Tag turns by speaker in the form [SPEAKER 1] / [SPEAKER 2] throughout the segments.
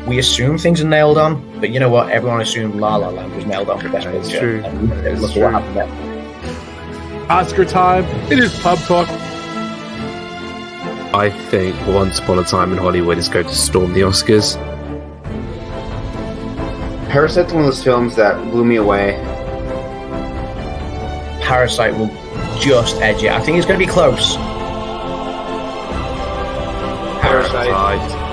[SPEAKER 1] we assume things are nailed on, but you know what? Everyone assumed La La Land was nailed on for Best Picture.
[SPEAKER 2] True.
[SPEAKER 1] And look at what happened there.
[SPEAKER 2] Oscar time. It is pub talk.
[SPEAKER 3] I think Once Upon a Time in Hollywood is going to storm the Oscars.
[SPEAKER 4] Parasite's one of those films that blew me away.
[SPEAKER 1] Parasite will just edge it. I think it's going to be close.
[SPEAKER 4] Parasite.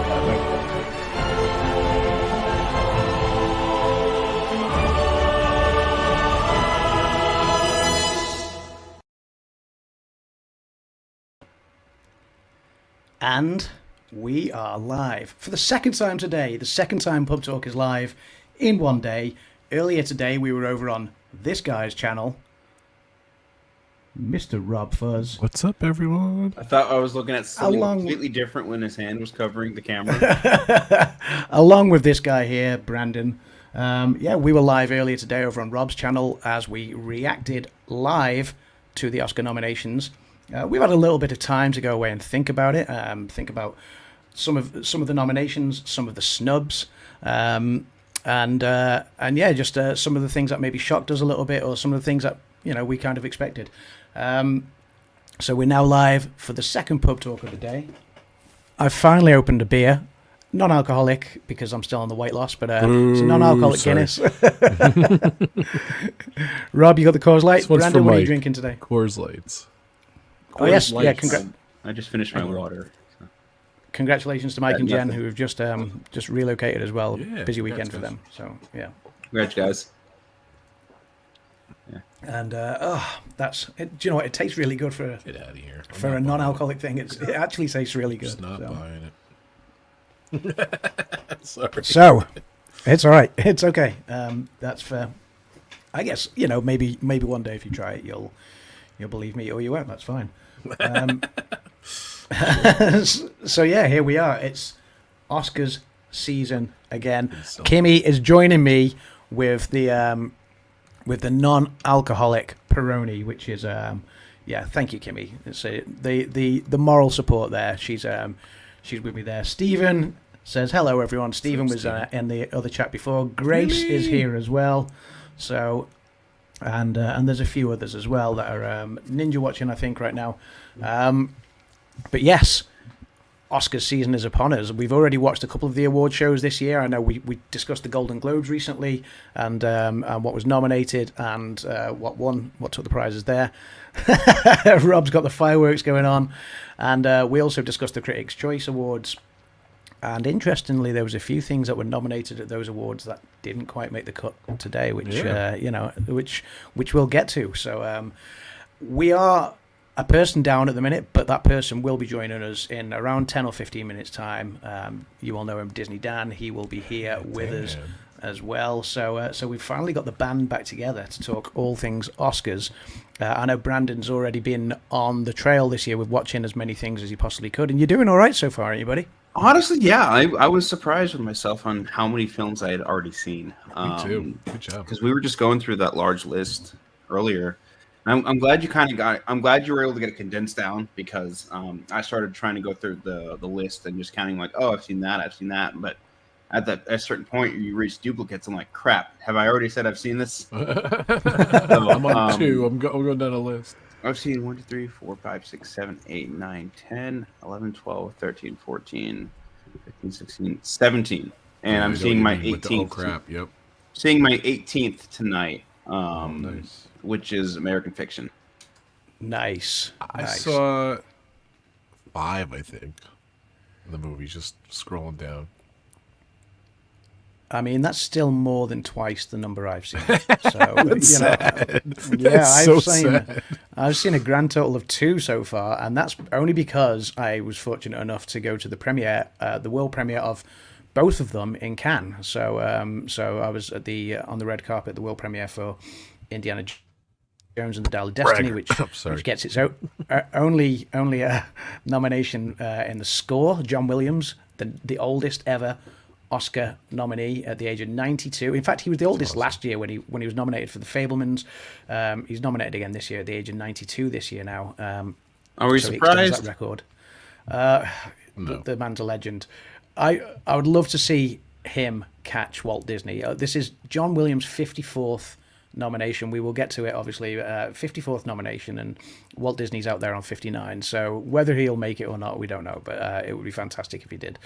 [SPEAKER 5] And we are live for the second time today. The second time Pub Talk is live in one day. Earlier today, we were over on this guy's channel, Mr. RobFuz.
[SPEAKER 2] What's up, everyone?
[SPEAKER 4] I thought I was looking at something completely different when his hand was covering the camera.
[SPEAKER 5] Along with this guy here, Brandon. Yeah, we were live earlier today over on Rob's channel as we reacted live to the Oscar nominations. We've had a little bit of time to go away and think about it. Think about some of the nominations, some of the snubs, and yeah, just some of the things that maybe shocked us a little bit, or some of the things that we kind of expected. So we're now live for the second pub talk of the day. I've finally opened a beer, non-alcoholic because I'm still on the weight loss, but it's a non-alcoholic Guinness. Rob, you got the Coors Light. Brandon, what are you drinking today?
[SPEAKER 2] Coors Lights.
[SPEAKER 5] Oh yes, yeah.
[SPEAKER 4] I just finished my water. So.
[SPEAKER 5] Congratulations to Mike and Jen, who have just relocated as well.
[SPEAKER 2] Yeah,
[SPEAKER 5] busy weekend for them. So yeah.
[SPEAKER 4] Congrats, guys.
[SPEAKER 5] Yeah. And that's it. Do you know what? It tastes really good for
[SPEAKER 2] Get out of here.
[SPEAKER 5] for a non-alcoholic thing. It actually tastes really good.
[SPEAKER 2] Just not
[SPEAKER 5] so.
[SPEAKER 2] buying it. Sorry.
[SPEAKER 5] So it's all right. It's okay. That's fair. I guess maybe one day if you try it, you'll believe me, or you won't. That's fine. So yeah, here we are. It's Oscars season again. Kimmy is joining me with the non-alcoholic Peroni, which is thank you, Kimmy. It's the moral support there. She's with me there. Stephen says hello, everyone. Stephen was in the other chat before. Grace is here as well. So. And there's a few others as well that are ninja watching, I think, right now. But yes, Oscars season is upon us. We've already watched a couple of the award shows this year. I know we discussed the Golden Globes recently and what was nominated and what won, what took the prizes there. Rob's got the fireworks going on. And we also discussed the Critics' Choice Awards. And interestingly, there was a few things that were nominated at those awards that didn't quite make the cut today, which we'll get to. So we are a person down at the minute, but that person will be joining us in around 10 or 15 minutes' time. You all know him, DizneyDan. He will be here with us as well. So we've finally got the band back together to talk all things Oscars. I know Brandon's already been on the trail this year with watching as many things as he possibly could, and you're doing all right so far, aren't you, buddy?
[SPEAKER 4] Honestly, yeah, I was surprised with myself on how many films I had already seen.
[SPEAKER 2] Me too. Good job.
[SPEAKER 4] Because we were just going through that large list earlier. I'm glad you kind of got it. I'm glad you were able to get it condensed down because I started trying to go through the list and just counting like, oh, I've seen that. But at a certain point, you reach duplicates. I'm like, crap, have I already said I've seen this? So,
[SPEAKER 2] I'm on two. I'm going down a list.
[SPEAKER 4] I've seen 1, 2, 3, 4, 5, 6, 7, 8, 9, 10, 11, 12, 13, 14, 15, 16, 17. And I'm seeing my 18th.
[SPEAKER 2] Oh, crap. Yep.
[SPEAKER 4] Seeing my 18th tonight,
[SPEAKER 2] nice.
[SPEAKER 4] Which is American Fiction.
[SPEAKER 5] Nice.
[SPEAKER 2] I saw 5, I think, in the movie, just scrolling down.
[SPEAKER 5] I mean, that's still more than twice the number I've seen. So, I've seen a grand total of 2 so far, and that's only because I was fortunate enough to go to the premiere, the world premiere of both of them in Cannes. So, I was at on the red carpet, the world premiere for Indiana Jones and the Dial of Destiny, which gets its only nomination in the score. John Williams, the oldest ever Oscar nominee at the age of 92. In fact, he was the oldest last year when he was nominated for The Fabelmans. He's nominated again this year at the age of 92 this year now.
[SPEAKER 4] Are we surprised?
[SPEAKER 5] That record.
[SPEAKER 2] No.
[SPEAKER 5] The man's a legend. I would love to see him catch Walt Disney. This is John Williams' 54th nomination. We will get to it, obviously. 54th nomination, and Walt Disney's out there on 59. So whether he'll make it or not, we don't know. But it would be fantastic if he did.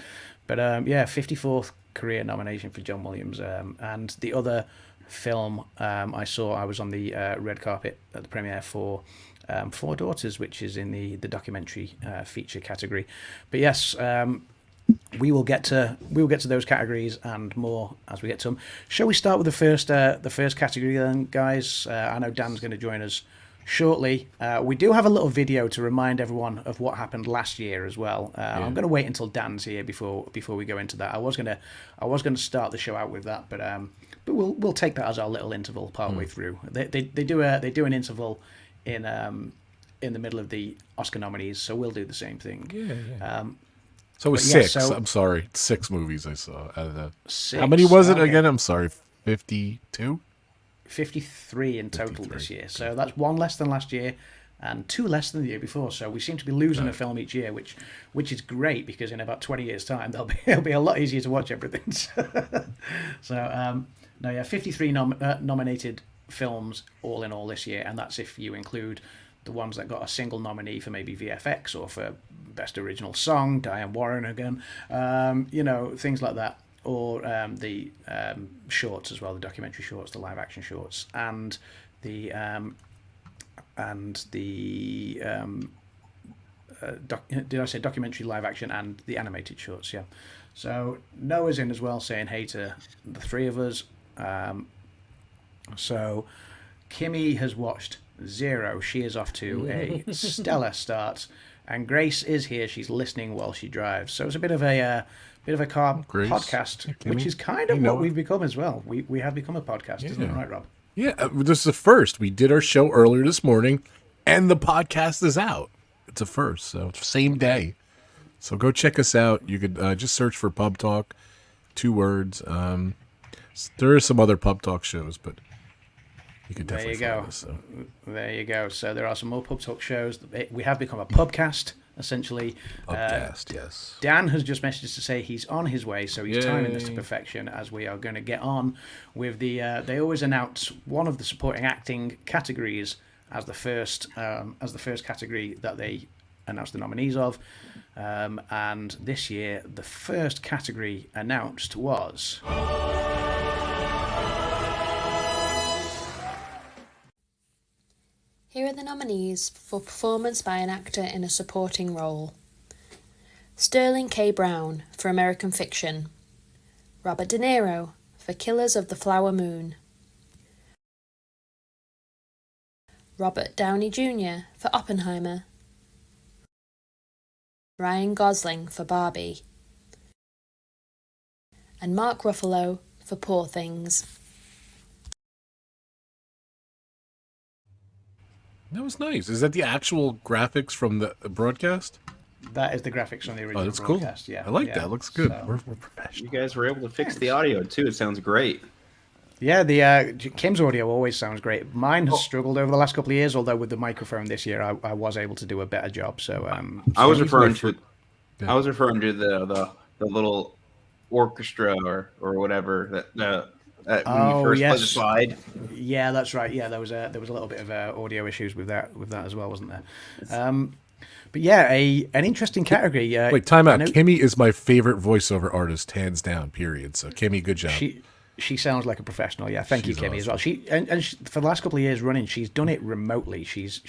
[SPEAKER 5] But yeah, 54th career nomination for John Williams. And the other film I was on the red carpet at the premiere for Four Daughters, which is in the documentary feature category. But yes, we will get to those categories and more as we get to them. Shall we start with the first category then, guys? I know Dan's going to join us shortly. We do have a little video to remind everyone of what happened last year as well. I'm going to wait until Dan's here before we go into that. I was going to start the show out with that, but we'll take that as our little interval partway through. They do an interval in the middle of the Oscar nominees, so we'll do the same thing.
[SPEAKER 2] Yeah. So it was six. I'm sorry, 6 movies I saw out of that.
[SPEAKER 5] 6.
[SPEAKER 2] How many was it again? I'm sorry, 52?
[SPEAKER 5] 53 in total this year. So that's 1 less than last year and 2 less than the year before. So we seem to be losing a film each year, which is great because in about 20 years' time, it'll be a lot easier to watch everything. So, 53 nominated films all in all this year, and that's if you include the ones that got a single nominee for maybe VFX or for Best Original Song, Diane Warren again, things like that, or the shorts as well, the documentary shorts, the live action shorts, and the did I say documentary, live action, and the animated shorts? Yeah. So Noah's in as well, saying hey to the 3 of us. So Kimmy has watched 0. She is off to a stellar start, and Grace is here. She's listening while she drives. So it's a bit of a car podcast, which is kind of what we've become as well. We have become a podcast, isn't it, right, Rob?
[SPEAKER 2] Yeah, this is the first. We did our show earlier this morning, and the podcast is out. It's a first, so same day. So go check us out. You could just search for Pub Talk, 2 words. There are some other Pub Talk shows, but you could definitely find us. So.
[SPEAKER 5] There you go. So there are some more Pub Talk shows. We have become a pubcast, essentially.
[SPEAKER 2] Pubcast, yes.
[SPEAKER 5] Dan has just messaged to say he's on his way, so he's timing this to perfection as we are going to get on with the... they always announce one of the supporting acting categories as the first category that they announce the nominees of. And this year, the first category announced was...
[SPEAKER 6] Here are the nominees for performance by an actor in a supporting role. Sterling K. Brown for American Fiction. Robert De Niro for Killers of the Flower Moon. Robert Downey Jr. for Oppenheimer. Ryan Gosling for Barbie. And Mark Ruffalo for Poor Things.
[SPEAKER 2] That was nice. Is that the actual graphics from the broadcast?
[SPEAKER 5] That is the graphics from the original
[SPEAKER 2] that's
[SPEAKER 5] broadcast.
[SPEAKER 2] Cool.
[SPEAKER 5] Yeah,
[SPEAKER 2] I like that. Looks good.
[SPEAKER 5] So,
[SPEAKER 2] we're professional.
[SPEAKER 4] You guys were able to fix the audio too. It sounds great.
[SPEAKER 5] Yeah, the Kim's audio always sounds great. Mine has struggled over the last couple of years, although with the microphone this year, I was able to do a better job. So
[SPEAKER 4] I was referring to the little orchestra or whatever that when you first play the slide.
[SPEAKER 5] Yeah, that's right. Yeah, there was a little bit of audio issues with that as well, wasn't there? But yeah, an interesting category.
[SPEAKER 2] Wait, time out. Kimmy is my favorite voiceover artist, hands down. Period. So Kimmy, good job.
[SPEAKER 5] She sounds like a professional. Yeah, thank you, Kimmy, as well. She for the last couple of years running, she's done it remotely. She's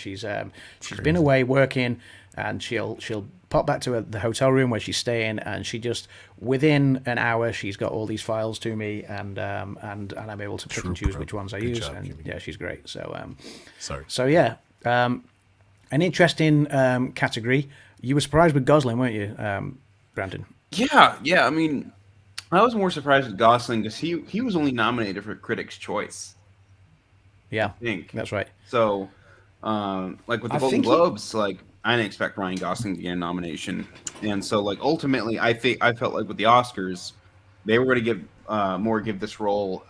[SPEAKER 5] been away working, and she'll pop back to the hotel room where she's staying, and she just within an hour she's got all these files to me, and I'm able to pick and choose which ones I use. Job, and Kimmy. Yeah, she's great. So
[SPEAKER 2] sorry.
[SPEAKER 5] So yeah, an interesting category. You were surprised with Gosling, weren't you, Brandon?
[SPEAKER 4] Yeah. I mean, I was more surprised with Gosling because he was only nominated for Critics' Choice.
[SPEAKER 5] Yeah,
[SPEAKER 4] I think
[SPEAKER 5] that's right.
[SPEAKER 4] So, like with the Golden Globes, like I didn't expect Ryan Gosling to get a nomination, and so like ultimately, I felt like with the Oscars, they were going to give this role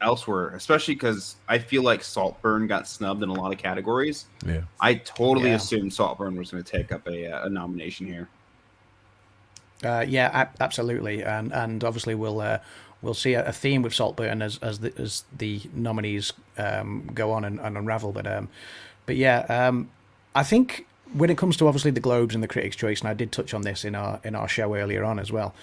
[SPEAKER 4] elsewhere, especially because I feel like Saltburn got snubbed in a lot of categories.
[SPEAKER 2] Yeah,
[SPEAKER 4] I totally assumed Saltburn was going to take up a nomination here.
[SPEAKER 5] Absolutely, and obviously we'll see a theme with Saltburn as the nominees go on and unravel. But yeah, I think when it comes to obviously the Globes and the Critics' Choice, and I did touch on this in our show earlier on as well.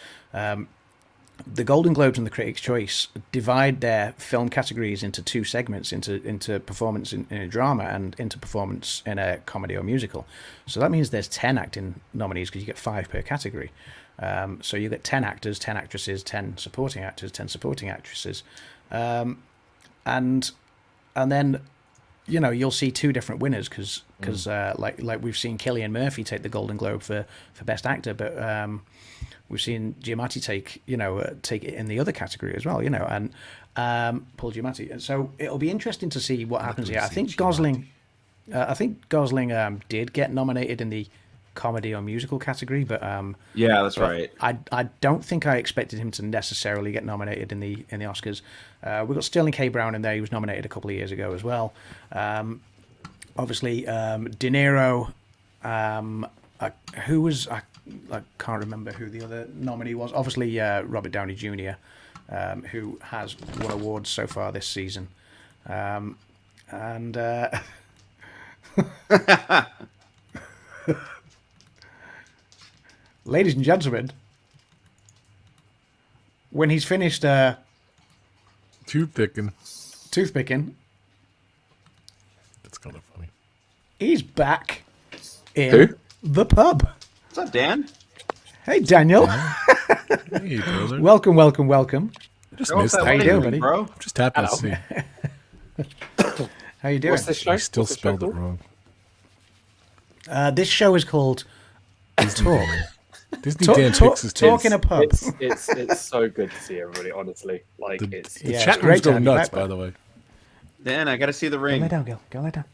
[SPEAKER 5] The Golden Globes and the Critics' Choice divide their film categories into two segments, into performance in a drama and into performance in a comedy or musical. So that means there's 10 acting nominees because you get 5 per category. So you get 10 actors, 10 actresses, 10 supporting actors, 10 supporting actresses. And then, you know, you'll see 2 different winners because like we've seen Cillian Murphy take the Golden Globe for Best Actor, but we've seen Giamatti take it in the other category as well, you know, and Paul Giamatti. And so it'll be interesting to see what happens here. I think Gosling did get nominated in the comedy or musical category, but
[SPEAKER 4] yeah, that's right.
[SPEAKER 5] I don't think I expected him to necessarily get nominated in the Oscars. We've got Sterling K. Brown in there. He was nominated a couple of years ago as well. Obviously, De Niro. I can't remember who the other nominee was. Obviously, Robert Downey Jr., who has won awards so far this season. Ladies and gentlemen, when he's finished
[SPEAKER 2] toothpicking,
[SPEAKER 5] that's
[SPEAKER 2] kind of funny.
[SPEAKER 5] He's back in the pub.
[SPEAKER 4] What's up, Dan?
[SPEAKER 5] Hey, Daniel.
[SPEAKER 2] Hey, brother.
[SPEAKER 5] Welcome.
[SPEAKER 2] I just
[SPEAKER 4] How
[SPEAKER 2] missed
[SPEAKER 5] How you doing, buddy?
[SPEAKER 4] bro?
[SPEAKER 2] I'm just happy to see.
[SPEAKER 5] How you doing?
[SPEAKER 7] What's this show?
[SPEAKER 2] I still
[SPEAKER 7] What's this
[SPEAKER 2] spelled
[SPEAKER 7] show
[SPEAKER 2] it wrong.
[SPEAKER 5] This show is called Talk.
[SPEAKER 2] DizneyDan picks his
[SPEAKER 5] Talk in a pub.
[SPEAKER 7] It's so good to see everybody. Honestly, like
[SPEAKER 2] The
[SPEAKER 7] it's
[SPEAKER 5] Yeah,
[SPEAKER 2] chat
[SPEAKER 5] it's
[SPEAKER 2] room's
[SPEAKER 5] great to
[SPEAKER 2] going
[SPEAKER 5] have you
[SPEAKER 2] nuts,
[SPEAKER 5] back,
[SPEAKER 2] by the way.
[SPEAKER 4] Dan, I got to see the
[SPEAKER 5] Go
[SPEAKER 4] ring.
[SPEAKER 5] lay down, Gil. Go lay down.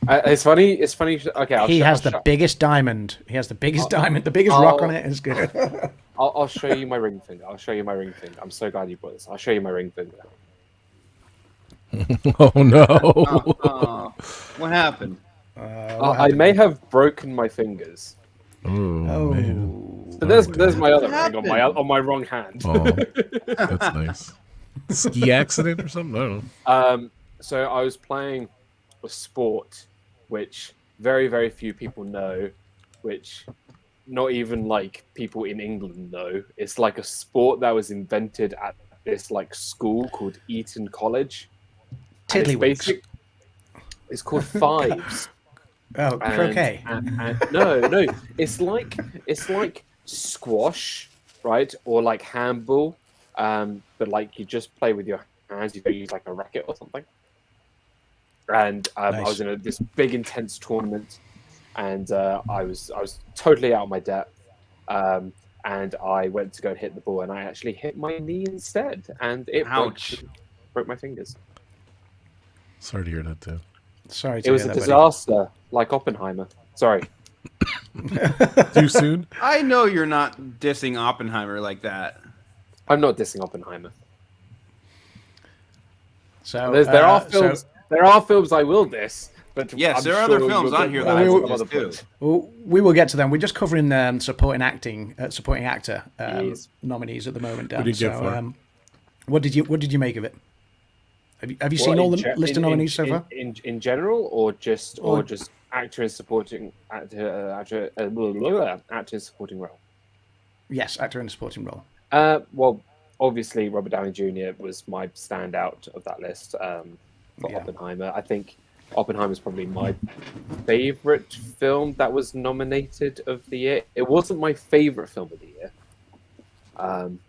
[SPEAKER 7] it's funny. It's funny. Okay,
[SPEAKER 5] He has the biggest diamond. He has the biggest diamond. The biggest rock on it is good.
[SPEAKER 7] I'll show you my ring finger. I'm so glad you brought this. I'll show you my ring finger.
[SPEAKER 2] Oh no!
[SPEAKER 4] What happened?
[SPEAKER 7] I may have broken my fingers.
[SPEAKER 2] Oh, man.
[SPEAKER 7] So there's my other ring on my wrong hand.
[SPEAKER 2] Oh, that's nice. Ski accident or something? I don't know.
[SPEAKER 7] So I was playing a sport which very, very few people know, which not even like people in England know. It's like a sport that was invented at this like school called Eton College.
[SPEAKER 5] Tiddlywinks.
[SPEAKER 7] It's called fives.
[SPEAKER 5] Oh, croquet.
[SPEAKER 7] And no, it's like squash, right? Or like handball, but like you just play with your hands. You don't use like a racket or something. And
[SPEAKER 5] Nice.
[SPEAKER 7] I was in this big intense tournament, and I was totally out of my depth. And I went to go and hit the ball, and I actually hit my knee instead, and it broke my fingers.
[SPEAKER 2] Sorry to hear that too.
[SPEAKER 5] Sorry to
[SPEAKER 7] It was
[SPEAKER 5] hear
[SPEAKER 7] a
[SPEAKER 5] that,
[SPEAKER 7] disaster, like Oppenheimer. Sorry.
[SPEAKER 2] Too soon?
[SPEAKER 4] I know you're not dissing Oppenheimer like that.
[SPEAKER 7] I'm not dissing Oppenheimer.
[SPEAKER 5] So
[SPEAKER 7] There are films. There are films I will diss, but
[SPEAKER 4] Yes,
[SPEAKER 7] I'm
[SPEAKER 4] there are other
[SPEAKER 7] sure
[SPEAKER 4] films
[SPEAKER 7] we'll
[SPEAKER 4] on
[SPEAKER 7] get
[SPEAKER 4] here
[SPEAKER 7] to
[SPEAKER 4] that I
[SPEAKER 7] some
[SPEAKER 4] will
[SPEAKER 7] other
[SPEAKER 4] diss too.
[SPEAKER 7] point.
[SPEAKER 5] Well, we will get to them. We're just covering supporting actor
[SPEAKER 7] Yes.
[SPEAKER 5] nominees at the moment, Dan.
[SPEAKER 2] What did you get for it?
[SPEAKER 5] What did you make of it? Have you
[SPEAKER 7] What,
[SPEAKER 5] seen all
[SPEAKER 7] in
[SPEAKER 5] the
[SPEAKER 7] ge-
[SPEAKER 5] list of nominees so far?
[SPEAKER 7] In general, or just actor in supporting actor in supporting role?
[SPEAKER 5] Yes, actor in a supporting role.
[SPEAKER 7] Well, obviously Robert Downey Jr. was my standout of that list for
[SPEAKER 5] Yeah.
[SPEAKER 7] Oppenheimer. I think Oppenheimer is probably my favorite film that was nominated of the year. It wasn't my favorite film of the year.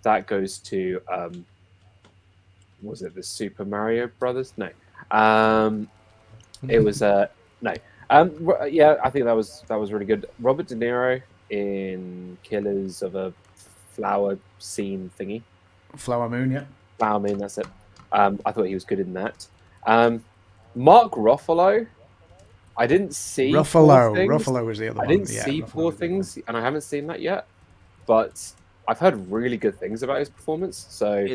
[SPEAKER 7] That goes to was it the Super Mario Brothers? No. It was no. Yeah, I think that was really good. Robert De Niro in Killers of a Flower Scene thingy.
[SPEAKER 5] Flower Moon, yeah.
[SPEAKER 7] Flower Moon, that's it. I thought he was good in that. Mark Ruffalo, I didn't see
[SPEAKER 5] Ruffalo was the other one.
[SPEAKER 7] I didn't
[SPEAKER 5] Yeah,
[SPEAKER 7] see
[SPEAKER 5] Ruffalo
[SPEAKER 7] Poor
[SPEAKER 5] was the other one.
[SPEAKER 7] Things, and I haven't seen that yet. But I've heard really good things about his performance. So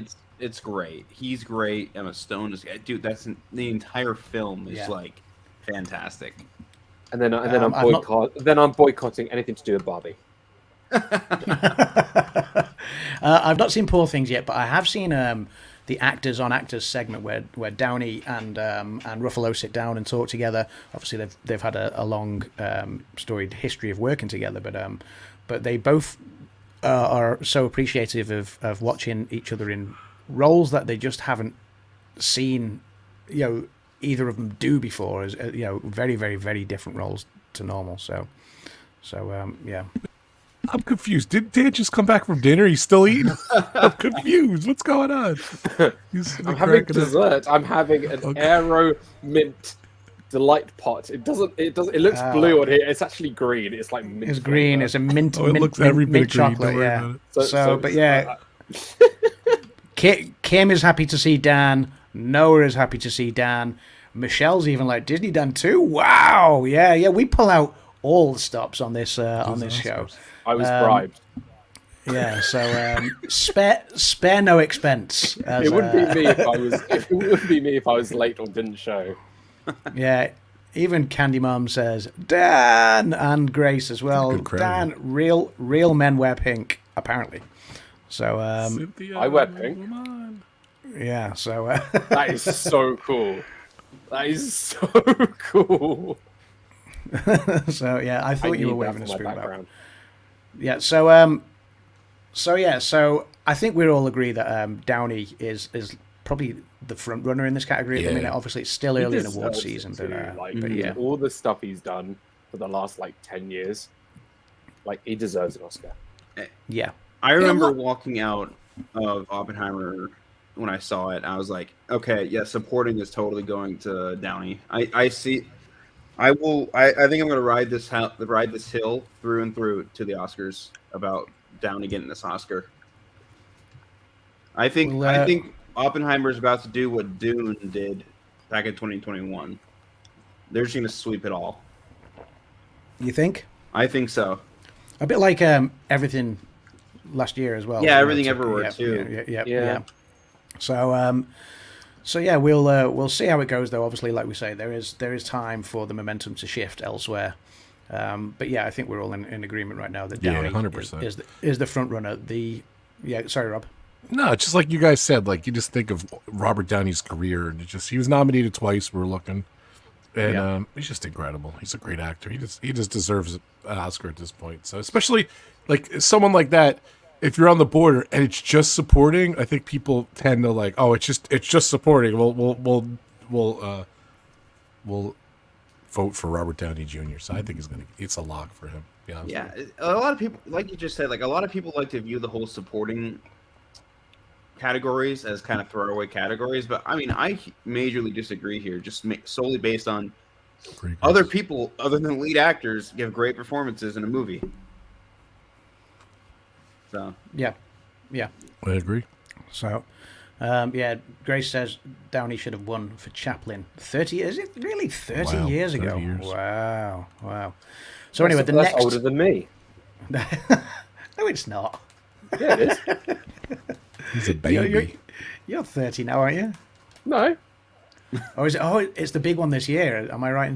[SPEAKER 4] It's great. He's great. Emma Stone is dude. The entire film is
[SPEAKER 5] Yeah.
[SPEAKER 4] like fantastic.
[SPEAKER 7] and then I'm
[SPEAKER 5] I've not-
[SPEAKER 7] boycotting anything to do with Barbie.
[SPEAKER 5] I've not seen Poor Things yet, but I have seen the Actors on Actors segment where Downey and Ruffalo sit down and talk together. Obviously, they've had a long storied history of working together, but they both are so appreciative of watching each other in roles that they just haven't seen, either of them do before, as very, very, very different roles to normal. So yeah.
[SPEAKER 2] I'm confused. Did Dan just come back from dinner? He's still eating? I'm confused. What's going on?
[SPEAKER 7] I'm having dessert. I'm having an Aero mint delight pot. It looks blue on here. It's actually green. It's like mint.
[SPEAKER 5] It's green. It's a mint.
[SPEAKER 2] It looks every bit
[SPEAKER 5] mint
[SPEAKER 2] green.
[SPEAKER 5] chocolate. Yeah. But yeah. Kim is happy to see Dan. Noah is happy to see Dan. Michelle's even like DizneyDan too. Wow. Yeah. We pull out all the stops on this show.
[SPEAKER 7] I was bribed.
[SPEAKER 5] Yeah, so spare no expense.
[SPEAKER 7] It wouldn't be me if I was. It would be me if I was late or didn't show.
[SPEAKER 5] Yeah, even Candy Mom says Dan, and Grace as well. Dan, real men wear pink apparently. So
[SPEAKER 7] I wear pink.
[SPEAKER 5] Yeah, so
[SPEAKER 7] that is so cool. That is so cool.
[SPEAKER 5] So yeah, I thought you were waving a spoon background. Yeah, so I think we all agree that Downey is probably the front runner in this category at the minute. Obviously, it's still early in awards season, but yeah,
[SPEAKER 7] all the stuff he's done for the last 10 years, he deserves an Oscar.
[SPEAKER 5] Yeah,
[SPEAKER 4] I remember walking out of Oppenheimer when I saw it. I was like, okay, yeah, supporting is totally going to Downey. I see. I think I'm going to ride this hill through and through to the Oscars about Downey getting this Oscar. I think Oppenheimer is about to do what Dune did back in 2021. They're just going to sweep it all.
[SPEAKER 5] You think?
[SPEAKER 4] I think so.
[SPEAKER 5] A bit like everything last year as well.
[SPEAKER 4] Yeah, everything everywhere too.
[SPEAKER 5] Yeah. So yeah, we'll see how it goes. Though obviously, like we say, there is time for the momentum to shift elsewhere. But yeah, I think we're all in agreement right now that Downey
[SPEAKER 2] 100%
[SPEAKER 5] is the front runner. Sorry, Rob.
[SPEAKER 2] No, just like you guys said, you just think of Robert Downey's career, and he was nominated twice. We're looking, and he's just incredible. He's a great actor. He just deserves an Oscar at this point. So especially someone like that. If you're on the border and it's just supporting, I think people tend to it's just supporting. We'll vote for Robert Downey Jr. So I think it's a lock for him.
[SPEAKER 4] Yeah, a lot of people, like you just said, a lot of people like to view the whole supporting categories as kind of throwaway categories. But I mean, I majorly disagree here, just solely based on other people other than lead actors give great performances in a movie. So
[SPEAKER 5] yeah,
[SPEAKER 2] I agree.
[SPEAKER 5] So Grace says Downey should have won for Chaplin. 30? Is it really 30 years ago?
[SPEAKER 2] 30 years.
[SPEAKER 5] Wow. So anyway,
[SPEAKER 7] that's older than me.
[SPEAKER 5] No, it's not.
[SPEAKER 7] Yeah, it is.
[SPEAKER 2] He's a baby.
[SPEAKER 5] You're 30 now, aren't you?
[SPEAKER 7] No.
[SPEAKER 5] Oh, is it? Oh, it's the big one this year. Am I right?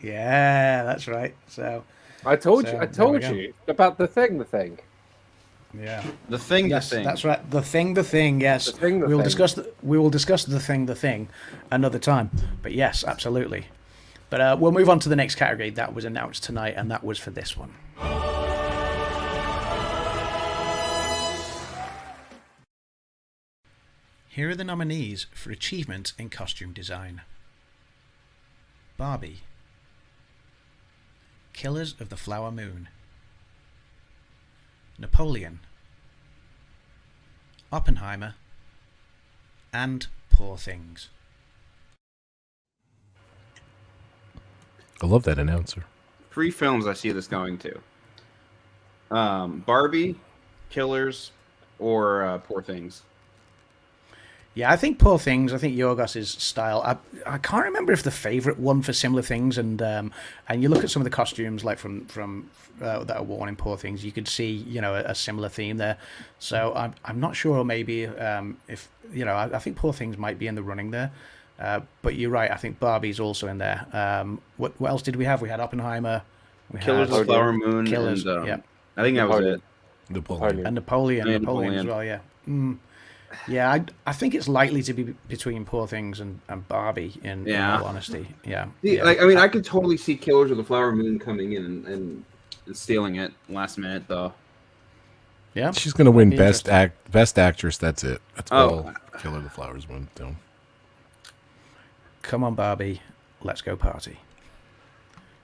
[SPEAKER 5] Yeah, that's right. So
[SPEAKER 7] I told you about the thing.
[SPEAKER 5] Yeah,
[SPEAKER 4] the thing.
[SPEAKER 5] That's right. The thing. Yes, we will discuss the thing another time. But yes, absolutely. But we'll move on to the next category that was announced tonight, and that was for this one. Here are the nominees for achievement in costume design: Barbie, Killers of the Flower Moon, Napoleon, Oppenheimer, and Poor Things.
[SPEAKER 2] I love that announcer.
[SPEAKER 4] 3 films I see this going to. Barbie, Killers, or Poor Things.
[SPEAKER 5] Yeah, I think Poor Things. I think Yorgos's style. I can't remember if the favorite one for similar things, and you look at some of the costumes from that are worn in Poor Things, you could see a similar theme there. So I'm not sure. Maybe if I think Poor Things might be in the running there. But you're right. I think Barbie's also in there. What else did we have? We had Oppenheimer.
[SPEAKER 4] Killers of the Flower Moon.
[SPEAKER 5] Killers.
[SPEAKER 4] And,
[SPEAKER 5] yeah.
[SPEAKER 4] I think that was it.
[SPEAKER 2] Napoleon.
[SPEAKER 5] And Napoleon as
[SPEAKER 4] Napoleon.
[SPEAKER 5] well, yeah. Yeah, I think it's likely to be between Poor Things and Barbie, in all honesty. Yeah.
[SPEAKER 4] See,
[SPEAKER 5] yeah.
[SPEAKER 4] like, I mean, I could totally see Killers of the Flower Moon coming in and stealing it last minute, though.
[SPEAKER 5] Yeah.
[SPEAKER 2] She's going to win
[SPEAKER 5] Be
[SPEAKER 2] best actress. That's it. That's
[SPEAKER 4] Oh.
[SPEAKER 2] all Killer of the Flowers won. So.
[SPEAKER 5] Come on, Barbie. Let's go party.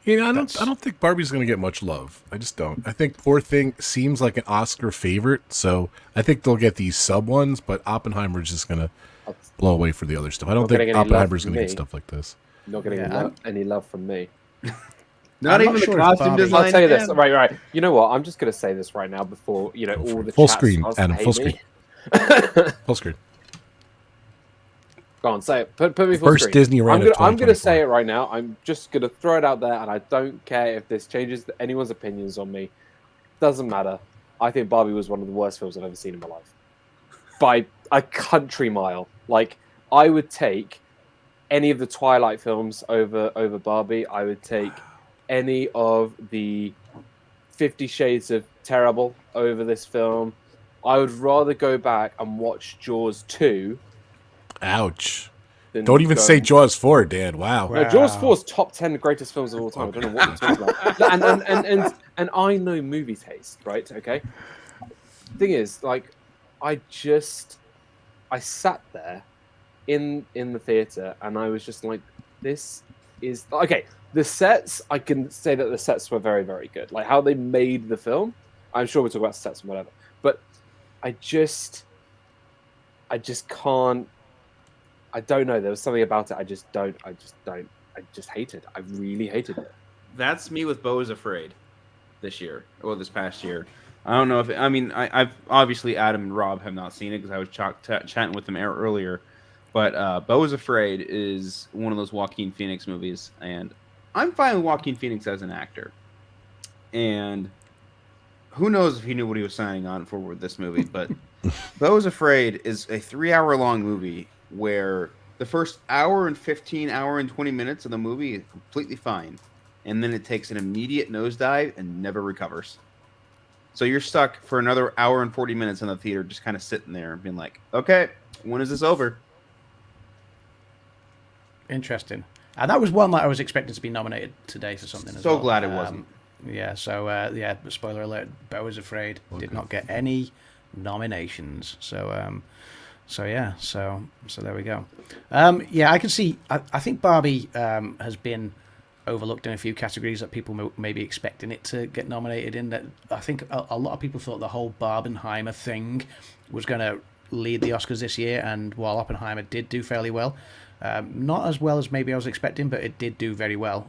[SPEAKER 2] You know, I don't think Barbie's going to get much love. I just don't. I think Poor Thing seems like an Oscar favorite, so I think they'll get these sub ones, but Oppenheimer's just going to blow away for the other stuff. I don't
[SPEAKER 7] Not getting
[SPEAKER 2] think
[SPEAKER 7] any love
[SPEAKER 2] Oppenheimer's
[SPEAKER 7] from
[SPEAKER 2] going to get
[SPEAKER 7] me.
[SPEAKER 2] stuff like this.
[SPEAKER 7] Not getting
[SPEAKER 5] Yeah,
[SPEAKER 7] any love from me.
[SPEAKER 4] Not
[SPEAKER 5] I'm
[SPEAKER 4] even
[SPEAKER 5] not
[SPEAKER 4] the
[SPEAKER 5] sure if
[SPEAKER 4] costume
[SPEAKER 5] Barbie-
[SPEAKER 4] design.
[SPEAKER 7] I'll tell you this.
[SPEAKER 4] again?
[SPEAKER 7] Right. You know what? I'm just going to say this right now before, all the
[SPEAKER 2] Full
[SPEAKER 7] chat
[SPEAKER 2] screen,
[SPEAKER 7] starts to
[SPEAKER 2] Adam,
[SPEAKER 7] hate
[SPEAKER 2] full
[SPEAKER 7] me.
[SPEAKER 2] screen. Full screen.
[SPEAKER 7] Go on, say it. Put me full
[SPEAKER 2] First
[SPEAKER 7] screen.
[SPEAKER 2] Disney ran of
[SPEAKER 7] I'm going to say
[SPEAKER 2] 2024.
[SPEAKER 7] it right now. I'm just going to throw it out there, and I don't care if this changes anyone's opinions on me. Doesn't matter. I think Barbie was one of the worst films I've ever seen in my life. By a country mile. Like, I would take any of the Twilight films over Barbie. I would take any of the 50 Shades of Terrible over this film. I would rather go back and watch Jaws 2.
[SPEAKER 2] Ouch.
[SPEAKER 7] than
[SPEAKER 2] Don't even
[SPEAKER 7] go-
[SPEAKER 2] say Jaws 4, Dan. Wow.
[SPEAKER 7] No, Jaws 4 is top 10 greatest films of all time. I don't know what you're talking about. And I know movie taste, right? Okay. Thing is, like, I sat there in the theater and I was just like, this is okay. The sets, I can say that the sets were very, very good. Like how they made the film. I'm sure we'll talk about sets and whatever. But I just can't. I don't know. There was something about it. I just hated. I really hated it.
[SPEAKER 4] That's me with Beau is Afraid this past year. I don't know if I've obviously Adam and Rob have not seen it because I was chatting with them earlier. But Beau is Afraid is one of those Joaquin Phoenix movies, and I'm fine with Joaquin Phoenix as an actor. And who knows if he knew what he was signing on for with this movie? But Beau is Afraid is a 3-hour-long movie where the first hour and 20 minutes of the movie is completely fine, and then it takes an immediate nosedive and never recovers. So you're stuck for another hour and 40 minutes in the theater, just kind of sitting there and being like, okay, when is this over?
[SPEAKER 5] Interesting. And that was one that I was expecting to be nominated today for something as well.
[SPEAKER 4] So glad it wasn't.
[SPEAKER 5] Yeah, so, spoiler alert, Beau is Afraid did not get any nominations. So there we go. I can see, I think Barbie has been overlooked in a few categories that people may be expecting it to get nominated in. That I think a lot of people thought the whole Barbenheimer thing was going to lead the Oscars this year, and while Oppenheimer did do fairly well, not as well as maybe I was expecting, but it did do very well.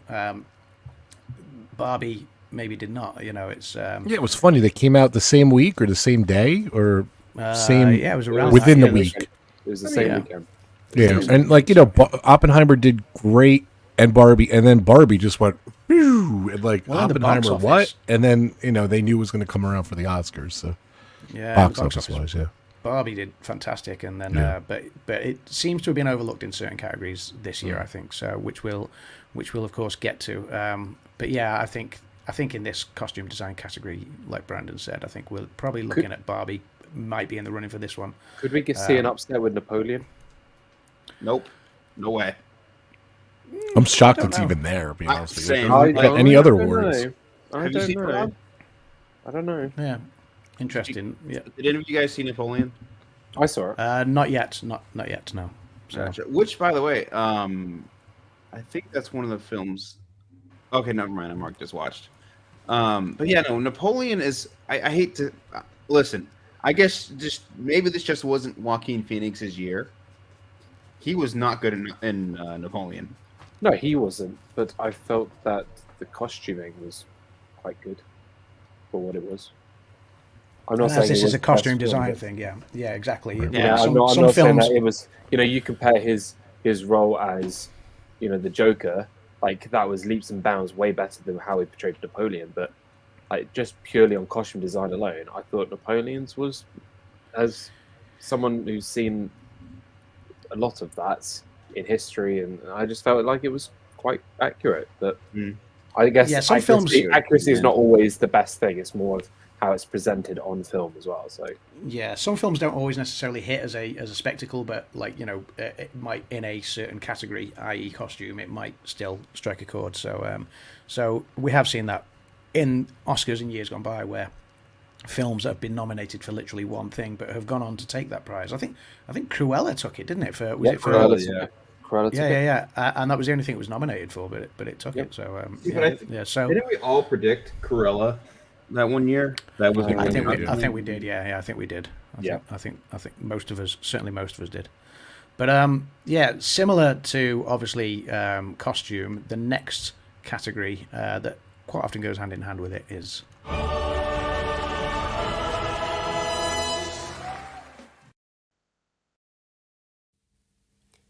[SPEAKER 5] Barbie maybe did not. It's
[SPEAKER 2] Yeah, it was funny. They came out the same week or the same day or same.
[SPEAKER 5] it was around
[SPEAKER 2] within
[SPEAKER 5] that,
[SPEAKER 2] the
[SPEAKER 5] yeah.
[SPEAKER 2] week.
[SPEAKER 7] It was the same
[SPEAKER 5] Yeah.
[SPEAKER 7] weekend.
[SPEAKER 2] Yeah, and Oppenheimer did great, and then Barbie just went, phew, and like
[SPEAKER 5] Well, in the box
[SPEAKER 2] Oppenheimer,
[SPEAKER 5] office.
[SPEAKER 2] what? And then they knew it was going to come around for the Oscars. So
[SPEAKER 5] Yeah,
[SPEAKER 2] box
[SPEAKER 5] the
[SPEAKER 2] office wise, yeah.
[SPEAKER 5] Barbie did fantastic, and then
[SPEAKER 2] Yeah.
[SPEAKER 5] but it seems to have been overlooked in certain categories this year. I think so, which we'll of course get to. But yeah, I think in this costume design category, like Brandon said, I think we're probably looking at Barbie might be in the running for this one.
[SPEAKER 7] Could we see an upset with Napoleon?
[SPEAKER 4] Nope. No way.
[SPEAKER 2] I'm shocked
[SPEAKER 5] don't
[SPEAKER 2] it's
[SPEAKER 5] know.
[SPEAKER 2] even there. Being honest with
[SPEAKER 4] Same.
[SPEAKER 2] you,
[SPEAKER 4] I
[SPEAKER 2] Like any other
[SPEAKER 7] don't
[SPEAKER 2] awards.
[SPEAKER 7] know. I
[SPEAKER 4] Have you
[SPEAKER 7] don't
[SPEAKER 4] seen
[SPEAKER 7] know.
[SPEAKER 4] Rob?
[SPEAKER 7] I don't know.
[SPEAKER 5] Yeah, interesting. Yeah,
[SPEAKER 4] Did any of you guys see Napoleon?
[SPEAKER 7] I saw it.
[SPEAKER 5] not yet. Not yet. No. So
[SPEAKER 4] Gotcha. Which, by the way, I think that's one of the films. Okay, never mind. I marked as watched. But yeah, no. Napoleon is. I hate to listen. I guess maybe this just wasn't Joaquin Phoenix's year. He was not good in Napoleon.
[SPEAKER 7] No, he wasn't. But I felt that the costuming was quite good for what it was. I'm not saying
[SPEAKER 5] this
[SPEAKER 7] it
[SPEAKER 5] is
[SPEAKER 7] was
[SPEAKER 5] a
[SPEAKER 7] the
[SPEAKER 5] costume
[SPEAKER 7] best film,
[SPEAKER 5] design
[SPEAKER 7] but-
[SPEAKER 5] thing. Yeah, exactly.
[SPEAKER 4] Yeah,
[SPEAKER 7] I'm
[SPEAKER 5] some
[SPEAKER 7] not saying
[SPEAKER 5] films.
[SPEAKER 7] that it was. You compare his role as, the Joker. Like that was leaps and bounds way better than how he portrayed Napoleon. But like just purely on costume design alone, I thought Napoleon's was, as someone who's seen a lot of that in history, and I just felt like it was quite accurate. But I guess
[SPEAKER 5] Yeah, some films-
[SPEAKER 7] accuracy is not always the best thing. It's more of how it's presented on film as well. So
[SPEAKER 5] Yeah, some films don't always necessarily hit as a spectacle, but like it might in a certain category, i.e., costume, it might still strike a chord. So, so we have seen that in Oscars in years gone by, where films that have been nominated for literally one thing, but have gone on to take that prize. I think Cruella took it, didn't it?
[SPEAKER 7] Cruella took it.
[SPEAKER 5] Yeah. And that was the only thing it was nominated for, but it took it. So So
[SPEAKER 4] didn't we all predict Cruella that one year? That was.
[SPEAKER 5] I think we did. Yeah, I think we did. I think most of us did. But similar to obviously costume, the next category that quite often goes hand in hand with it is.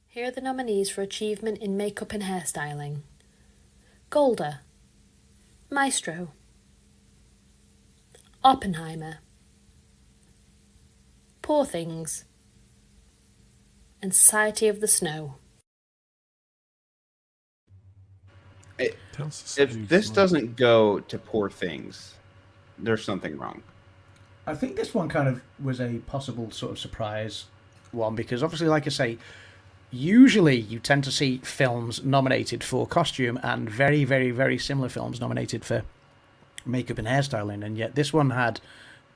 [SPEAKER 6] Here are the nominees for achievement in makeup and hairstyling. Golda, Maestro, Oppenheimer, Poor Things, and Society of the Snow.
[SPEAKER 4] If this doesn't go to Poor Things, there's something wrong.
[SPEAKER 5] I think this one kind of was a possible sort of surprise one, because obviously, like I say, usually you tend to see films nominated for costume and very, very, very similar films nominated for makeup and hairstyling, and yet this one had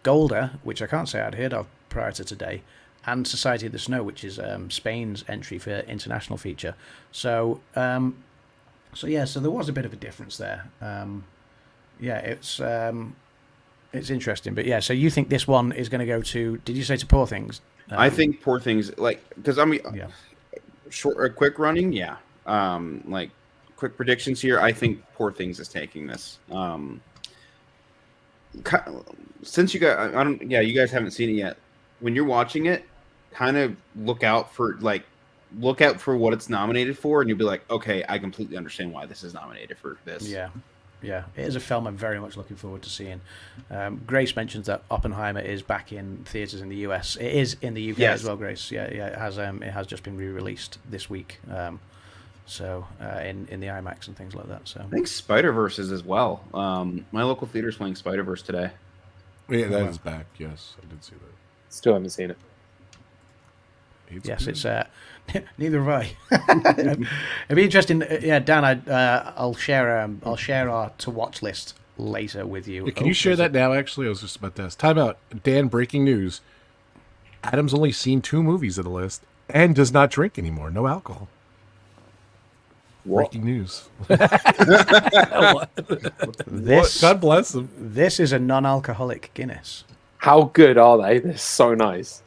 [SPEAKER 5] Golda, which I can't say I'd heard of prior to today, and Society of the Snow, which is Spain's entry for international feature. So so there was a bit of a difference there. It's interesting, but so you think this one is going to go to? Did you say to Poor Things?
[SPEAKER 4] I think Poor Things, because quick running, like quick predictions here. I think Poor Things is taking this. Since you guys, you guys haven't seen it yet. When you're watching it, kind of look out for what it's nominated for, and you'll be like, okay, I completely understand why this is nominated for this.
[SPEAKER 5] Yeah, it is a film I'm very much looking forward to seeing. Grace mentions that Oppenheimer is back in theaters in the US. It is in the UK as well, Grace. Yeah, it has. It has just been re-released this week. In the IMAX and things like that. So
[SPEAKER 4] I think Spider-Verse is as well. My local theater is playing Spider-Verse today.
[SPEAKER 2] Yeah, that is back. Yes, I did see that.
[SPEAKER 7] Still haven't seen it.
[SPEAKER 5] It's neither have I. It'd be interesting. Dan, I'll share our to watch list later with you.
[SPEAKER 2] Yeah, can you share that now? Actually, I was just about to ask. Time out. Dan, breaking news. Adam's only seen 2 movies on the list and does not drink anymore. No alcohol.
[SPEAKER 7] What?
[SPEAKER 2] Breaking news.
[SPEAKER 5] This,
[SPEAKER 2] God bless him.
[SPEAKER 5] This is a non-alcoholic Guinness.
[SPEAKER 7] How good are they? They're so nice.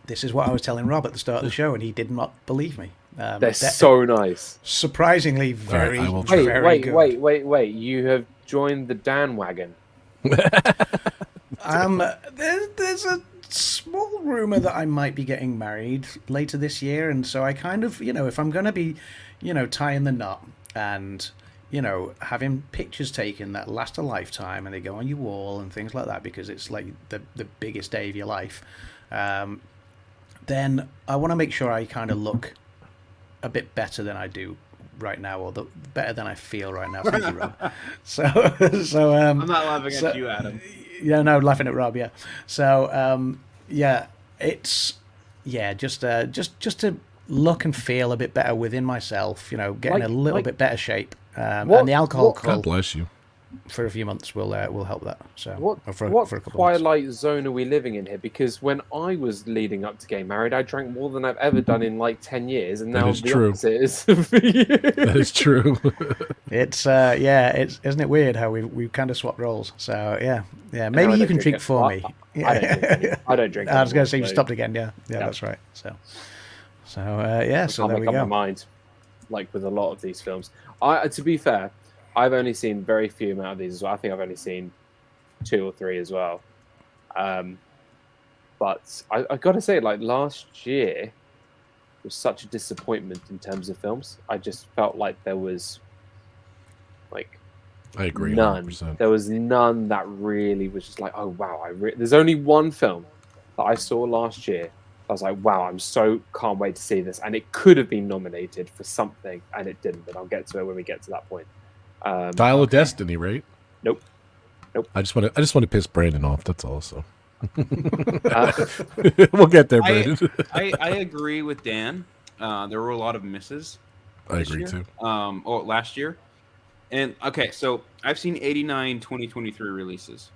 [SPEAKER 5] This is what I was telling Rob at the start of the show, and he did not believe me.
[SPEAKER 7] They're so nice.
[SPEAKER 5] Surprisingly, very,
[SPEAKER 2] right,
[SPEAKER 5] very good.
[SPEAKER 7] Wait. You have joined the Dan wagon.
[SPEAKER 5] There's a small rumor that I might be getting married later this year, and so I kind of, if I'm going to be, tying the knot and, having pictures taken that last a lifetime and they go on your wall and things like that because it's like the biggest day of your life, then I want to make sure I kind of look a bit better than I do right now, or better than I feel right now. Thank you, Rob. So
[SPEAKER 4] I'm not laughing at you, Adam.
[SPEAKER 5] Yeah, no, laughing at Rob. Yeah. So it's just to look and feel a bit better within myself. Getting a little bit better shape. And the alcohol.
[SPEAKER 2] God bless you.
[SPEAKER 5] For a few months will help that. So
[SPEAKER 7] what
[SPEAKER 5] for a couple
[SPEAKER 7] twilight zone are we living in here? Because when I was leading up to getting married, I drank more than I've ever done in like 10 years, and now the opposite is for you.
[SPEAKER 2] That is true.
[SPEAKER 5] It's isn't it weird how we kind of swapped roles? So maybe you can drink for me.
[SPEAKER 7] I don't drink.
[SPEAKER 5] I was going to say you stopped again. Yeah, that's right. So there we go.
[SPEAKER 7] My mind, like with a lot of these films. To be fair, I've only seen very few amount of these as well. I think I've only seen 2 or 3 as well. But I got to say, like last year was such a disappointment in terms of films. I just felt like there was like
[SPEAKER 2] I agree.
[SPEAKER 7] None.
[SPEAKER 2] 100%.
[SPEAKER 7] There was none that really was just like, oh wow. There's only one film that I saw last year. I was like, wow, can't wait to see this, and it could have been nominated for something, and it didn't. But I'll get to it when we get to that point.
[SPEAKER 2] Dial of Destiny, right?
[SPEAKER 7] Nope.
[SPEAKER 2] I just want to piss Brandon off. That's all. So
[SPEAKER 7] Uh,
[SPEAKER 2] we'll get there, Brandon.
[SPEAKER 4] I agree with Dan. There were a lot of misses.
[SPEAKER 2] I
[SPEAKER 4] this
[SPEAKER 2] agree
[SPEAKER 4] year.
[SPEAKER 2] too.
[SPEAKER 4] Last year. And okay, so I've seen 89 2023 releases.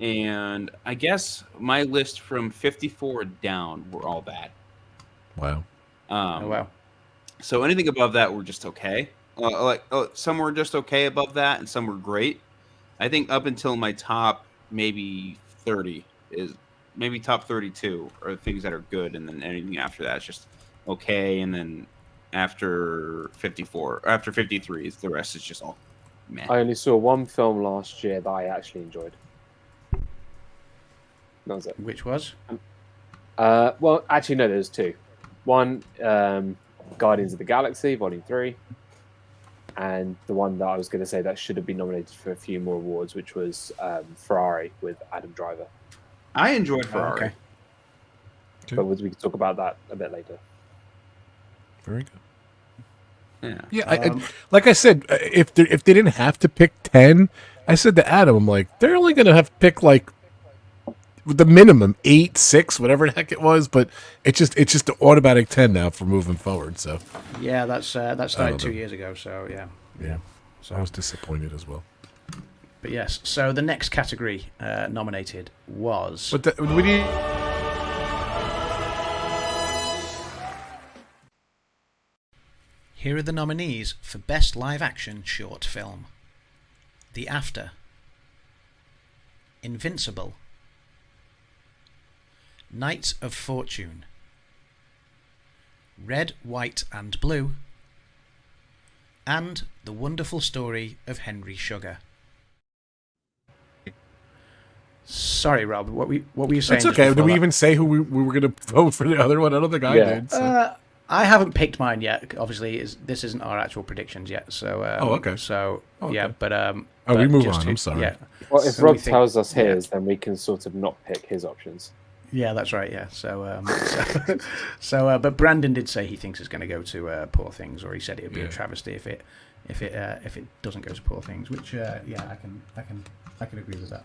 [SPEAKER 4] And I guess my list from 54 down were all bad.
[SPEAKER 2] Wow.
[SPEAKER 5] Oh wow.
[SPEAKER 4] So anything above that were just okay. Some were just okay above that, and some were great. I think up until my top maybe 30 is maybe top 32 are things that are good, and then anything after that is just okay, and then after 53 is the rest is just all meh.
[SPEAKER 7] I only saw one film last year that I actually enjoyed. That was it.
[SPEAKER 5] Which was?
[SPEAKER 7] Well, actually, no, there's two. One, Guardians of the Galaxy, Volume 3. And the one that I was going to say that should have been nominated for a few more awards, which was Ferrari with Adam Driver.
[SPEAKER 4] I enjoyed Ferrari.
[SPEAKER 5] Okay.
[SPEAKER 7] But we can talk about that a bit later.
[SPEAKER 2] Very good.
[SPEAKER 4] Yeah.
[SPEAKER 2] Yeah. Like I said, if they didn't have to pick 10, I said to Adam, I'm like, they're only going to have to pick like the minimum 8, 6, whatever the heck it was. But it's just the automatic 10 now for moving forward. So
[SPEAKER 5] Yeah, that started
[SPEAKER 2] know.
[SPEAKER 5] 2 years ago. So yeah.
[SPEAKER 2] yeah, so I was disappointed as well.
[SPEAKER 5] But yes, so the next category nominated was.
[SPEAKER 2] But we need.
[SPEAKER 5] Here are the nominees for Best Live Action Short Film: The After, Invincible, Knights of Fortune, Red, White and Blue, and The Wonderful Story of Henry Sugar. Sorry, Rob. What were you saying?
[SPEAKER 2] That's okay. Did we even say who we were going to vote for the other one? I don't think I did. So.
[SPEAKER 5] I haven't picked mine yet. Obviously, this isn't our actual predictions yet. So.
[SPEAKER 2] Okay.
[SPEAKER 5] So
[SPEAKER 2] okay.
[SPEAKER 5] yeah, but
[SPEAKER 2] we move
[SPEAKER 5] just
[SPEAKER 2] on. I'm sorry.
[SPEAKER 5] Yeah.
[SPEAKER 7] Well, if
[SPEAKER 5] So
[SPEAKER 7] Rob
[SPEAKER 5] we think-
[SPEAKER 7] tells us
[SPEAKER 5] yeah.
[SPEAKER 7] his, then we can sort of not pick his options.
[SPEAKER 5] Yeah, that's right. Yeah. So, but Brandon did say he thinks it's going to go to Poor Things, or he said it would be a travesty if it doesn't go to Poor Things. Which, yeah, I can agree with that.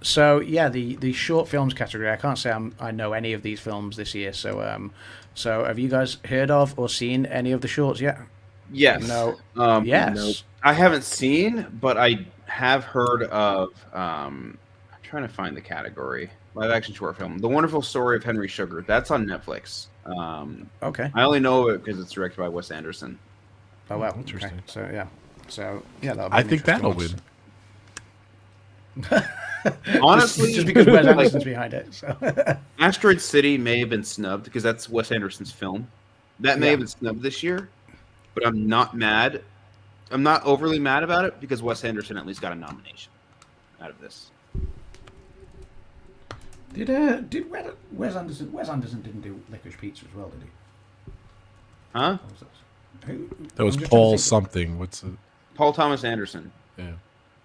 [SPEAKER 5] So yeah, the short films category. I can't say I know any of these films this year. So, so have you guys heard of or seen any of the shorts yet?
[SPEAKER 4] Yes.
[SPEAKER 5] No.
[SPEAKER 4] Yes.
[SPEAKER 7] Nope.
[SPEAKER 4] I haven't seen, but I have heard of. I'm trying to find the category. Live action short film. The Wonderful Story of Henry Sugar. That's on Netflix.
[SPEAKER 5] Okay.
[SPEAKER 4] I only know it because it's directed by Wes Anderson.
[SPEAKER 5] Oh wow.
[SPEAKER 2] Interesting.
[SPEAKER 5] Okay. So yeah, that'll be
[SPEAKER 2] I
[SPEAKER 5] an
[SPEAKER 2] think
[SPEAKER 5] interesting
[SPEAKER 2] that'll
[SPEAKER 5] one.
[SPEAKER 2] win.
[SPEAKER 4] Honestly,
[SPEAKER 5] just because Wes Anderson's behind it. So.
[SPEAKER 4] Asteroid City may have been snubbed because that's Wes Anderson's film. That may have been snubbed this year, but I'm not mad. I'm not overly mad about it because Wes Anderson at least got a nomination out of this.
[SPEAKER 5] Did Wes Anderson? Wes Anderson didn't do Licorice Pizza as well, did he?
[SPEAKER 4] Huh?
[SPEAKER 5] Or was that?
[SPEAKER 2] That was
[SPEAKER 5] I'm just trying to
[SPEAKER 2] Paul
[SPEAKER 5] think.
[SPEAKER 2] something. What's it?
[SPEAKER 4] Paul Thomas Anderson.
[SPEAKER 2] Yeah.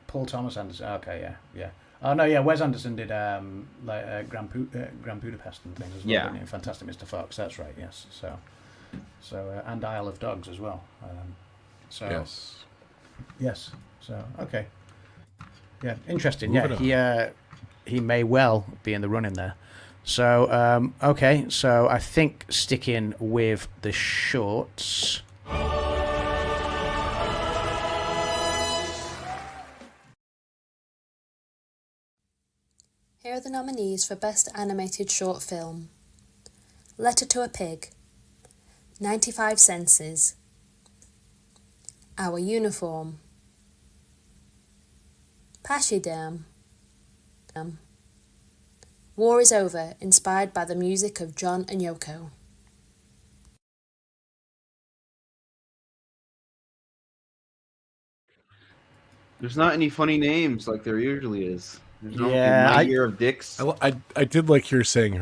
[SPEAKER 5] Paul Thomas Anderson. Okay, yeah. Oh no, yeah. Wes Anderson did Grand Budapest and things as well.
[SPEAKER 4] Yeah.
[SPEAKER 5] Didn't he? Fantastic Mr. Fox. That's right. Yes. So and Isle of Dogs as well.
[SPEAKER 2] Yes.
[SPEAKER 5] Yes. So okay. Yeah. Interesting.
[SPEAKER 2] Moving
[SPEAKER 5] Yeah. He may well be in the running there. So okay. So I think sticking with the shorts.
[SPEAKER 6] Here are the nominees for Best Animated Short Film: Letter to a Pig, 95 Senses, Our Uniform, Pachyderm, War is Over, inspired by the music of John and Yoko.
[SPEAKER 4] There's not any funny names like there usually is. There's no
[SPEAKER 5] Yeah,
[SPEAKER 4] My Year of Dicks.
[SPEAKER 2] I did like her saying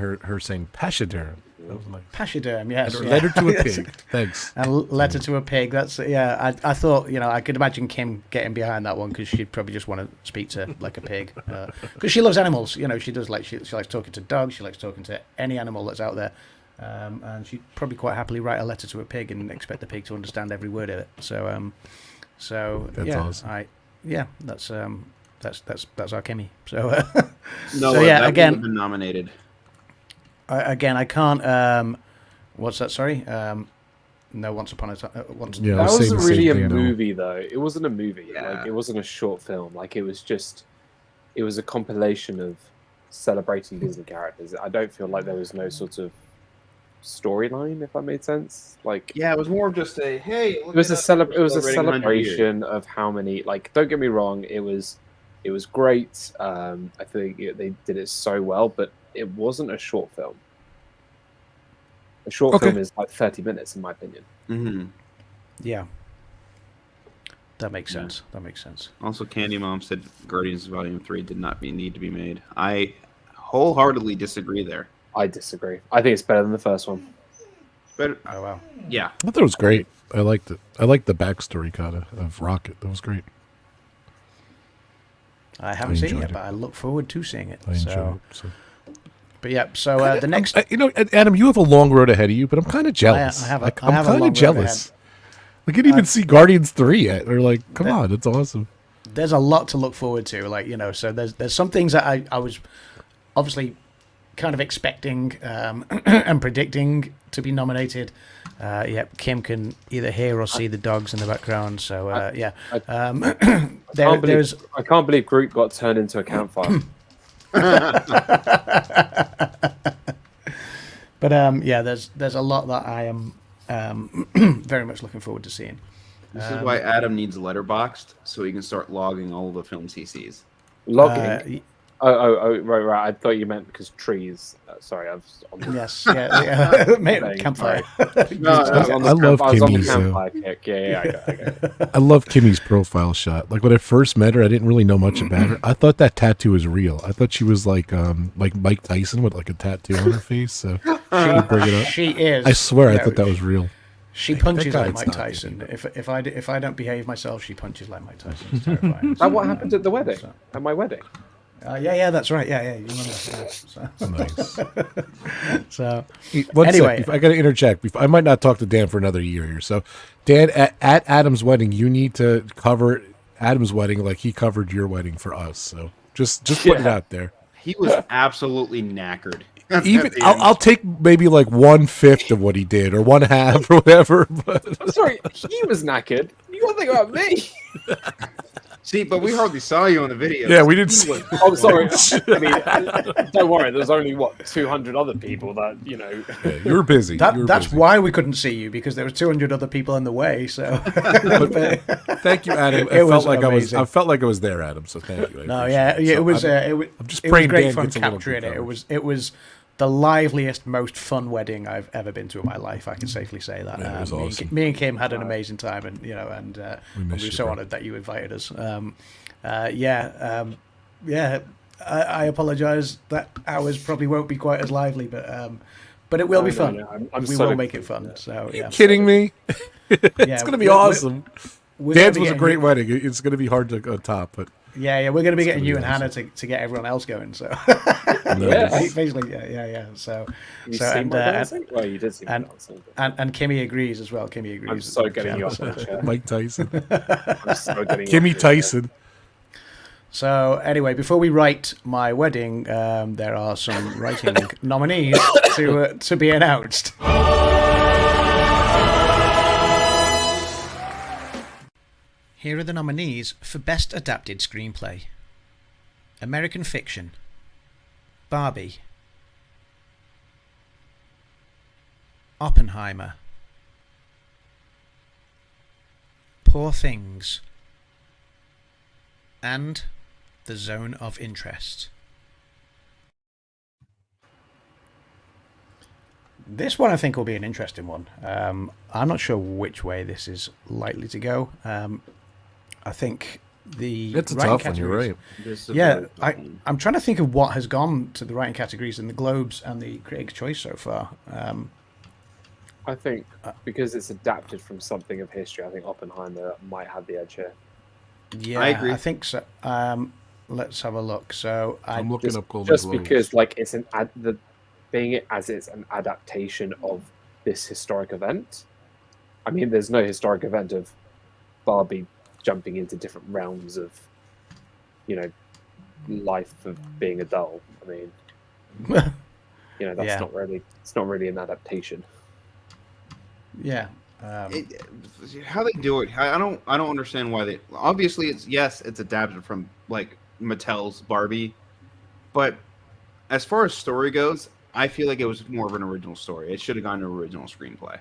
[SPEAKER 2] pachyderm. That was nice.
[SPEAKER 5] Pachyderm. Yes.
[SPEAKER 2] And
[SPEAKER 5] yeah.
[SPEAKER 2] letter to a pig. Thanks.
[SPEAKER 5] And Letter to a Pig. That's I thought I could imagine Kim getting behind that one because she'd probably just want to speak to like a pig because she loves animals. She does she likes talking to dogs. She likes talking to any animal that's out there, and she'd probably quite happily write a letter to a pig and expect the pig to understand every word of it. So
[SPEAKER 2] That's awesome.
[SPEAKER 5] that's that's our Kimmy. So
[SPEAKER 4] No,
[SPEAKER 5] So, yeah,
[SPEAKER 4] that
[SPEAKER 5] again-
[SPEAKER 4] would have been nominated.
[SPEAKER 5] again, I can't. What's that? Sorry. No, Once Upon a Time.
[SPEAKER 2] Yeah, I
[SPEAKER 7] That
[SPEAKER 2] was saying
[SPEAKER 7] wasn't
[SPEAKER 2] the
[SPEAKER 7] really a
[SPEAKER 2] same thing, no.
[SPEAKER 7] movie, though. It wasn't a movie.
[SPEAKER 4] Yeah.
[SPEAKER 7] Like, it wasn't a short film. Like, it was a compilation of celebrating Disney characters. I don't feel like there was no sort of storyline, if that made sense. Like,
[SPEAKER 4] Yeah, it was more of just a hey.
[SPEAKER 7] it was a
[SPEAKER 4] celebrate.
[SPEAKER 7] celebration of how many. Like, don't get me wrong, it was great. I think they did it so well, but it wasn't a short film. A short
[SPEAKER 2] Okay.
[SPEAKER 7] film is like 30 minutes, in my opinion.
[SPEAKER 4] Mm-hmm.
[SPEAKER 5] Yeah. That makes
[SPEAKER 4] Yeah.
[SPEAKER 5] sense. That makes sense.
[SPEAKER 4] Also, Candy Mom said Guardians Volume 3 did not need to be made. I wholeheartedly disagree there.
[SPEAKER 7] I disagree. I think it's better than the first one.
[SPEAKER 4] But
[SPEAKER 5] Oh wow.
[SPEAKER 4] yeah,
[SPEAKER 2] I thought it was great. I liked it. I liked the backstory kind of Rocket. That was great.
[SPEAKER 5] I haven't seen it
[SPEAKER 2] enjoyed
[SPEAKER 5] yet,
[SPEAKER 2] it.
[SPEAKER 5] but I look forward to seeing it.
[SPEAKER 2] I enjoyed
[SPEAKER 5] So,
[SPEAKER 2] it. So.
[SPEAKER 5] but yeah. So the next.
[SPEAKER 2] Adam, you have a long road ahead of you, but I'm kind of jealous.
[SPEAKER 5] I have a-
[SPEAKER 2] Like,
[SPEAKER 5] I
[SPEAKER 2] I'm
[SPEAKER 5] have a
[SPEAKER 2] kind
[SPEAKER 5] long
[SPEAKER 2] of
[SPEAKER 5] road
[SPEAKER 2] jealous. I didn't even see Guardians 3 yet. Or like, come on, it's awesome.
[SPEAKER 5] There's a lot to look forward to, like, you know. So there's some things that I was obviously kind of expecting and predicting to be nominated. Yeah, Kim can either hear or see the dogs in the background. So yeah, there's
[SPEAKER 7] I can't believe Groot got turned into a campfire.
[SPEAKER 5] but yeah, there's a lot that I am very much looking forward to seeing.
[SPEAKER 4] this is why Adam needs Letterboxd so he can start logging all the films he sees.
[SPEAKER 7] Logging. Right. I thought you meant because trees. Sorry, I was on the
[SPEAKER 5] Yes, yeah. Mate,
[SPEAKER 7] thing,
[SPEAKER 5] campfire.
[SPEAKER 7] sorry.
[SPEAKER 2] I love
[SPEAKER 7] I was on the
[SPEAKER 2] Kimmy's.
[SPEAKER 7] campfire kick. Yeah, I got it.
[SPEAKER 2] I love Kimmy's profile shot. Like when I first met her, I didn't really know much about her. I thought that tattoo was real. I thought she was like Mike Tyson with like a tattoo on her face. So she bring it up.
[SPEAKER 5] She is.
[SPEAKER 2] I swear, I
[SPEAKER 5] No,
[SPEAKER 2] thought that was real.
[SPEAKER 5] She
[SPEAKER 2] Thank
[SPEAKER 5] punches
[SPEAKER 2] God
[SPEAKER 5] like
[SPEAKER 2] it's
[SPEAKER 5] Mike
[SPEAKER 2] not
[SPEAKER 5] Tyson. If I don't behave myself, she punches like Mike Tyson. It's terrifying.
[SPEAKER 7] Is that what happened at the wedding? At my wedding?
[SPEAKER 5] Yeah, that's right. Yeah, you remember. Yeah, so.
[SPEAKER 2] Nice.
[SPEAKER 5] So
[SPEAKER 2] One
[SPEAKER 5] Anyway.
[SPEAKER 2] sec, I got to interject. I might not talk to Dan for another year here. So, Dan, at Adam's wedding, you need to cover Adam's wedding like he covered your wedding for us. So just put it out there.
[SPEAKER 4] He was absolutely knackered.
[SPEAKER 2] Even I'll take maybe like 1/5 of what he did or 1/2 or whatever. But
[SPEAKER 7] I'm sorry, he was knackered. You got to think about me.
[SPEAKER 4] See, but we hardly saw you on the video.
[SPEAKER 2] yeah, we didn't see.
[SPEAKER 7] Oh, sorry. I mean, don't worry. There's only 200 other people that
[SPEAKER 2] Yeah, you were busy. You were
[SPEAKER 5] that's
[SPEAKER 2] busy.
[SPEAKER 5] why we couldn't see you, because there was 200 other people in the way. So
[SPEAKER 2] Thank you, Adam.
[SPEAKER 5] It was
[SPEAKER 2] I felt like I was there, Adam. So thank you. I
[SPEAKER 5] no,
[SPEAKER 2] appreciate
[SPEAKER 5] yeah,
[SPEAKER 2] it.
[SPEAKER 5] yeah,
[SPEAKER 2] So
[SPEAKER 5] it was.
[SPEAKER 2] I'm
[SPEAKER 5] I'm
[SPEAKER 2] just
[SPEAKER 5] it was
[SPEAKER 2] praying
[SPEAKER 5] great
[SPEAKER 2] Dan
[SPEAKER 5] fun
[SPEAKER 2] gets a little
[SPEAKER 5] capturing
[SPEAKER 2] bit
[SPEAKER 5] it.
[SPEAKER 2] covered.
[SPEAKER 5] It was the liveliest, most fun wedding I've ever been to in my life. I can safely say that.
[SPEAKER 2] Yeah, it was awesome.
[SPEAKER 5] Me and Kim had an amazing time, and we
[SPEAKER 2] miss
[SPEAKER 5] were
[SPEAKER 2] you,
[SPEAKER 5] so
[SPEAKER 2] bro.
[SPEAKER 5] honoured that you invited us. I apologise that ours probably won't be quite as lively, but it will be fun.
[SPEAKER 7] I'm
[SPEAKER 5] we
[SPEAKER 7] so
[SPEAKER 5] will
[SPEAKER 7] looking
[SPEAKER 5] make it
[SPEAKER 7] forward
[SPEAKER 5] fun.
[SPEAKER 7] to
[SPEAKER 5] So
[SPEAKER 2] Are you
[SPEAKER 5] yeah,
[SPEAKER 2] kidding me? It's
[SPEAKER 5] Yeah,
[SPEAKER 2] gonna be
[SPEAKER 5] we're-
[SPEAKER 2] awesome.
[SPEAKER 5] we're
[SPEAKER 2] Dan's
[SPEAKER 5] gonna be
[SPEAKER 2] was a
[SPEAKER 5] getting
[SPEAKER 2] great
[SPEAKER 5] you-
[SPEAKER 2] wedding. It's gonna be hard to top, but
[SPEAKER 5] Yeah, we're going to be getting
[SPEAKER 2] gonna
[SPEAKER 5] you
[SPEAKER 2] be
[SPEAKER 5] and Hannah to get everyone else going. So
[SPEAKER 7] Yes.
[SPEAKER 5] basically, yeah. So
[SPEAKER 7] You
[SPEAKER 5] so
[SPEAKER 7] seen
[SPEAKER 5] and,
[SPEAKER 7] my dancing? Well, you did see my
[SPEAKER 5] and-
[SPEAKER 7] dancing.
[SPEAKER 5] and Kimmy agrees as well. Kimmy agrees.
[SPEAKER 7] I'm so getting you off
[SPEAKER 5] So-
[SPEAKER 7] my chair.
[SPEAKER 2] Mike Tyson,
[SPEAKER 7] I'm so getting you
[SPEAKER 2] Kimmy
[SPEAKER 7] off your chair.
[SPEAKER 2] Tyson.
[SPEAKER 5] So anyway, before we write my wedding, there are some writing nominees to be announced. Here are the nominees for Best Adapted Screenplay: American Fiction, Barbie, Oppenheimer, Poor Things, and The Zone of Interest. This one I think will be an interesting one. I'm not sure which way this is likely to go. I think the
[SPEAKER 2] It's a
[SPEAKER 5] writing
[SPEAKER 2] tough one. You're
[SPEAKER 5] categories-
[SPEAKER 2] right.
[SPEAKER 4] This is a
[SPEAKER 5] Yeah,
[SPEAKER 4] very tough one.
[SPEAKER 5] I'm trying to think of what has gone to the writing categories in the Globes and the Critics' Choice so far.
[SPEAKER 7] I think because it's adapted from something of history, I think Oppenheimer might have the edge here.
[SPEAKER 5] Yeah,
[SPEAKER 4] I agree.
[SPEAKER 5] I think so. Let's have a look. So
[SPEAKER 2] I'm looking
[SPEAKER 7] Just,
[SPEAKER 2] up Golden
[SPEAKER 7] just
[SPEAKER 2] Globes.
[SPEAKER 7] because, like, it's being it as it's an adaptation of this historic event. I mean, there's no historic event of Barbie jumping into different realms of life of being a doll. I mean, that's
[SPEAKER 5] Yeah.
[SPEAKER 7] not really an adaptation.
[SPEAKER 5] Yeah.
[SPEAKER 4] How they do it, I don't understand why they. Obviously, it's adapted from like Mattel's Barbie, but as far as story goes, I feel like it was more of an original story. It should have gone to original screenplay.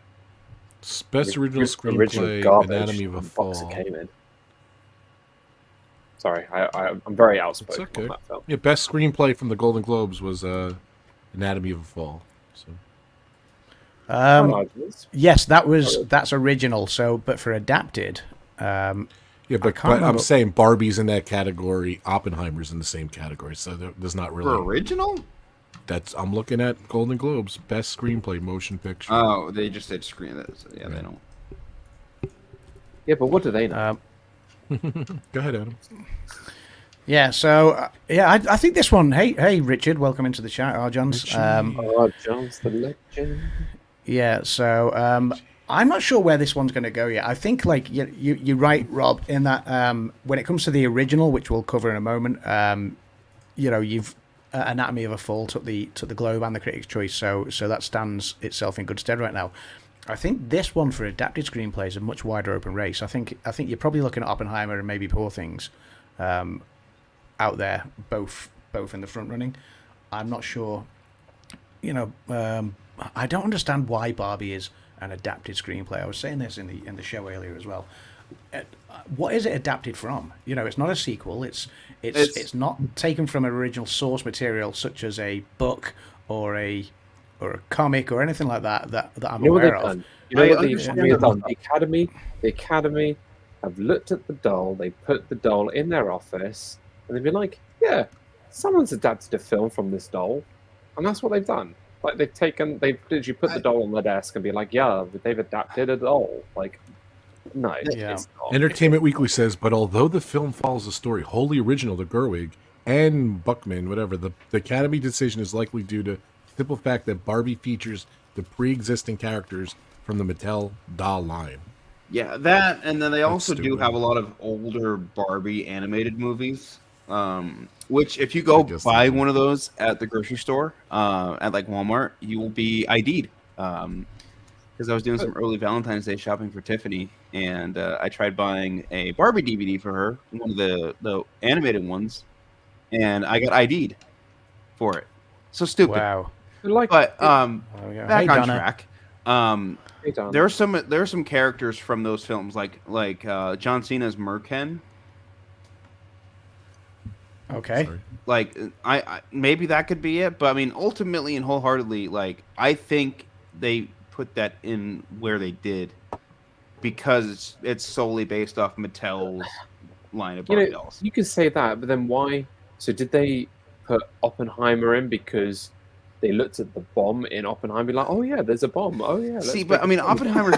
[SPEAKER 2] Best original screenplay,
[SPEAKER 7] garbage
[SPEAKER 2] Anatomy of a
[SPEAKER 7] in the box it
[SPEAKER 2] Fall.
[SPEAKER 7] came in. Sorry, I'm very outspoken
[SPEAKER 2] It's okay.
[SPEAKER 7] on that film.
[SPEAKER 2] Yeah, best screenplay from the Golden Globes was Anatomy of a Fall. So.
[SPEAKER 5] Yes, that's original. So, but for adapted,
[SPEAKER 2] Yeah, but
[SPEAKER 5] can't
[SPEAKER 2] I'm
[SPEAKER 5] remember.
[SPEAKER 2] saying Barbie's in that category. Oppenheimer's in the same category, so there's not really.
[SPEAKER 4] For original?
[SPEAKER 2] I'm looking at Golden Globes best screenplay motion picture.
[SPEAKER 4] Oh, they just said screen. Yeah, they don't.
[SPEAKER 7] Yeah, but what do they know?
[SPEAKER 2] Go ahead, Adam.
[SPEAKER 5] Yeah, so I think this one. Hey, Richard, welcome into the chat, Arjons.
[SPEAKER 7] John's the legend.
[SPEAKER 5] Yeah, so I'm not sure where this one's going to go yet. I think like you're right, Rob, in that when it comes to the original, which we'll cover in a moment, you've Anatomy of a Fall took the Globe and the Critics' Choice, so that stands itself in good stead right now. I think this one for adapted screenplay is a much wider open race. I think you're probably looking at Oppenheimer and maybe Poor Things out there, both in the front running. I'm not sure. I don't understand why Barbie is an adapted screenplay. I was saying this in the show earlier as well. What is it adapted from? It's not a sequel. It's not taken from an original source material such as a book or a comic or anything like that I'm aware of.
[SPEAKER 7] You know what they've done? The Academy have looked at the doll. They put the doll in their office, and they've been like, "Yeah, someone's adapted a film from this doll," and that's what they've done. Like they've literally put the doll on the desk and be like, "Yeah, they've adapted a doll." Like, no, it's not.
[SPEAKER 2] Entertainment Weekly says, but although the film follows a story wholly original to Gerwig and Buckman, whatever, the Academy decision is likely due to the simple fact that Barbie features the pre-existing characters from the Mattel doll line.
[SPEAKER 4] Yeah, that, and then they also do have a lot of older Barbie animated movies, which if you go buy one of those at the grocery store, at like Walmart, you will be ID'd. Because I was doing some early Valentine's Day shopping for Tiffany, and I tried buying a Barbie DVD for her, one of the animated ones, and I got ID'd for it. So stupid.
[SPEAKER 5] Wow.
[SPEAKER 4] But back on track. There are some characters from those films, like John Cena's Merkin.
[SPEAKER 5] Okay.
[SPEAKER 2] Sorry.
[SPEAKER 4] Like I maybe that could be it, but I mean ultimately and wholeheartedly, like I think they put that in where they did because it's solely based off Mattel's line of Barbie dolls.
[SPEAKER 7] You could say that, but then why? So did they put Oppenheimer in because they looked at the bomb in Oppenheimer, be like, "Oh yeah, there's a bomb. Oh yeah."
[SPEAKER 4] See, but I mean, Oppenheimer's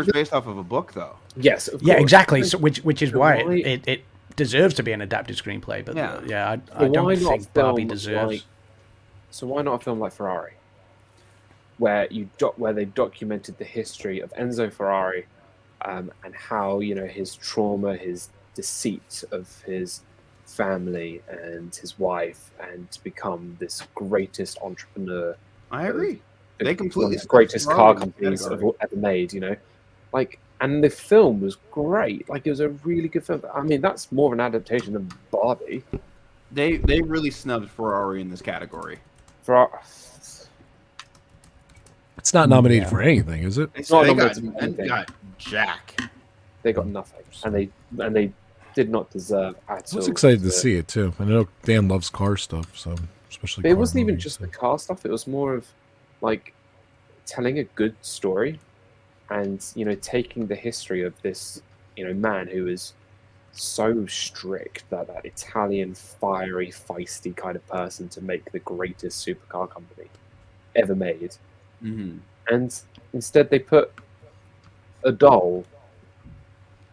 [SPEAKER 4] based off of a book, though.
[SPEAKER 7] Yes. Of
[SPEAKER 5] Yeah,
[SPEAKER 7] course.
[SPEAKER 5] exactly. So, which is why
[SPEAKER 7] why-
[SPEAKER 5] it deserves to be an adapted screenplay. But I
[SPEAKER 7] So
[SPEAKER 5] don't
[SPEAKER 7] why not
[SPEAKER 5] think
[SPEAKER 7] a film
[SPEAKER 5] Barbie deserves.
[SPEAKER 7] So why not a film like Ferrari, where they've documented the history of Enzo Ferrari, and how his trauma, his deceit of his family and his wife, and to become this greatest entrepreneur.
[SPEAKER 4] I agree. They completely
[SPEAKER 7] one of the greatest car companies ever made. And the film was great. Like it was a really good film. I mean, that's more of an adaptation than Barbie.
[SPEAKER 4] They really snubbed Ferrari in this category.
[SPEAKER 2] It's not nominated for anything, is it?
[SPEAKER 7] not
[SPEAKER 4] They
[SPEAKER 7] nominated for anything.
[SPEAKER 4] got Jack.
[SPEAKER 7] They got nothing, and they did not deserve at all.
[SPEAKER 2] I was excited to see it too. I know Dan loves car stuff, so especially.
[SPEAKER 7] But it
[SPEAKER 2] car
[SPEAKER 7] wasn't even
[SPEAKER 2] movies,
[SPEAKER 7] just
[SPEAKER 2] so.
[SPEAKER 7] the car stuff. It was more of like telling a good story, and taking the history of this man who is so strict, that Italian fiery, feisty kind of person to make the greatest supercar company ever made.
[SPEAKER 4] Mm-hmm.
[SPEAKER 7] And instead they put a doll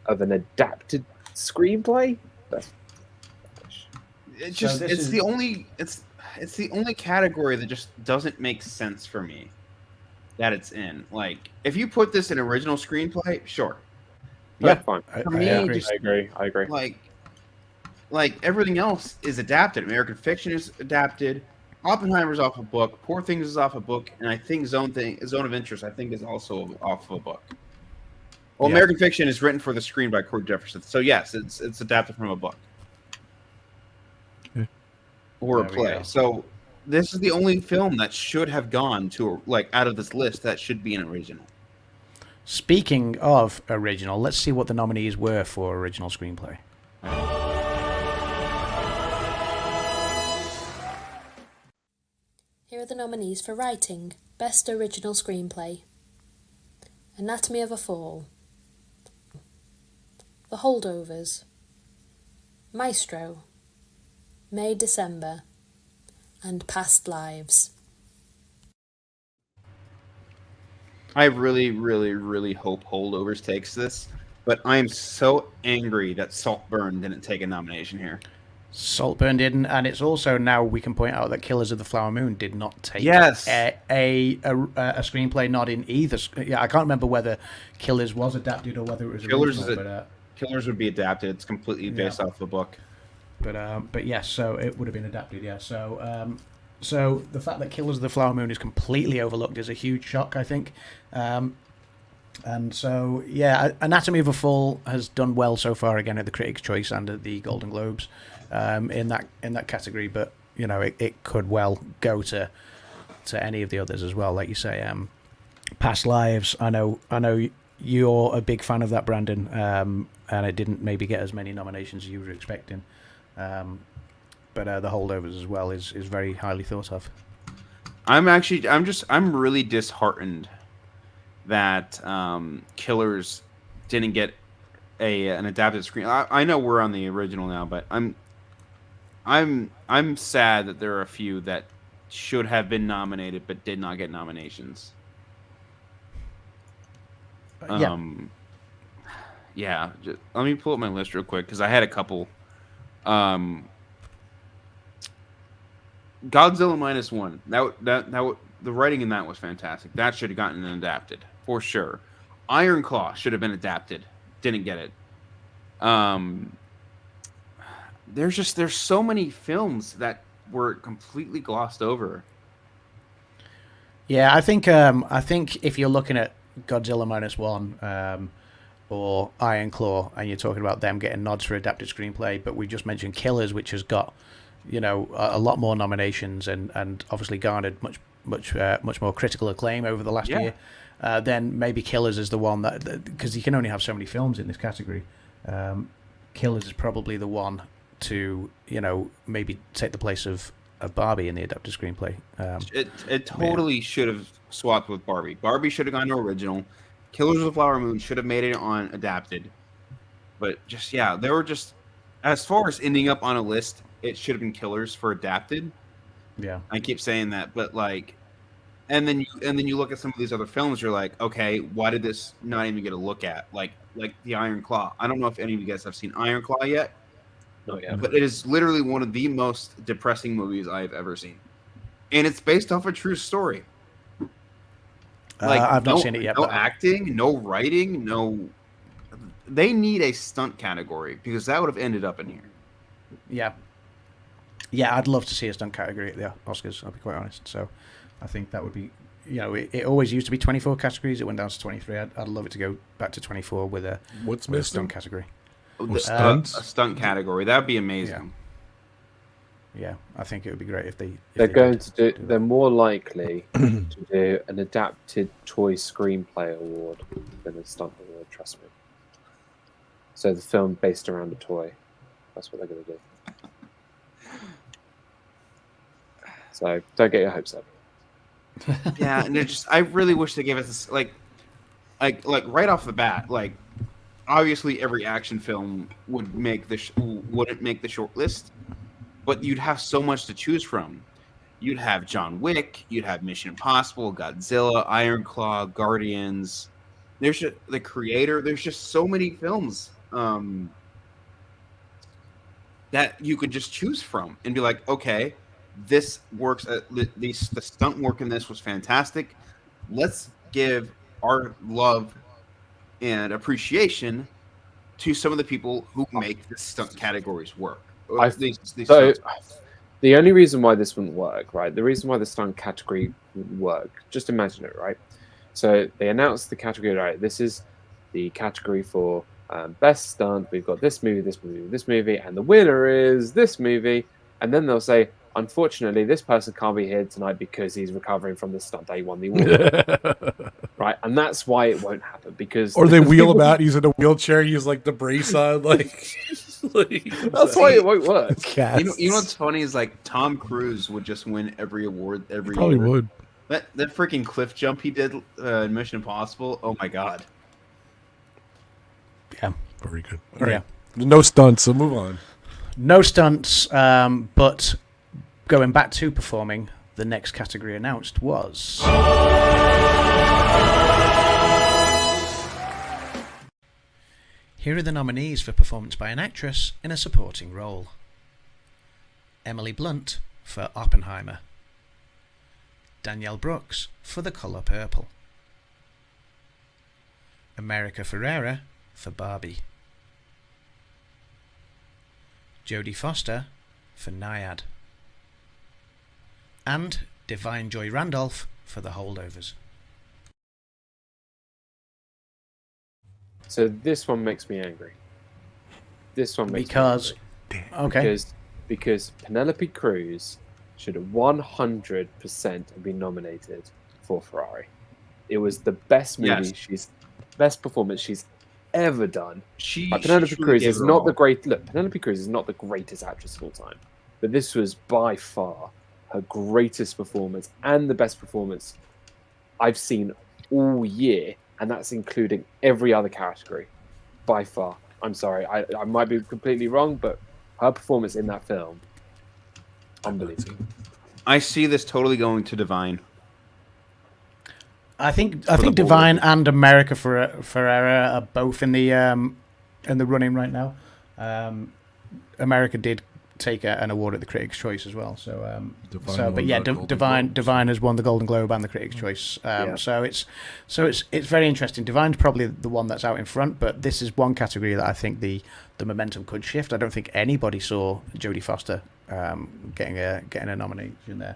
[SPEAKER 7] of an adapted screenplay. That's
[SPEAKER 4] It's just it's the only category that just doesn't make sense for me that it's in. Like if you put this in original screenplay, sure.
[SPEAKER 7] fine.
[SPEAKER 5] I
[SPEAKER 4] For me,
[SPEAKER 5] agree.
[SPEAKER 4] just
[SPEAKER 7] I agree.
[SPEAKER 4] like like everything else is adapted. American Fiction is adapted. Oppenheimer's off a book. Poor Things is off a book, and I think Zone of Interest, I think, is also off of a book. Well,
[SPEAKER 5] Yeah.
[SPEAKER 4] American Fiction is written for the screen by Corey Jefferson, so yes, it's adapted from a book or a
[SPEAKER 5] There we
[SPEAKER 4] play.
[SPEAKER 5] go.
[SPEAKER 4] So this is the only film that should have gone to like out of this list that should be an original.
[SPEAKER 5] Speaking of original, let's see what the nominees were for original screenplay.
[SPEAKER 6] Here are the nominees for writing: Best Original Screenplay: Anatomy of a Fall, The Holdovers, Maestro, May December, and Past Lives.
[SPEAKER 4] I really, really, really hope Holdovers takes this, but I am so angry that Saltburn didn't take a nomination here.
[SPEAKER 5] Saltburn didn't, and it's also now we can point out that Killers of the Flower Moon did not take
[SPEAKER 4] Yes.
[SPEAKER 5] a screenplay nod in either. Yeah, I can't remember whether Killers was adapted or whether it was
[SPEAKER 4] Killers
[SPEAKER 5] original,
[SPEAKER 4] Killers would be adapted. It's completely based off the book.
[SPEAKER 5] but yes, so it would have been adapted. Yeah, so so the fact that Killers of the Flower Moon is completely overlooked is a huge shock, I think. And so, yeah, Anatomy of a Fall has done well so far, again at the Critics' Choice and at the Golden Globes, in that category. But you know, it could well go to any of the others as well. Like you say, Past Lives. I know you're a big fan of that, Brandon, and it didn't maybe get as many nominations as you were expecting. But the Holdovers as well is very highly thought of.
[SPEAKER 4] I'm really disheartened that Killers didn't get an adapted screen. I know we're on the original now, but I'm sad that there are a few that should have been nominated but did not get nominations. Yeah. Let me pull up my list real quick because I had a couple. Godzilla -1. That the writing in that was fantastic. That should have gotten adapted for sure. Iron Claw should have been adapted. Didn't get it. There's so many films that were completely glossed over.
[SPEAKER 5] Yeah, I think if you're looking at Godzilla -1 or Iron Claw and you're talking about them getting nods for adapted screenplay, but we just mentioned Killers, which has got a lot more nominations and obviously garnered much more critical acclaim over the last year. Then maybe Killers is the one that, because you can only have so many films in this category. Killers is probably the one to maybe take the place of Barbie in the adapted screenplay.
[SPEAKER 4] It totally should have swapped with Barbie. Barbie should have gone to original. Killers of the Flower Moon should have made it on adapted. But they were just, as far as ending up on a list, it should have been Killers for adapted.
[SPEAKER 5] Yeah,
[SPEAKER 4] I keep saying that, but and then you look at some of these other films, you're like, okay, why did this not even get a look at? Like the Iron Claw. I don't know if any of you guys have seen Iron Claw yet.
[SPEAKER 7] Not yet.
[SPEAKER 4] But it is literally one of the most depressing movies I've ever seen, and it's based off a true story.
[SPEAKER 5] I've not seen it yet.
[SPEAKER 4] No
[SPEAKER 5] But
[SPEAKER 4] acting, no writing, no. They need a stunt category because that would have ended up in here.
[SPEAKER 5] Yeah, I'd love to see a stunt category at the Oscars, I'll be quite honest. So I think that would be, it always used to be 24 categories. It went down to 23. I'd love it to go back to 24 with a stunt category.
[SPEAKER 4] A stunt category. That would be amazing.
[SPEAKER 5] Yeah, I think it would be great if they.
[SPEAKER 7] They're more likely to do an adapted toy screenplay award than a stunt award. Trust me. So the film based around a toy. That's what they're going to do. So don't get your hopes up.
[SPEAKER 4] Yeah, and I really wish they gave us this, like right off the bat, obviously every action film wouldn't make the short list, but you'd have so much to choose from. You'd have John Wick, you'd have Mission Impossible, Godzilla, Iron Claw, Guardians. There's just The Creator. There's just so many films that you could just choose from and be like, okay, this works. The stunt work in this was fantastic. Let's give our love and appreciation to some of the people who make the stunt categories work. These
[SPEAKER 7] So
[SPEAKER 4] stunts.
[SPEAKER 7] the only reason why this wouldn't work, right? The reason why the stunt category wouldn't work, just imagine it, right? So they announced the category, right? This is the category for best stunt. We've got this movie, this movie, this movie, and the winner is this movie. And then they'll say, unfortunately, this person can't be here tonight because he's recovering from the stunt that he won the award. Right? And that's why it won't happen because
[SPEAKER 2] Or they wheel him out. He's in a wheelchair. He's like the brace on.
[SPEAKER 7] That's why it won't work.
[SPEAKER 4] You know what's funny is like Tom Cruise would just win every award every
[SPEAKER 2] Probably
[SPEAKER 4] year.
[SPEAKER 2] would.
[SPEAKER 4] That freaking cliff jump he did in Mission Impossible. Oh my god.
[SPEAKER 5] Yeah.
[SPEAKER 2] Very good. All right. No stunts, so move on.
[SPEAKER 5] No stunts, but going back to performing, the next category announced was... Here are the nominees for performance by an actress in a supporting role. Emily Blunt for Oppenheimer. Danielle Brooks for The Colour Purple. America Ferrera for Barbie. Jodie Foster for Naiad. And Divine Joy Randolph for The Holdovers.
[SPEAKER 7] So this one makes me angry. This one makes me angry.
[SPEAKER 5] Okay.
[SPEAKER 7] Because Penelope Cruz should 100% have been nominated for Ferrari. It was the best movie best performance she's ever done. Penelope Cruz is not the great. Look, Penelope Cruz is not the greatest actress of all time, but this was by far her greatest performance and the best performance I've seen all year, and that's including every other category, by far. I'm sorry, I might be completely wrong, but her performance in that film, unbelievable.
[SPEAKER 4] I see this totally going to Divine.
[SPEAKER 5] I think Divine and America Ferrera are both in the running right now. America did take an award at the Critics' Choice as well. So, Divine has won the Golden Globe and the Critics' Choice. So it's very interesting. Divine's probably the one that's out in front, but this is one category that I think the momentum could shift. I don't think anybody saw Jodie Foster getting a nomination there,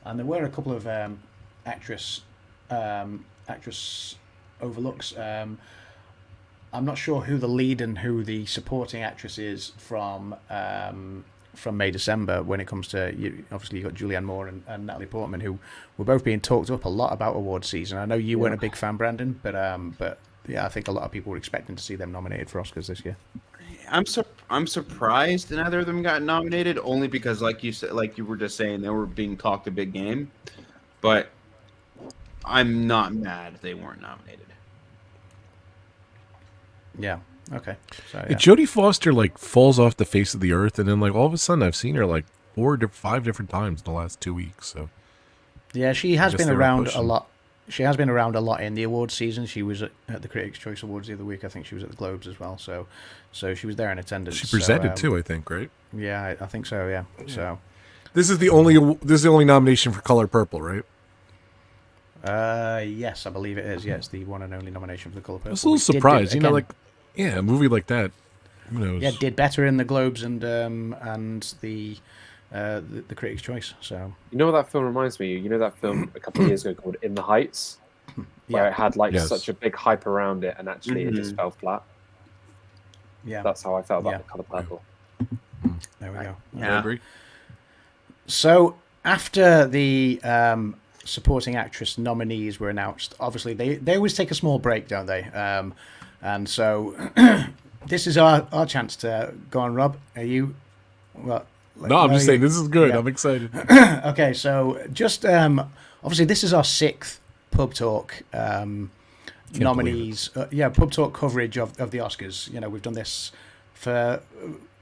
[SPEAKER 5] and there were a couple of actress overlooks. I'm not sure who the lead and who the supporting actress is from May December when it comes to obviously you got Julianne Moore and Natalie Portman, who were both being talked up a lot about awards season. I know you weren't a big fan, Brandon, but yeah, I think a lot of people were expecting to see them nominated for Oscars this year.
[SPEAKER 4] I'm surprised neither of them got nominated, only because like you said, like you were just saying, they were being talked a big game, but I'm not mad they weren't nominated.
[SPEAKER 5] Yeah. Okay. So,
[SPEAKER 2] Jodie Foster falls off the face of the earth, and then all of a sudden I've seen her 5 different times in the last 2 weeks. So
[SPEAKER 5] yeah, she has been around a lot. She has been around a lot in the awards season. She was at the Critics' Choice Awards the other week. I think she was at the Globes as well. So she was there in attendance.
[SPEAKER 2] She presented too, I think, right?
[SPEAKER 5] Yeah, I think so. Yeah. So
[SPEAKER 2] this is the only nomination for Color Purple, right?
[SPEAKER 5] Yes, I believe it is. Yeah, it's the one and only nomination for the Color Purple.
[SPEAKER 2] I was a little surprised, a movie like that. Who knows?
[SPEAKER 5] Yeah, did better in the Globes and the Critics' Choice. So
[SPEAKER 7] you know what that film reminds me of? You know that film a couple of years ago called In the Heights, where it had such a big hype around it, and actually it just fell flat.
[SPEAKER 5] Yeah,
[SPEAKER 7] that's how I felt about The Color Purple.
[SPEAKER 5] There we go.
[SPEAKER 4] Yeah.
[SPEAKER 2] I agree.
[SPEAKER 5] So after the supporting actress nominees were announced, obviously they always take a small break, don't they? And so this is our chance to go on. Rob, are you? Well,
[SPEAKER 2] no, I'm just saying this is good. Yeah. I'm excited.
[SPEAKER 5] Okay, so just obviously this is our 6th Pub Talk nominees. Pub Talk coverage of the Oscars. We've done this for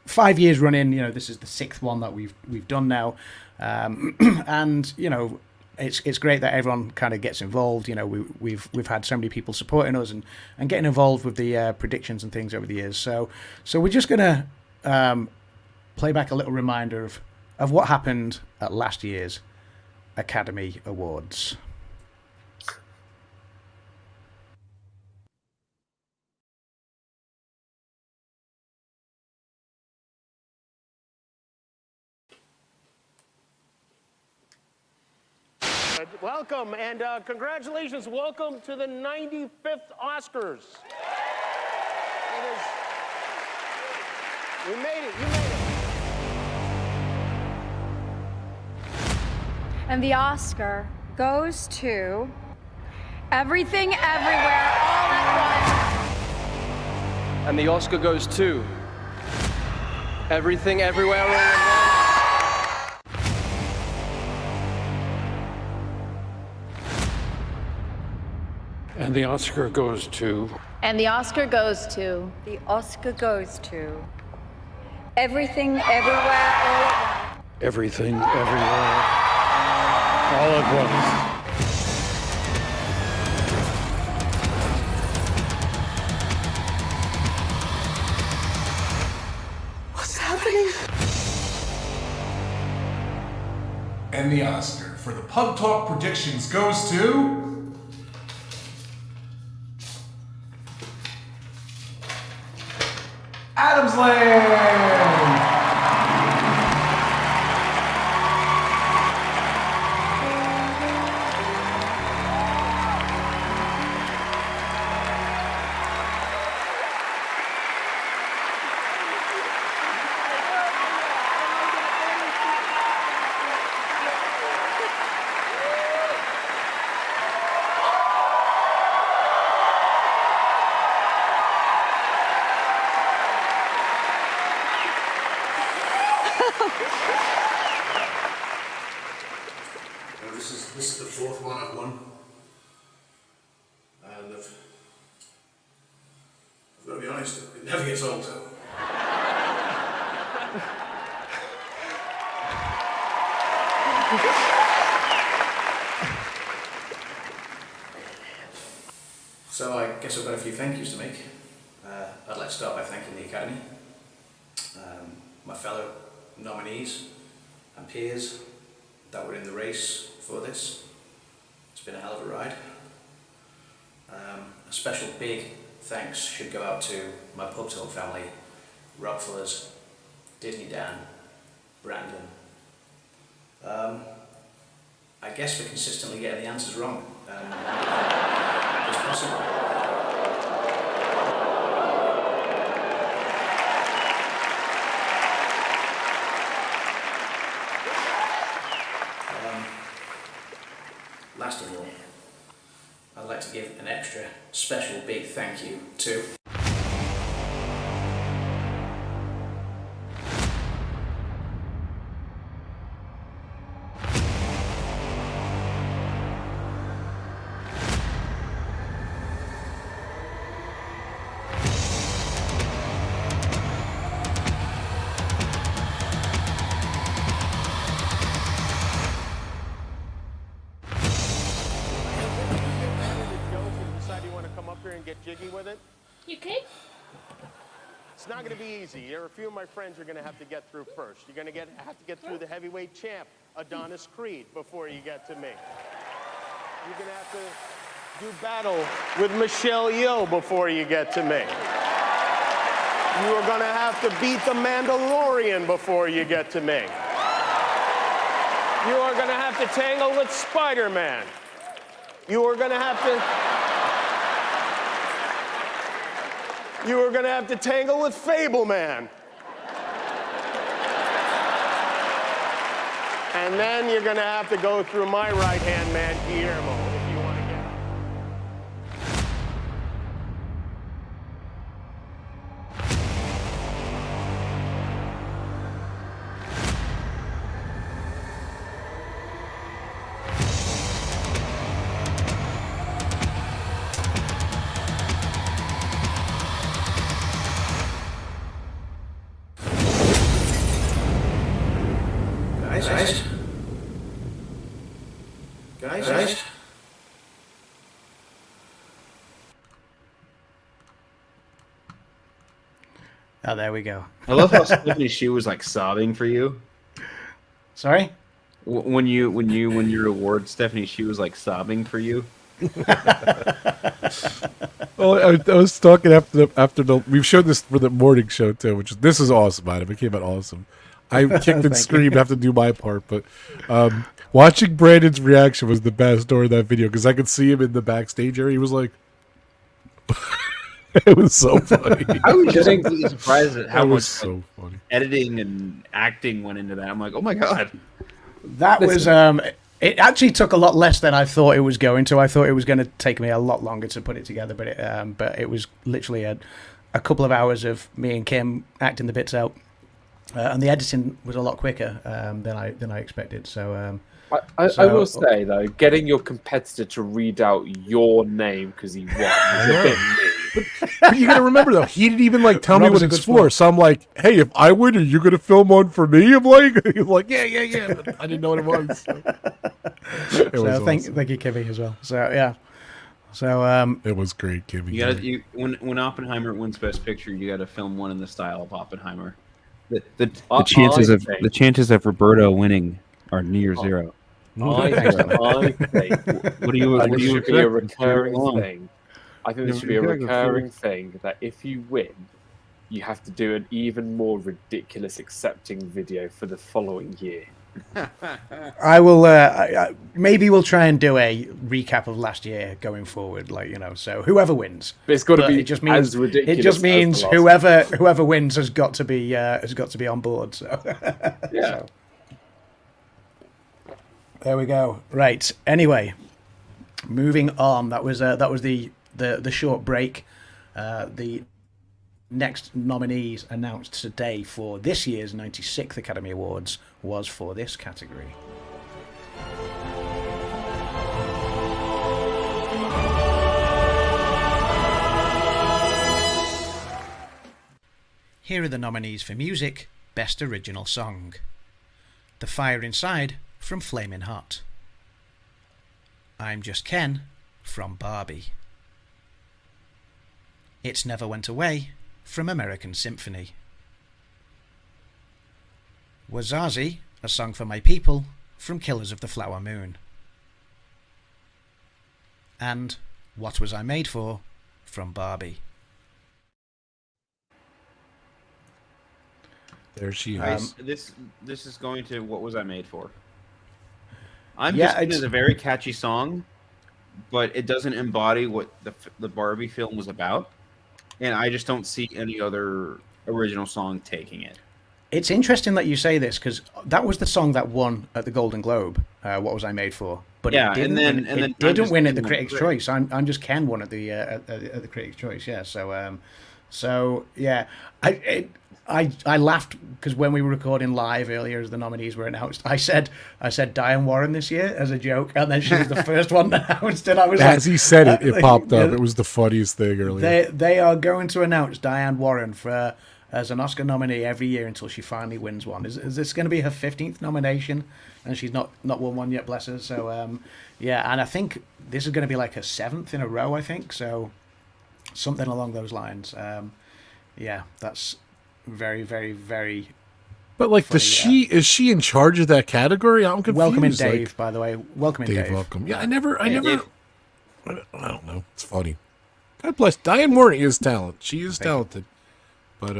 [SPEAKER 5] 5 years running. This is the 6th one that we've done now, and it's great that everyone kind of gets involved. We've had so many people supporting us and getting involved with the predictions and things over the years. So we're just gonna play back a little reminder of what happened at last year's Academy Awards.
[SPEAKER 8] good. Welcome and congratulations. Welcome to the 95th Oscars. You made it. You made it.
[SPEAKER 9] And the Oscar goes to Everything Everywhere All at Once.
[SPEAKER 10] And the Oscar goes to Everything Everywhere All at Once.
[SPEAKER 11] And the Oscar goes to...
[SPEAKER 9] And the Oscar goes to...
[SPEAKER 12] The Oscar goes to... Everything Everywhere All at Once.
[SPEAKER 11] Everything Everywhere All at Once.
[SPEAKER 6] What's happening?
[SPEAKER 2] And the Oscar for the Pub Talk predictions goes to... Adam's Land!
[SPEAKER 13] This is the fourth one I've won, and I've got to be honest, it never gets old. So I guess I've got a few thank yous to make. I'd like to start by thanking the Academy, my fellow nominees and peers that were in the race for this. It's been a hell of a ride. A special big thanks should go out to my Pub Talk family, RobFuz, DizneyDan, Brandon. I guess for consistently getting the answers wrong. It's possible. Last of all, I'd like to give an extra special big thank you to
[SPEAKER 8] get jiggy with it.
[SPEAKER 6] You okay?
[SPEAKER 8] It's not going to be easy. There are a few of my friends you're going to have to get through first. You're going to have to get through the heavyweight champ, Adonis Creed, before you get to me. You're going to have to do battle with Michelle Yeoh before you get to me. You are going to have to beat the Mandalorian before you get to me. You are going to have to tangle with Spider-Man. You are going to have to... You are going to have to tangle with Fableman. And then you're going to have to go through my right-hand man, Guillermo, if you want to get up.
[SPEAKER 13] Guys?
[SPEAKER 5] Oh, there we go.
[SPEAKER 4] I love how Stephanie Hsu was like sobbing for you.
[SPEAKER 5] Sorry?
[SPEAKER 4] When your award, Stephanie Hsu was like sobbing for you.
[SPEAKER 2] Well, I was talking after the. We've showed this for the morning show too, this is awesome, Adam. It came out awesome. I kicked and
[SPEAKER 5] Thank
[SPEAKER 2] screamed.
[SPEAKER 5] you.
[SPEAKER 2] I have to do my part, but watching Brandon's reaction was the best during that video because I could see him in the backstage area. He was like, it was so funny.
[SPEAKER 4] I was just completely surprised at how
[SPEAKER 2] That
[SPEAKER 4] much
[SPEAKER 2] was so funny.
[SPEAKER 4] editing and acting went into that. I'm like, oh my god.
[SPEAKER 5] That was it actually took a lot less than I thought it was going to. I thought it was going to take me a lot longer to put it together, but it was literally a couple of hours of me and Kim acting the bits out, and the editing was a lot quicker than I expected. So
[SPEAKER 7] I will say though, getting your competitor to read out your name because he won is a bit mean.
[SPEAKER 2] But you got to remember though, he didn't even like tell me
[SPEAKER 5] Rob was
[SPEAKER 2] what
[SPEAKER 5] a
[SPEAKER 2] it's
[SPEAKER 5] good
[SPEAKER 2] for.
[SPEAKER 5] sport.
[SPEAKER 2] So I'm like, hey, if I win, are you gonna film one for me? I'm like, he's like, yeah. But I didn't know what it was. So. It was
[SPEAKER 5] thank
[SPEAKER 2] awesome.
[SPEAKER 5] you, Kimmy, as well. So yeah, so
[SPEAKER 2] It was great, Kimmy.
[SPEAKER 4] You gotta when Oppenheimer wins Best Picture, you gotta film one in the style of Oppenheimer. The chances of Roberto winning are near zero.
[SPEAKER 7] I think
[SPEAKER 4] What do you?
[SPEAKER 7] this should be a
[SPEAKER 4] expect?
[SPEAKER 7] recurring thing. I think this should be a
[SPEAKER 4] Yeah,
[SPEAKER 7] recurring thing that if you win, you have to do an even more ridiculous accepting video for the following year.
[SPEAKER 5] I will. Maybe we'll try and do a recap of last year going forward. So whoever wins,
[SPEAKER 7] But it's got to
[SPEAKER 5] But
[SPEAKER 7] be
[SPEAKER 5] it just means
[SPEAKER 7] as ridiculous.
[SPEAKER 5] it just
[SPEAKER 7] as
[SPEAKER 5] means
[SPEAKER 7] the last
[SPEAKER 5] whoever wins has got to be on board. So
[SPEAKER 7] Yeah.
[SPEAKER 5] there we go. Right. Anyway, moving on. That was the short break. The next nominees announced today for this year's 96th Academy Awards was for this category. Here are the nominees for music, Best Original Song. The Fire Inside from Flamin' Hot. I'm Just Ken from Barbie. It's Never Went Away from American Symphony. Wazazi, A Song for My People from Killers of the Flower Moon. And What Was I Made For from Barbie.
[SPEAKER 2] There she is.
[SPEAKER 4] This is going to What Was I Made For? I'm
[SPEAKER 5] Yeah,
[SPEAKER 4] just
[SPEAKER 5] it's-
[SPEAKER 4] is a very catchy song, but it doesn't embody what the Barbie film was about, and I just don't see any other original song taking it.
[SPEAKER 5] It's interesting that you say this because that was the song that won at the Golden Globe. What Was I Made For? But
[SPEAKER 4] Yeah,
[SPEAKER 5] it didn't
[SPEAKER 4] and then-
[SPEAKER 5] win,
[SPEAKER 4] and then
[SPEAKER 5] it didn't
[SPEAKER 4] Just
[SPEAKER 5] win at
[SPEAKER 4] Ken
[SPEAKER 5] the
[SPEAKER 4] won
[SPEAKER 5] Critics'
[SPEAKER 4] Brit.
[SPEAKER 5] Choice. I'm Just Ken won at the Critics' Choice. Yeah. So yeah, I laughed because when we were recording live earlier as the nominees were announced, I said Diane Warren this year as a joke, and then she was the first one announced, and I was
[SPEAKER 2] As
[SPEAKER 5] like,
[SPEAKER 2] he said it, it
[SPEAKER 5] like,
[SPEAKER 2] popped up.
[SPEAKER 5] yeah,
[SPEAKER 2] It was the funniest thing earlier.
[SPEAKER 5] They are going to announce Diane Warren as an Oscar nominee every year until she finally wins one. Is this going to be her 15th nomination? And she's not won one yet, bless her. So yeah, and I think this is going to be like her 7th in a row. I think so, something along those lines. Yeah, that's very, very, very.
[SPEAKER 2] But like,
[SPEAKER 5] funny,
[SPEAKER 2] is she in charge of that category? I'm confused.
[SPEAKER 5] Welcome in Dave,
[SPEAKER 2] Like,
[SPEAKER 5] by the way. Welcome in Dave.
[SPEAKER 2] welcome. Yeah, I never. I don't know. It's funny. God bless. Diane Warren is talent. She is talented, but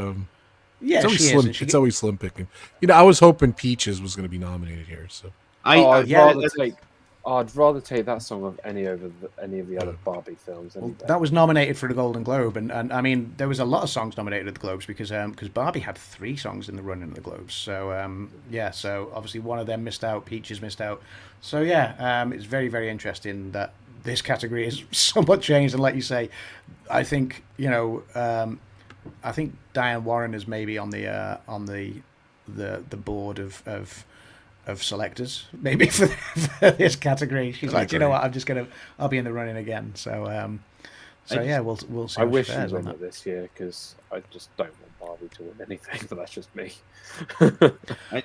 [SPEAKER 5] Yeah,
[SPEAKER 2] it's always
[SPEAKER 5] she is,
[SPEAKER 2] slim.
[SPEAKER 5] and she
[SPEAKER 2] It's always slim picking. I was hoping Peaches was going to be nominated here. So
[SPEAKER 7] I'd rather take that song of any of the other Barbie films. Any day.
[SPEAKER 5] That was nominated for the Golden Globe, and I mean there was a lot of songs nominated at the Globes because Barbie had 3 songs in the running at the Globes. So yeah, so obviously one of them missed out. Peaches missed out. So yeah, it's very, very interesting that this category is somewhat changed. And like you say, I think I think Diane Warren is maybe on the board of selectors, maybe for this category. She's like, you know what, I'll be in the running again. So yeah, we'll see.
[SPEAKER 7] I
[SPEAKER 5] how she
[SPEAKER 7] wish she
[SPEAKER 5] fares on
[SPEAKER 7] won
[SPEAKER 5] that.
[SPEAKER 7] it this year because I just don't want Barbie to win anything, but that's just me.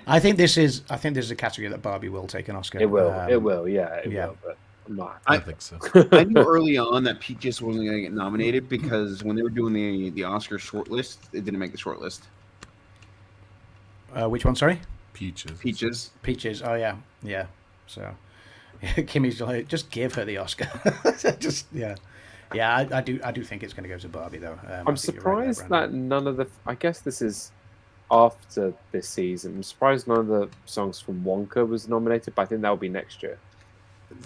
[SPEAKER 5] I think this is a category that Barbie will take an Oscar.
[SPEAKER 7] It will, it will, it will, but I'm not.
[SPEAKER 2] I think so.
[SPEAKER 4] I knew early on that Peaches wasn't going to get nominated because when they were doing the Oscar shortlist, it didn't make the shortlist.
[SPEAKER 5] Which one? Sorry.
[SPEAKER 2] Peaches.
[SPEAKER 5] Oh yeah. So Kimmy's like, just give her the Oscar. I do think it's going to go to Barbie though.
[SPEAKER 7] I'm surprised that none of the. I guess this is. after this season. I'm surprised none of the songs from Wonka was nominated, but I think that will be next year.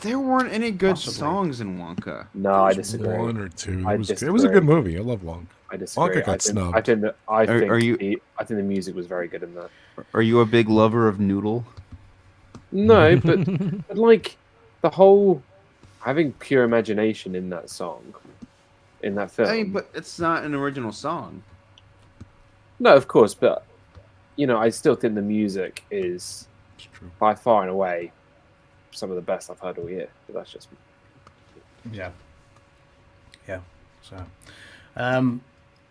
[SPEAKER 4] There weren't any good
[SPEAKER 5] Possibly.
[SPEAKER 4] songs in Wonka.
[SPEAKER 7] No, I disagree.
[SPEAKER 2] One or two.
[SPEAKER 7] I
[SPEAKER 2] It was,
[SPEAKER 7] disagree.
[SPEAKER 2] it was a good movie. I love Wonka.
[SPEAKER 7] I disagree.
[SPEAKER 2] Wonka got snubbed.
[SPEAKER 7] I think
[SPEAKER 4] you-
[SPEAKER 7] I think the music was very good in that.
[SPEAKER 4] Are you a big lover of Noodle?
[SPEAKER 7] No, but like the whole having pure imagination in that song, in that film.
[SPEAKER 4] I mean, but it's not an original song.
[SPEAKER 7] No, of course, but I still think the music is by far and away some of the best I've heard all year. But that's just me.
[SPEAKER 5] Yeah. So,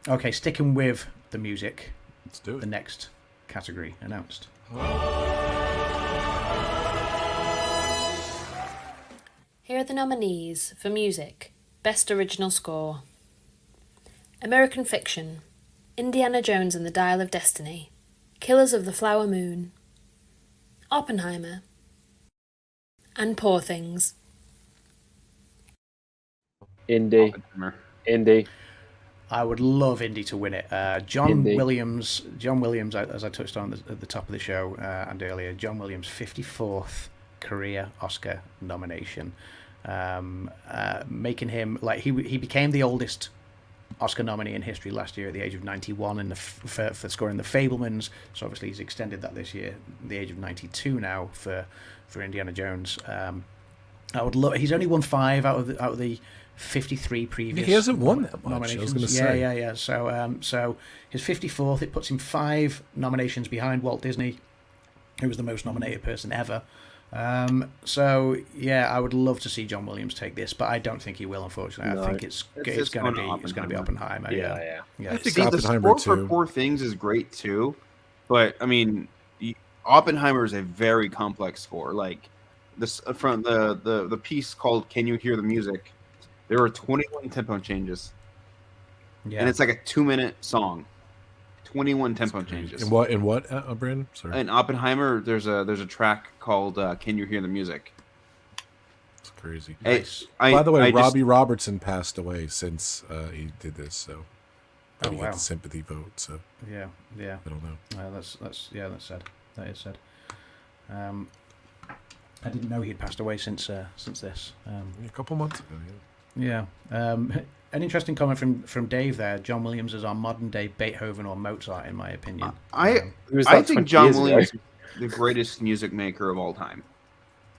[SPEAKER 5] okay, sticking with the music.
[SPEAKER 2] Let's do it.
[SPEAKER 5] The next category announced.
[SPEAKER 6] Here are the nominees for music. Best Original Score. American Fiction. Indiana Jones and the Dial of Destiny. Killers of the Flower Moon. Oppenheimer. And Poor Things.
[SPEAKER 7] Indy.
[SPEAKER 5] I would love Indy to win it. John
[SPEAKER 7] Indy.
[SPEAKER 5] Williams, as I touched on at the top of the show and earlier, John Williams' 54th career Oscar nomination, making him he became the oldest Oscar nominee in history last year at the age of 91 for scoring The Fabelmans. So obviously he's extended that this year, the age of 92 now for Indiana Jones. I would love. He's only won 5 out of the 53 previous.
[SPEAKER 2] He hasn't won that much.
[SPEAKER 5] Nominations.
[SPEAKER 2] I was going to say.
[SPEAKER 5] Yeah. So his 54th. It puts him 5 nominations behind Walt Disney, who was the most nominated person ever. So yeah, I would love to see John Williams take this, but I don't think he will. Unfortunately,
[SPEAKER 7] No.
[SPEAKER 5] I think it's going to be Oppenheimer.
[SPEAKER 7] Yeah.
[SPEAKER 4] I think
[SPEAKER 2] Oppenheimer
[SPEAKER 4] the score for
[SPEAKER 2] too.
[SPEAKER 4] Poor Things is great too, but I mean, Oppenheimer is a very complex score. Like this from the piece called "Can You Hear the Music?" There were 21 tempo changes, and it's like a 2-minute song. 21 tempo changes.
[SPEAKER 2] In what, Brandon? Sorry.
[SPEAKER 4] In Oppenheimer, there's a track called "Can You Hear the Music?"
[SPEAKER 2] It's crazy.
[SPEAKER 5] Nice.
[SPEAKER 2] By the way, Robbie Robertson passed away since he did this, so he got the sympathy vote. So
[SPEAKER 5] yeah.
[SPEAKER 2] I don't know.
[SPEAKER 5] That's sad. That is sad. I didn't know he'd passed away since this.
[SPEAKER 2] A couple months ago.
[SPEAKER 5] Yeah. An interesting comment from Dave there. John Williams is our modern day Beethoven or Mozart, in my opinion.
[SPEAKER 4] I think John Williams is the greatest music maker of all time.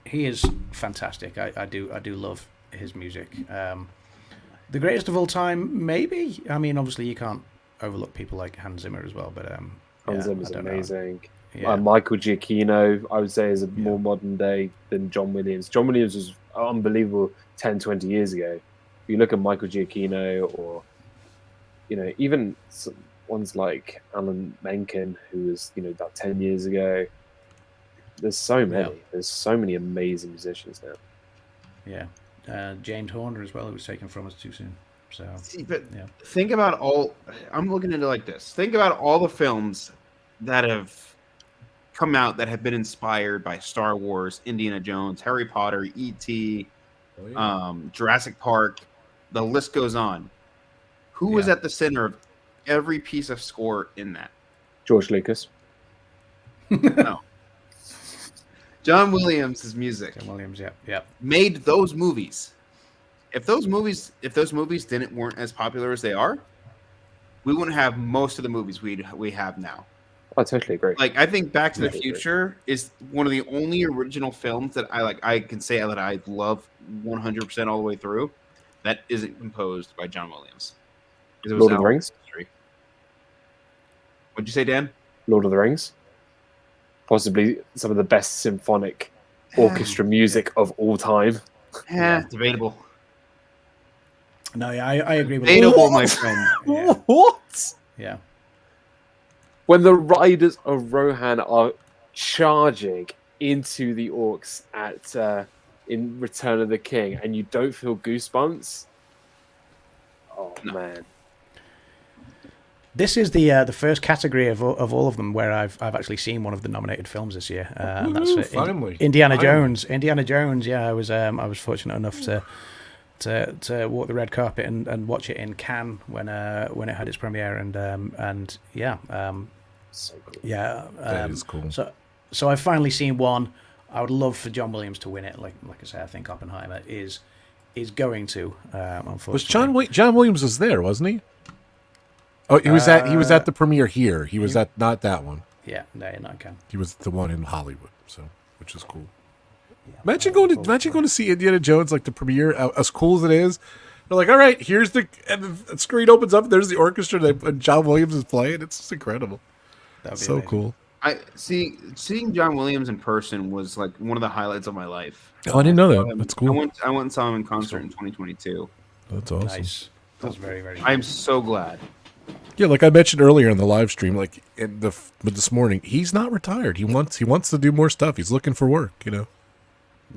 [SPEAKER 5] He is fantastic. I do love his music. The greatest of all time, maybe. I mean, obviously you can't overlook people like Hans Zimmer as well, but
[SPEAKER 7] Hans Zimmer's amazing.
[SPEAKER 5] Yeah.
[SPEAKER 7] Michael Giacchino, I would say, is a more modern day than John Williams. John Williams was unbelievable 10, 20 years ago. If you look at Michael Giacchino or, even ones like Alan Menken, who was, about 10 years ago, there's so many.
[SPEAKER 5] Yeah.
[SPEAKER 7] There's so many amazing musicians now.
[SPEAKER 5] Yeah. James Horner as well, who was taken from us too soon. So,
[SPEAKER 4] Think about all. I'm looking into it like this. Think about all the films that have come out that have been inspired by Star Wars, Indiana Jones, Harry Potter, E.T., Jurassic Park. The list goes on. Who was at the center of every piece of score in that?
[SPEAKER 7] George Lucas.
[SPEAKER 4] No. John Williams' music.
[SPEAKER 5] John Williams, yeah.
[SPEAKER 4] Made those movies. If those movies weren't as popular as they are, we wouldn't have most of the movies we have now.
[SPEAKER 7] I totally agree.
[SPEAKER 4] Like, I think Back to the Future is one of the only original films that I can say that I love 100% all the way through that isn't composed by John Williams.
[SPEAKER 7] Lord of the Rings.
[SPEAKER 4] What'd you say, Dan?
[SPEAKER 7] Lord of the Rings. Possibly some of the best symphonic orchestra music of all time.
[SPEAKER 4] Debatable.
[SPEAKER 5] No, yeah, I agree with
[SPEAKER 4] Debatable, my friend.
[SPEAKER 5] Yeah.
[SPEAKER 7] What?
[SPEAKER 5] Yeah.
[SPEAKER 7] When the riders of Rohan are charging into the orcs in Return of the King, and you don't feel goosebumps. Oh man!
[SPEAKER 5] This is the first category of all of them where I've actually seen one of the nominated films this year. And that's
[SPEAKER 2] finally.
[SPEAKER 5] Indiana Jones. Indiana Jones. Yeah, I was fortunate enough to walk the red carpet and watch it in Cannes when it had its premiere, and
[SPEAKER 7] So cool.
[SPEAKER 5] Yeah,
[SPEAKER 2] That is cool.
[SPEAKER 5] So I've finally seen one. I would love for John Williams to win it. Like I say, I think Oppenheimer is going to. Unfortunately,
[SPEAKER 2] Was John Williams was there, wasn't he? Oh, he was at the premiere here. He was at not that one.
[SPEAKER 5] Yeah, no, not Cannes.
[SPEAKER 2] He was the one in Hollywood, so which is cool. Yeah, imagine going to see Indiana Jones, like the premiere, as cool as it is. They're like, all right, here's and the screen opens up. And there's the orchestra, and John Williams is playing. It's just incredible. So amazing. Cool.
[SPEAKER 4] Seeing John Williams in person was like one of the highlights of my life.
[SPEAKER 2] Oh, I didn't know that. That's cool.
[SPEAKER 4] I went and saw him in concert in 2022.
[SPEAKER 2] That's awesome.
[SPEAKER 5] Nice. That's very, very.
[SPEAKER 4] I'm so glad.
[SPEAKER 2] Yeah, like I mentioned earlier in the live stream, like this morning, he's not retired. He wants to do more stuff. He's looking for work. Yeah.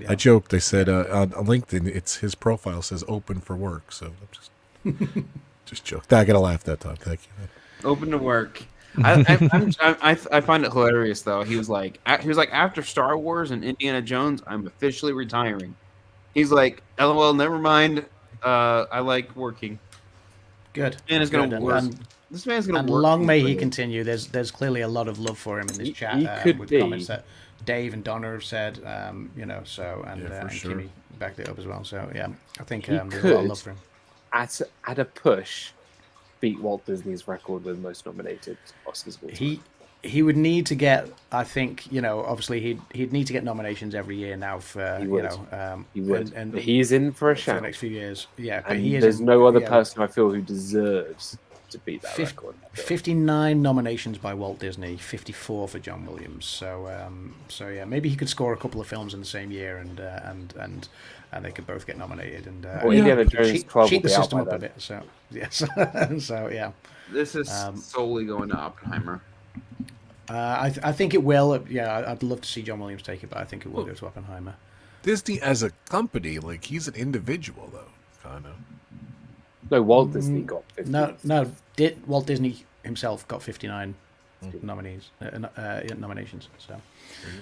[SPEAKER 2] I joked. I said on LinkedIn, his profile says "open for work." So I'm just joked. I got to laugh that time. Thank you.
[SPEAKER 4] Open to work. I find it hilarious though. He was like after Star Wars and Indiana Jones, I'm officially retiring. He's like, LOL, never mind. I like working.
[SPEAKER 5] Good.
[SPEAKER 4] Man is gonna work. This man's gonna work.
[SPEAKER 5] And long may he continue. There's clearly a lot of love for him in this chat. With comments that Dave and Donna have said. So and
[SPEAKER 2] sure.
[SPEAKER 5] Kimmy backed it up as well. So yeah, I think there's a lot of love for him.
[SPEAKER 7] At a push, beat Walt Disney's record with most nominated Oscars of all time.
[SPEAKER 5] He would need to get, I think, obviously he'd need to get nominations every year now for,
[SPEAKER 7] he would.
[SPEAKER 5] And
[SPEAKER 7] but he's in for a shout
[SPEAKER 5] for the next few years. Yeah, but
[SPEAKER 7] and there's no other person I feel who deserves to beat that record.
[SPEAKER 5] 59 nominations by Walt Disney, 54 for John Williams. So yeah, maybe he could score a couple of films in the same year, and they could both get nominated. And
[SPEAKER 7] Indiana Jones 12
[SPEAKER 5] cheat the
[SPEAKER 7] will be out
[SPEAKER 5] system
[SPEAKER 7] by
[SPEAKER 5] up a
[SPEAKER 7] then.
[SPEAKER 5] bit. So yes, so yeah.
[SPEAKER 4] This is solely going to Oppenheimer.
[SPEAKER 5] I think it will. Yeah, I'd love to see John Williams take it, but I think it will go to Oppenheimer.
[SPEAKER 2] Disney as a company, like he's an individual though, kind of.
[SPEAKER 7] No, Walt Disney got 50.
[SPEAKER 5] No. Walt Disney himself got 59 nominations.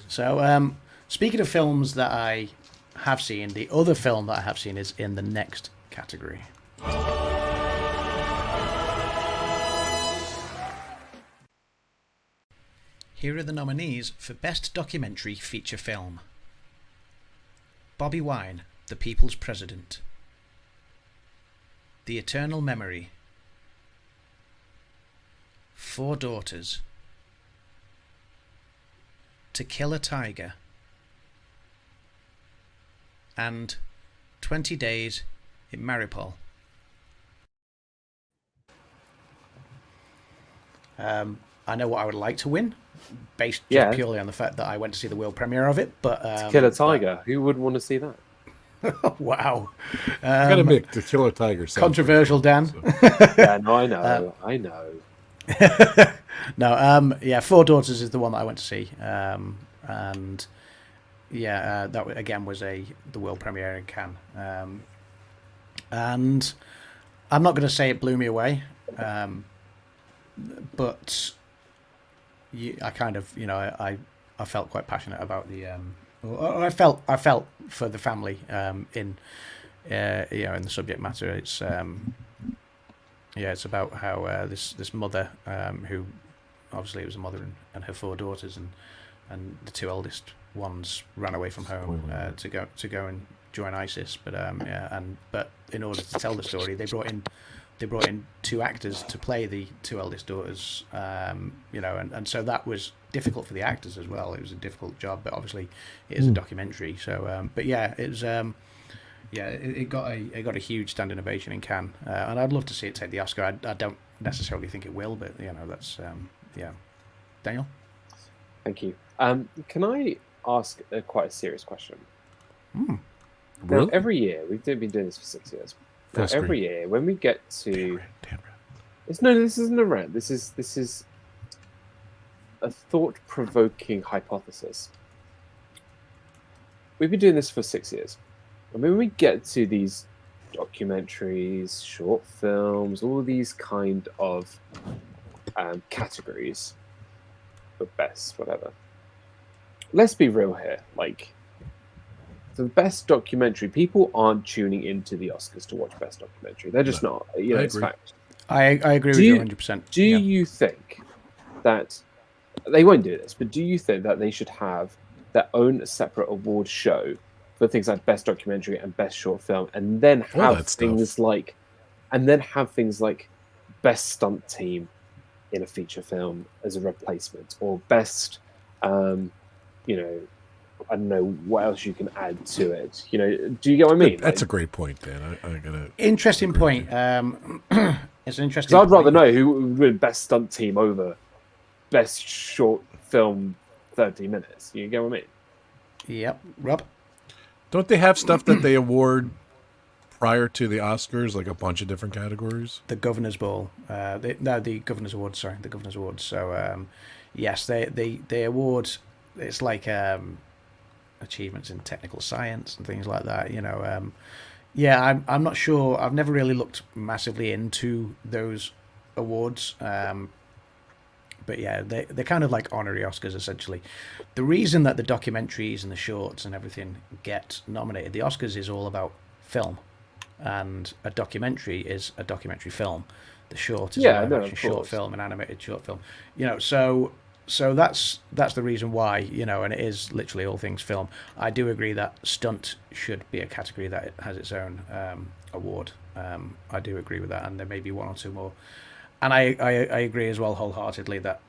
[SPEAKER 5] So speaking of films that I have seen, the other film that I have seen is in the next category. Here are the nominees for Best Documentary Feature Film. Bobby Wine, The People's President. The Eternal Memory. Four Daughters. To Kill a Tiger. And 20 Days in Mariupol. I know what I would like to win, based just purely on the fact that I went to see the world premiere of it. But
[SPEAKER 7] To Kill a Tiger, who would want to see that?
[SPEAKER 5] Wow.
[SPEAKER 2] I gotta admit, To Kill a Tiger.
[SPEAKER 5] Controversial, Dan.
[SPEAKER 7] Yeah, no, I know.
[SPEAKER 5] No, yeah, Four Daughters is the one that I went to see. And yeah, that again was the world premiere in Cannes. And I'm not going to say it blew me away, but I kind of, I felt quite passionate about the. I felt for the family in the subject matter. It's it's about how this mother who obviously was a mother and her four daughters and the two eldest ones ran away from home to go and join ISIS. But but in order to tell the story, they brought in two actors to play the two eldest daughters. And so that was difficult for the actors as well. It was a difficult job, but obviously it is a documentary. So, but yeah, it was. It got a huge standing ovation in Cannes, and I'd love to see it take the Oscar. I don't necessarily think it will, but that's Daniel.
[SPEAKER 7] Thank you. Can I ask quite a serious question?
[SPEAKER 2] Really?
[SPEAKER 7] Now, every year we've been doing this for 6 years. Now, every year when we get to this isn't a rant. This is a thought-provoking hypothesis. We've been doing this for 6 years. And when we get to these documentaries, short films, all these kind of categories for best, whatever. Let's be real here. Like, the best documentary, people aren't tuning into the Oscars to watch best documentary. They're just not. It's fact.
[SPEAKER 5] I agree with you 100%.
[SPEAKER 7] Do you think that they won't do this, but do you think that they should have their own separate award show for things like best documentary and best short film, and then have things like, best stunt team in a feature film as a replacement, or best, I don't know what else you can add to it. Do you get what I mean?
[SPEAKER 2] That's a great point, Dan. I gotta
[SPEAKER 5] interesting point. It's an interesting.
[SPEAKER 7] So I'd rather know who would win best stunt team over best short film 30 minutes. You get what I mean?
[SPEAKER 5] Yep. Rob?
[SPEAKER 2] Don't they have stuff that they award prior to the Oscars, like a bunch of different categories?
[SPEAKER 5] The Governor's Ball. The Governor's Awards, sorry. The Governor's Awards. So, yes, they award, it's like achievements in technical science and things like that, I'm not sure. I've never really looked massively into those awards. But yeah, they're kind of like honorary Oscars, essentially. The reason that the documentaries and the shorts and everything get nominated, the Oscars is all about film. And a documentary is a documentary film. The short is a short film, an animated short film. So that's the reason why, and it is literally all things film. I do agree that stunt should be a category that has its own award. I do agree with that, and there may be one or two more. And I agree as well wholeheartedly that,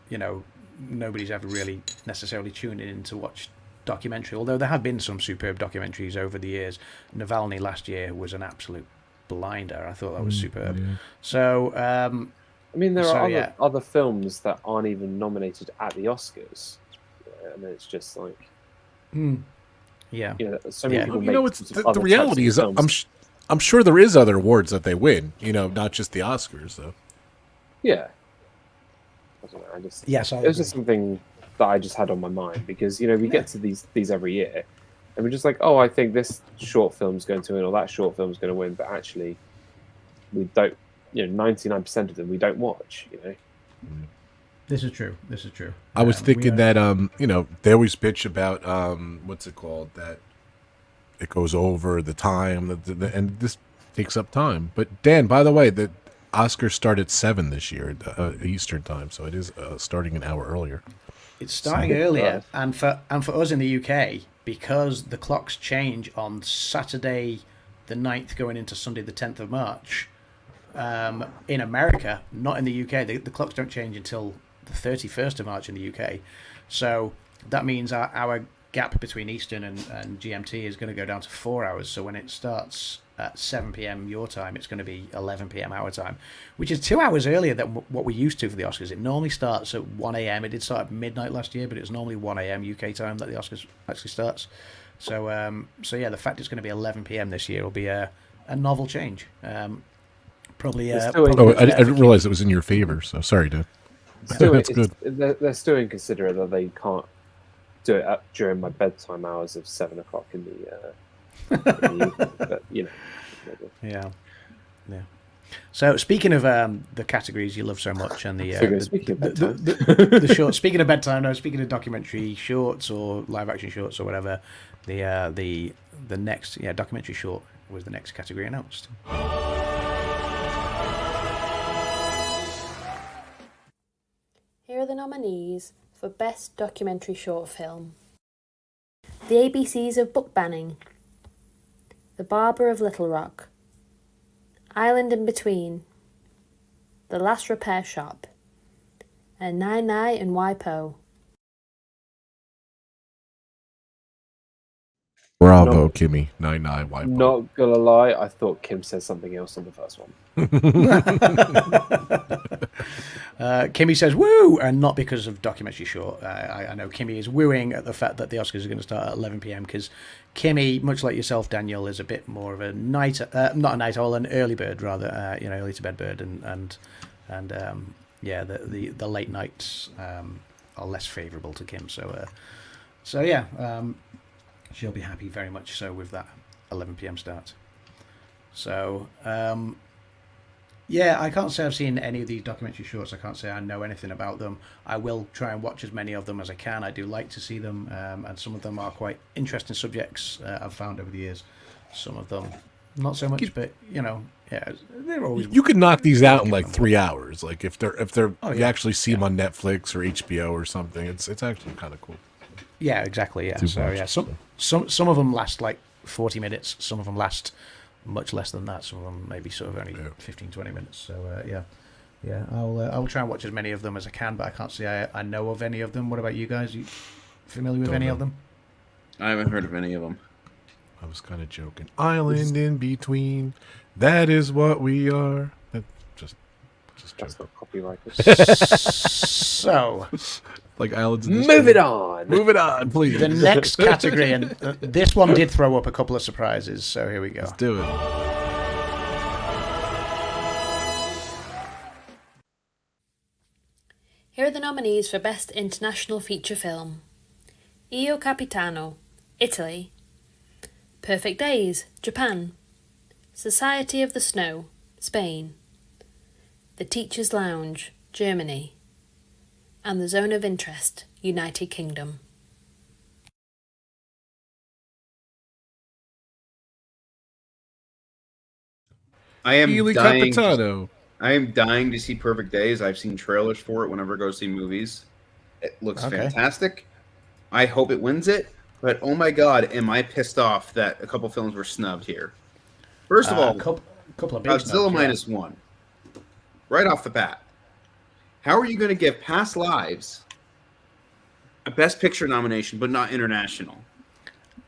[SPEAKER 5] nobody's ever really necessarily tuned in to watch documentary, although there have been some superb documentaries over the years. Navalny last year was an absolute blinder. I thought that was superb. Yeah. So,
[SPEAKER 7] there are other films that aren't even nominated at the Oscars. And it's just like...
[SPEAKER 5] Yeah.
[SPEAKER 7] So many people make
[SPEAKER 2] the reality is, I'm sure there is other awards that they win, not just the Oscars, though.
[SPEAKER 7] Yeah. I just it was just something that I just had on my mind, because we get to these every year, and we're just like, oh, I think this short film's going to win, or that short film's going to win, but actually we don't. 99% of them we don't watch.
[SPEAKER 5] This is true.
[SPEAKER 2] I was thinking that they always bitch about what's it called, that it goes over the time, and this takes up time. But Dan, by the way, the Oscars start at 7 this year, Eastern time, so it is starting an hour earlier.
[SPEAKER 5] It's starting earlier, and for us in the UK, because the clocks change on Saturday the 9th going into Sunday the 10th of March. In America, not in the UK, the clocks don't change until the 31st of March in the UK. So that means our gap between Eastern and GMT is going to go down to 4 hours. So when it starts at 7 p.m. your time, it's going to be 11 p.m. our time, which is 2 hours earlier than what we used to for the Oscars. It normally starts at 1 a.m. It did start at midnight last year, but it's normally 1 a.m. UK time that the Oscars actually starts. So the fact it's going to be 11 p.m. this year will be a novel change. Probably. I
[SPEAKER 2] didn't realize it was in your favor. So sorry, dude.
[SPEAKER 7] That's good. They're still inconsiderate that they can't do it during my bedtime hours of 7 o'clock in the evening. But,
[SPEAKER 5] Yeah. So speaking of the categories you love so much, and the short. Speaking of bedtime, no. Speaking of documentary shorts or live action shorts or whatever, the next documentary short was the next category announced.
[SPEAKER 6] Here are the nominees for Best Documentary Short Film. The ABCs of Book Banning, The Barber of Little Rock, Island in Between, The Last Repair Shop, and Nai Nai and Waipo.
[SPEAKER 2] Bravo, Kimmy. 9-9, Waipo.
[SPEAKER 7] Not gonna lie, I thought Kim said something else on the first one.
[SPEAKER 5] Kimmy says woo, and not because of documentary short. I know Kimmy is wooing at the fact that the Oscars are going to start at 11 p.m. because Kimmy, much like yourself, Daniel, is a bit more of a not a night owl, an early bird rather. Early to bed bird, and the late nights are less favourable to Kim. So she'll be happy very much so with that 11 p.m. start. So. I can't say I've seen any of these documentary shorts. I can't say I know anything about them. I will try and watch as many of them as I can. I do like to see them, and some of them are quite interesting subjects I've found over the years. Some of them not so much, but Yeah, they're always.
[SPEAKER 2] You could knock these out in like 3 hours. Like if they're
[SPEAKER 5] Oh,
[SPEAKER 2] you
[SPEAKER 5] yeah.
[SPEAKER 2] actually see them on Netflix or HBO or something. It's actually kind of cool.
[SPEAKER 5] Yeah, exactly. Yeah.
[SPEAKER 2] Two
[SPEAKER 5] So
[SPEAKER 2] parts,
[SPEAKER 5] yeah, some of them last like 40 minutes. Some of them last much less than that. Some of them maybe sort of only 15, 20 minutes. So yeah. I'll try and watch as many of them as I can, but I can't say I know of any of them. What about you guys? You familiar with any of them?
[SPEAKER 4] I haven't heard of any of them.
[SPEAKER 2] I was kind of joking. Island in between. That is what we are. Just
[SPEAKER 7] That's not copyrighted.
[SPEAKER 5] So,
[SPEAKER 2] like islands. In
[SPEAKER 7] Move it on.
[SPEAKER 2] Move it on, please.
[SPEAKER 5] the next category, and this one did throw up a couple of surprises. So here we go.
[SPEAKER 2] Let's do it.
[SPEAKER 6] Here are the nominees for Best International Feature Film. Io Capitano, Italy. Perfect Days, Japan. Society of the Snow, Spain. The Teacher's Lounge, Germany. And The Zone of Interest, United Kingdom.
[SPEAKER 4] I am
[SPEAKER 2] Ili
[SPEAKER 4] dying.
[SPEAKER 2] Capitano.
[SPEAKER 4] I am dying to see Perfect Days. I've seen trailers for it whenever I go see movies. It looks fantastic. I hope it wins it. But oh my god, am I pissed off that a couple films were snubbed here. First of all,
[SPEAKER 5] couple of big
[SPEAKER 4] Godzilla
[SPEAKER 5] snubs,
[SPEAKER 4] -1. Right off the bat. How are you going to give Past Lives a Best Picture nomination, but not international?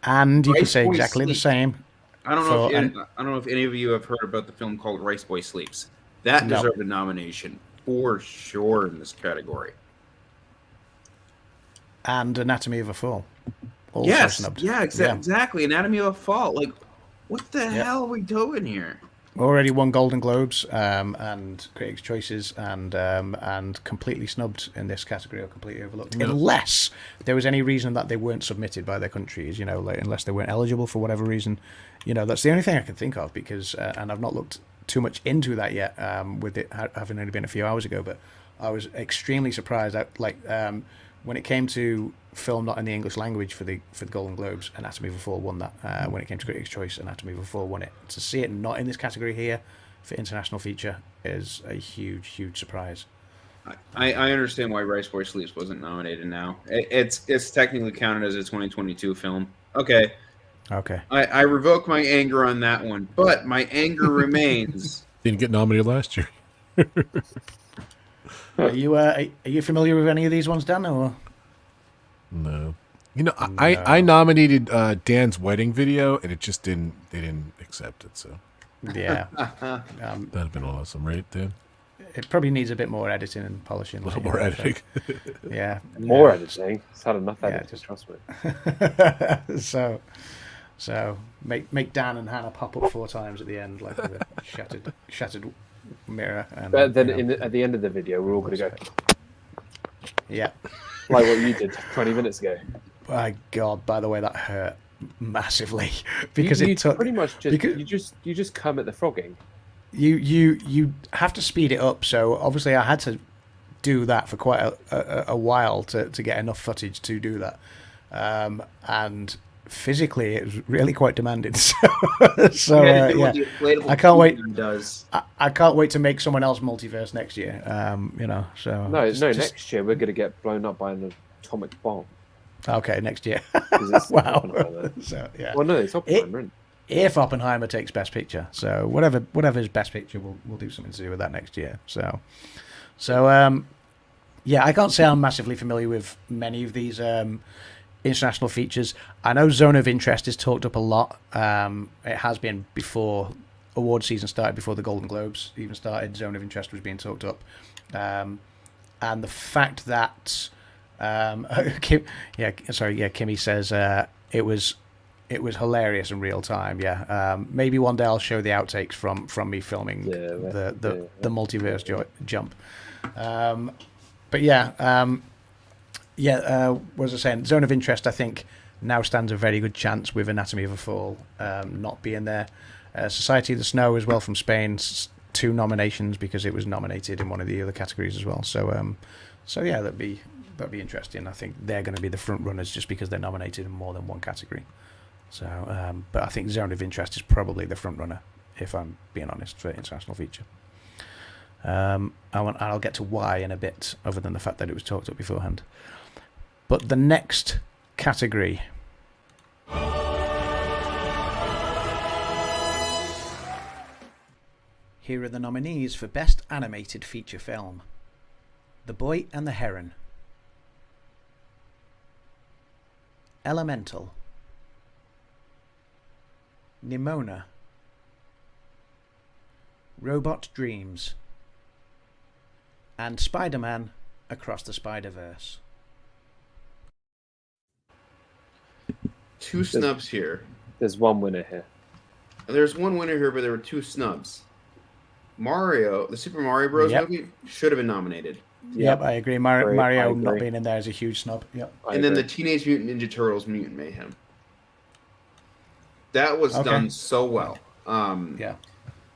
[SPEAKER 5] And you can
[SPEAKER 4] Rice
[SPEAKER 5] say
[SPEAKER 4] Boy
[SPEAKER 5] exactly the
[SPEAKER 4] Sleep.
[SPEAKER 5] same.
[SPEAKER 4] I don't know if any of you have heard about the film called Rice Boy Sleeps. That
[SPEAKER 5] No.
[SPEAKER 4] deserved a nomination for sure in this category.
[SPEAKER 5] And Anatomy of a Fall. Also
[SPEAKER 4] Yes,
[SPEAKER 5] snubbed.
[SPEAKER 4] yeah, exactly. Anatomy of a Fall. Like, what the hell are we doing here?
[SPEAKER 5] Already won Golden Globes and Critics' Choices and completely snubbed in this category or completely overlooked.
[SPEAKER 2] Yep.
[SPEAKER 5] Unless there was any reason that they weren't submitted by their countries, like, unless they weren't eligible for whatever reason. That's the only thing I can think of because, and I've not looked too much into that yet with it having only been a few hours ago, but I was extremely surprised at, when it came to film not in the English language for the Golden Globes, Anatomy of a Fall won that. When it came to Critics' Choice, Anatomy of a Fall won it. To see it not in this category here for international feature is a huge, huge surprise.
[SPEAKER 4] I understand why Rice Boy Sleeps wasn't nominated now. It's technically counted as a 2022 film. Okay. I revoke my anger on that one, but my anger remains.
[SPEAKER 2] Didn't get nominated last year.
[SPEAKER 5] Are you familiar with any of these ones, Dan? Or
[SPEAKER 2] no? I nominated Dan's wedding video, and it just didn't. They didn't accept it. So
[SPEAKER 5] yeah,
[SPEAKER 2] that'd have been awesome, right, Dan?
[SPEAKER 5] It probably needs a bit more editing and polishing.
[SPEAKER 2] A little more editing.
[SPEAKER 5] Yeah,
[SPEAKER 7] more editing. It's had enough editing.
[SPEAKER 5] just
[SPEAKER 7] Trust me.
[SPEAKER 5] So make Dan and Hannah pop up 4 times at the end, like with a shattered mirror. And,
[SPEAKER 7] But then at the end of the video, we're all going to go.
[SPEAKER 5] Yeah.
[SPEAKER 7] Like what you did 20 minutes ago.
[SPEAKER 5] My God! By the way, that hurt massively because
[SPEAKER 7] you
[SPEAKER 5] it took
[SPEAKER 7] pretty much you just come at the frogging.
[SPEAKER 5] You have to speed it up. So obviously, I had to do that for quite a while to get enough footage to do that, and physically it was really quite demanding. So I can't wait. I can't wait to make someone else multiverse next year. So
[SPEAKER 7] next year we're going to get blown up by an atomic bomb.
[SPEAKER 5] Okay, next year.
[SPEAKER 7] Wow.
[SPEAKER 5] So yeah.
[SPEAKER 7] Well, no, it's Oppenheimer.
[SPEAKER 5] If Oppenheimer takes Best Picture, so whatever's Best Picture, we'll do something to do with that next year. So yeah, I can't say I'm massively familiar with many of these international features. I know Zone of Interest is talked up a lot. It has been before award season started, before the Golden Globes even started. Zone of Interest was being talked up, and the fact that Kimmy says it was hilarious in real time. Yeah, maybe one day I'll show the outtakes from me filming the multiverse jump. But yeah. What was I saying? Zone of Interest, I think, now stands a very good chance with Anatomy of a Fall not being there. Society of the Snow as well from Spain, 2 nominations because it was nominated in one of the other categories as well. So yeah, that'd be interesting. I think they're going to be the front runners just because they're nominated in more than one category. So, but I think Zone of Interest is probably the front runner if I'm being honest, for international feature. I'll get to why in a bit, other than the fact that it was talked up beforehand. But the next category. Here are the nominees for Best Animated Feature Film. The Boy and the Heron, Elemental, Nimona, Robot Dreams, and Spider-Man Across the Spider-Verse.
[SPEAKER 4] Two snubs here.
[SPEAKER 7] There's one winner here.
[SPEAKER 4] There's one winner here, but there were two snubs. Mario, the Super Mario Bros. Movie, should have been nominated.
[SPEAKER 5] Yep, I agree. Mario not being in there is a huge snub. Yep.
[SPEAKER 4] And then the Teenage Mutant Ninja Turtles Mutant Mayhem. That was done so well.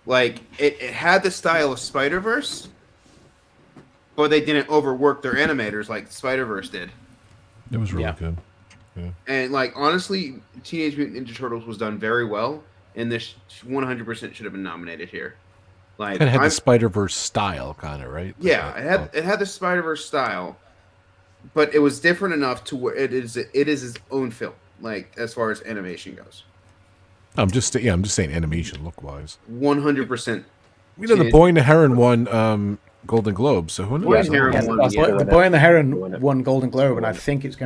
[SPEAKER 4] Like, it had the style of Spider-Verse, but they didn't overwork their animators like Spider-Verse did.
[SPEAKER 2] It was really good. Yeah.
[SPEAKER 4] And, like, honestly, Teenage Mutant Ninja Turtles was done very well, and this 100% should have been nominated here. Like,
[SPEAKER 2] it had the Spider-Verse style, kind of, right?
[SPEAKER 4] Yeah, it had the Spider-Verse style, but it was different enough to where it is its own film, like, as far as animation goes.
[SPEAKER 2] I'm just saying animation look wise.
[SPEAKER 4] 100%.
[SPEAKER 2] You know, the Boy and the Heron won Golden Globe, so who knows?
[SPEAKER 5] The Boy and the Heron won Golden Globe, and I think it's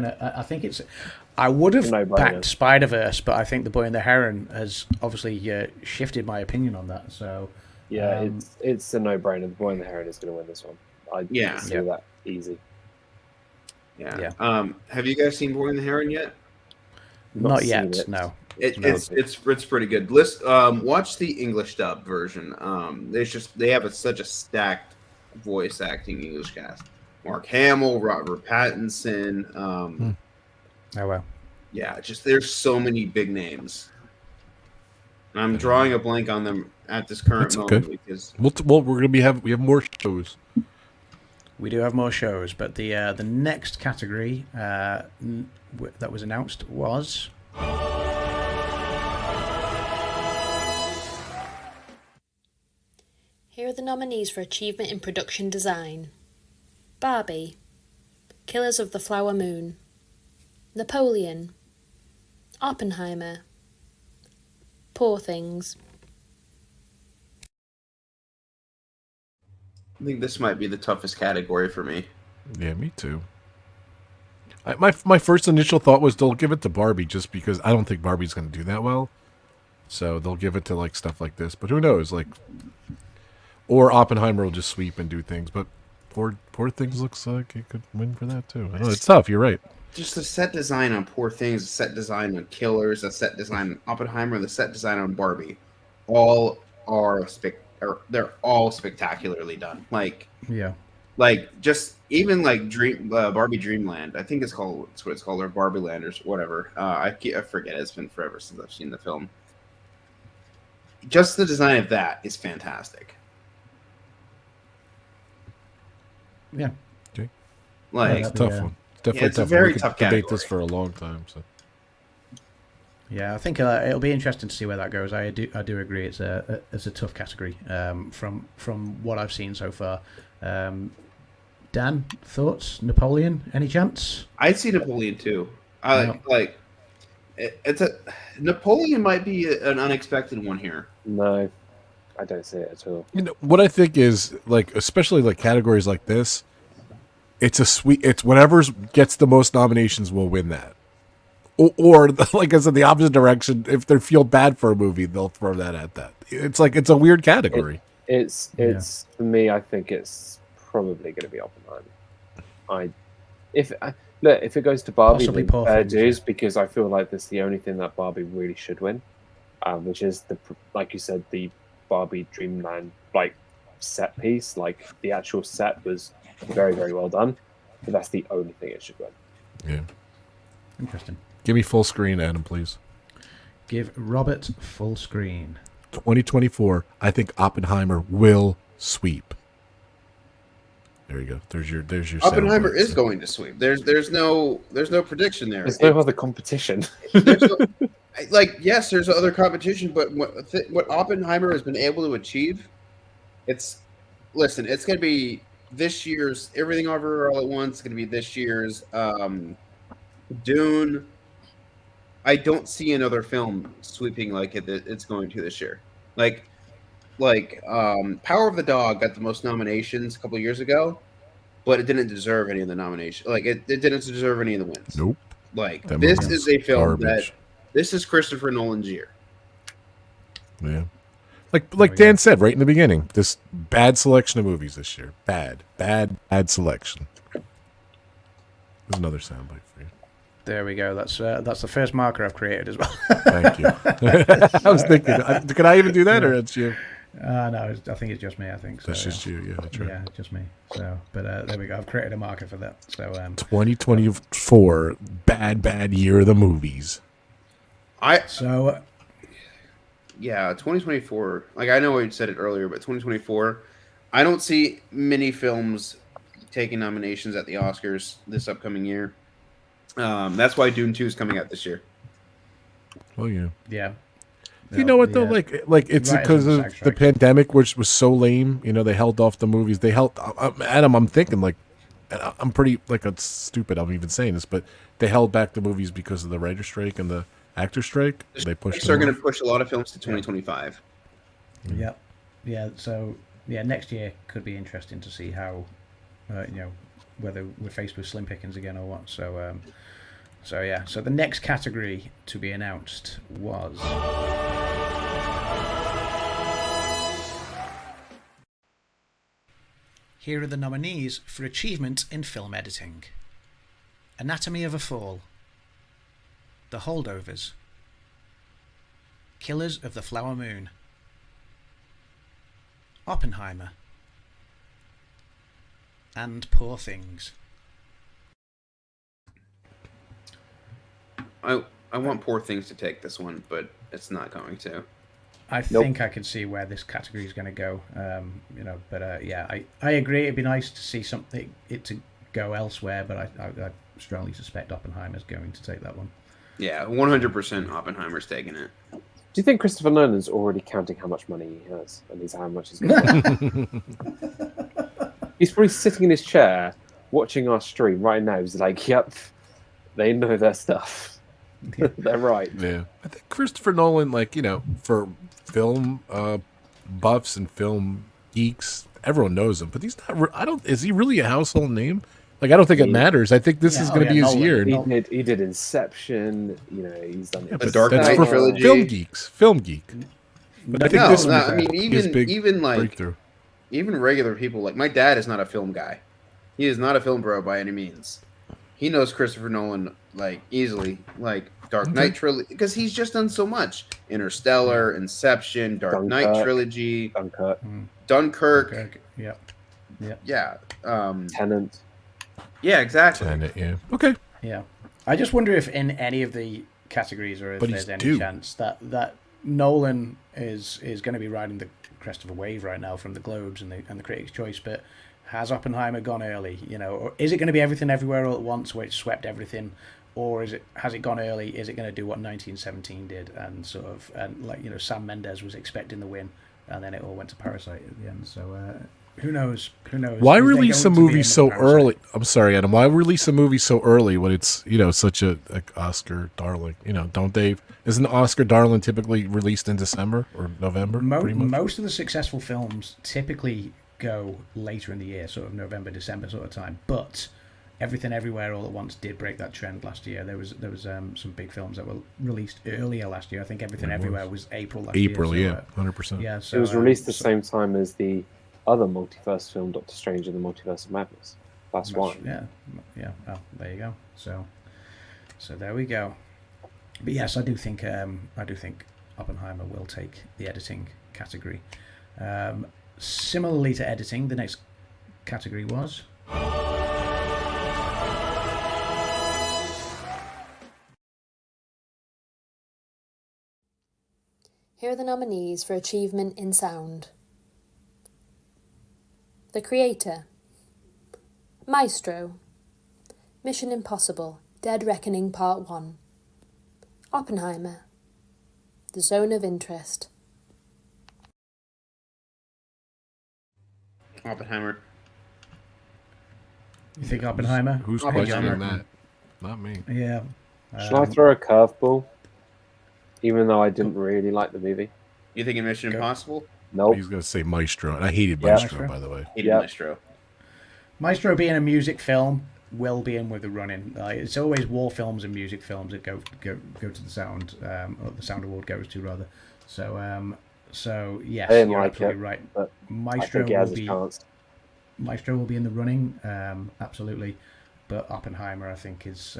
[SPEAKER 5] I would have backed Spider-Verse, but I think the Boy and the Heron has obviously shifted my opinion on that. So
[SPEAKER 7] yeah, it's a no-brainer. The Boy and the Heron is going to win this one. I see that easy.
[SPEAKER 4] Yeah. Have you guys seen Boy and the Heron yet?
[SPEAKER 5] Not yet. No.
[SPEAKER 4] It's pretty good. Watch the English dub version. They have such a stacked voice acting English cast. Mark Hamill, Robert Pattinson.
[SPEAKER 5] Oh wow.
[SPEAKER 4] Yeah, there's so many big names. And I'm drawing a blank on them at this current moment because
[SPEAKER 2] we have more shows.
[SPEAKER 5] We do have more shows, but the next category that was announced was.
[SPEAKER 6] Here are the nominees for Achievement in Production Design. Barbie, Killers of the Flower Moon, Napoleon, Oppenheimer, Poor Things.
[SPEAKER 4] I think this might be the toughest category for me.
[SPEAKER 2] Yeah, me too. My first initial thought was they'll give it to Barbie just because I don't think Barbie's going to do that well. So they'll give it to like stuff like this, but who knows? Like, or Oppenheimer will just sweep and do things. But Poor Things looks like it could win for that too. I know, it's tough. You're right.
[SPEAKER 4] Just the set design on Poor Things, the set design on Killers, the set design on Oppenheimer, the set design on Barbie, all are they're all spectacularly done. Like just even like Barbie Dreamland, I think that's what it's called, or Barbie Land or whatever. I forget. It's been forever since I've seen the film. Just the design of that is fantastic.
[SPEAKER 5] Yeah.
[SPEAKER 2] Okay.
[SPEAKER 4] Like,
[SPEAKER 2] it's a tough one. It's definitely
[SPEAKER 4] it's a
[SPEAKER 2] tough.
[SPEAKER 4] very
[SPEAKER 2] We
[SPEAKER 4] tough
[SPEAKER 2] could debate
[SPEAKER 4] category.
[SPEAKER 2] this for a long time. So.
[SPEAKER 5] Yeah, I think it'll be interesting to see where that goes. I do agree. It's a tough category from what I've seen so far. Dan, thoughts? Napoleon? Any chance?
[SPEAKER 4] I'd see Napoleon too. Napoleon might be an unexpected one here.
[SPEAKER 7] No, I don't see it at all.
[SPEAKER 2] You know what I think is like, especially like categories like this, it's whatever gets the most nominations will win that. Or like I said, the opposite direction. If they feel bad for a movie, they'll throw that at that. It's like it's a weird category.
[SPEAKER 7] It's for me. I think it's probably going to be Oppenheimer. If it goes to Barbie,
[SPEAKER 5] Possibly
[SPEAKER 7] then
[SPEAKER 5] Poor
[SPEAKER 7] fair
[SPEAKER 5] Things,
[SPEAKER 7] dues, because I feel like that's the only thing that Barbie really should win, which is like you said, the Barbie Dreamland like set piece. Like the actual set was very, very well done, but that's the only thing it should win.
[SPEAKER 2] Yeah.
[SPEAKER 5] Interesting.
[SPEAKER 2] Give me full screen, Adam, please.
[SPEAKER 5] Give Robert full screen.
[SPEAKER 2] 2024. I think Oppenheimer will sweep. There you go. There's your.
[SPEAKER 4] Oppenheimer is going to sweep. There's no prediction there.
[SPEAKER 7] There's no other competition.
[SPEAKER 4] Like, yes, there's other competition, but what Oppenheimer has been able to achieve, it's going to be this year's Everything Everywhere All at Once. It's going to be this year's Dune. I don't see another film sweeping like it's going to this year. Power of the Dog got the most nominations a couple of years ago, but it didn't deserve any of the nominations. Like, it didn't deserve any of the wins.
[SPEAKER 2] Nope.
[SPEAKER 4] Like,
[SPEAKER 2] That
[SPEAKER 4] this
[SPEAKER 2] movie's
[SPEAKER 4] is a film
[SPEAKER 2] garbage.
[SPEAKER 4] this is Christopher Nolan's year.
[SPEAKER 2] Yeah. Like Dan said right in the beginning, this bad selection of movies this year. Bad selection. There's another soundbite for you.
[SPEAKER 5] There we go. That's the first marker I've created as well.
[SPEAKER 2] Thank you. I was thinking, could I even do that, or it's you?
[SPEAKER 5] No, I think it's just me. I think so.
[SPEAKER 2] That's just you. Yeah, that's right.
[SPEAKER 5] Yeah, just me. So, but there we go. I've created a marker for that. So,
[SPEAKER 2] 2024, bad year of the movies.
[SPEAKER 4] Yeah, 2024. Like, I know I said it earlier, but 2024, I don't see many films taking nominations at the Oscars this upcoming year. That's why Dune 2 is coming out this year.
[SPEAKER 2] Oh yeah.
[SPEAKER 5] Yeah.
[SPEAKER 2] You know what though? Like it's because of the pandemic, which was so lame. You know, they held off the movies. They held Adam. I'm thinking like, I'm pretty like it's stupid. I'm even saying this, but they held back the movies because of the writer strike and the actor strike. They pushed.
[SPEAKER 4] They're going to push a lot of films to 2025.
[SPEAKER 5] Yep. Yeah. So next year could be interesting to see how, whether we're faced with slim pickings again or what. So the next category to be announced was. Here are the nominees for achievement in film editing: Anatomy of a Fall, The Holdovers, Killers of the Flower Moon, Oppenheimer, and Poor Things.
[SPEAKER 4] I want Poor Things to take this one, but it's not going to.
[SPEAKER 5] I think I can see where this category is going to go. I agree. It'd be nice to see it to go elsewhere, but I strongly suspect Oppenheimer's going to take that one.
[SPEAKER 4] Yeah, 100% Oppenheimer's taking it.
[SPEAKER 7] Do you think Christopher Nolan's already counting how much money he has and how much he's going to He's probably sitting in his chair watching our stream right now. He's like, yep, they know their stuff. They're right.
[SPEAKER 2] Yeah. I think Christopher Nolan, for film buffs and film geeks, everyone knows him, but he's not. Is he really a household name? Like, I don't think it matters. I think this is going to be his year.
[SPEAKER 7] He did Inception. He's done
[SPEAKER 4] the Dark Knight trilogy.
[SPEAKER 2] Film geek. But I think
[SPEAKER 4] even
[SPEAKER 2] breakthrough.
[SPEAKER 4] Even regular people, like my dad is not a film guy. He is not a film bro by any means. He knows Christopher Nolan easily, Dark Knight trilogy, because he's just done so much. Interstellar, Inception, Dark Knight trilogy, Dunkirk. Yeah.
[SPEAKER 7] Tenant.
[SPEAKER 4] Yeah, exactly.
[SPEAKER 2] Tenant, yeah. Okay.
[SPEAKER 5] Yeah. I just wonder if in any of the categories, or if there's any chance that Nolan is going to be riding the crest of a wave right now from the Globes and the Critics' Choice, but has Oppenheimer gone early? Or is it going to be Everything Everywhere All at Once, where it swept everything, or has it gone early? Is it going to do what 1917 did, and Sam Mendes was expecting the win, and then it all went to Parasite at the end? So who knows?
[SPEAKER 2] Why release a movie so early? I'm sorry, Adam. Why release a movie so early when it's such a Oscar darling? Don't they? Isn't Oscar darling typically released in December or November?
[SPEAKER 5] Most of the successful films typically go later in the year, sort of November, December sort of time. But Everything Everywhere All at Once did break that trend last year. There was some big films that were released earlier last year. I think Everything Everywhere was April last year.
[SPEAKER 2] April, yeah, 100%.
[SPEAKER 5] Yeah, so
[SPEAKER 7] it was released the same time as the other multiverse film, Doctor Strange and the Multiverse of Madness. That's why.
[SPEAKER 5] Yeah. Well, there you go. So there we go. But yes, I do think Oppenheimer will take the editing category. Similarly to editing, the next category was.
[SPEAKER 6] Here are the nominees for achievement in sound: The Creator, Maestro, Mission Impossible: Dead Reckoning Part 1, Oppenheimer, The Zone of Interest.
[SPEAKER 4] Oppenheimer.
[SPEAKER 5] You think Oppenheimer?
[SPEAKER 2] Who's
[SPEAKER 5] Hey,
[SPEAKER 2] questioning
[SPEAKER 5] John.
[SPEAKER 2] that? Not me.
[SPEAKER 5] Yeah.
[SPEAKER 7] Should I throw a curveball? Even though I didn't really like the movie.
[SPEAKER 4] You think in Mission Impossible?
[SPEAKER 7] Nope.
[SPEAKER 2] He's gonna say Maestro, and I hated
[SPEAKER 7] Yeah.
[SPEAKER 2] Maestro, by the way.
[SPEAKER 4] Hated Maestro.
[SPEAKER 5] Maestro being a music film will be in with the running. It's always war films and music films that go to the sound, or the sound award goes to rather. So yes,
[SPEAKER 7] I didn't
[SPEAKER 5] you're
[SPEAKER 7] like
[SPEAKER 5] absolutely
[SPEAKER 7] it,
[SPEAKER 5] right.
[SPEAKER 7] but
[SPEAKER 5] Maestro
[SPEAKER 7] I think he has a chance.
[SPEAKER 5] Maestro will be in the running, absolutely. But Oppenheimer, I think, is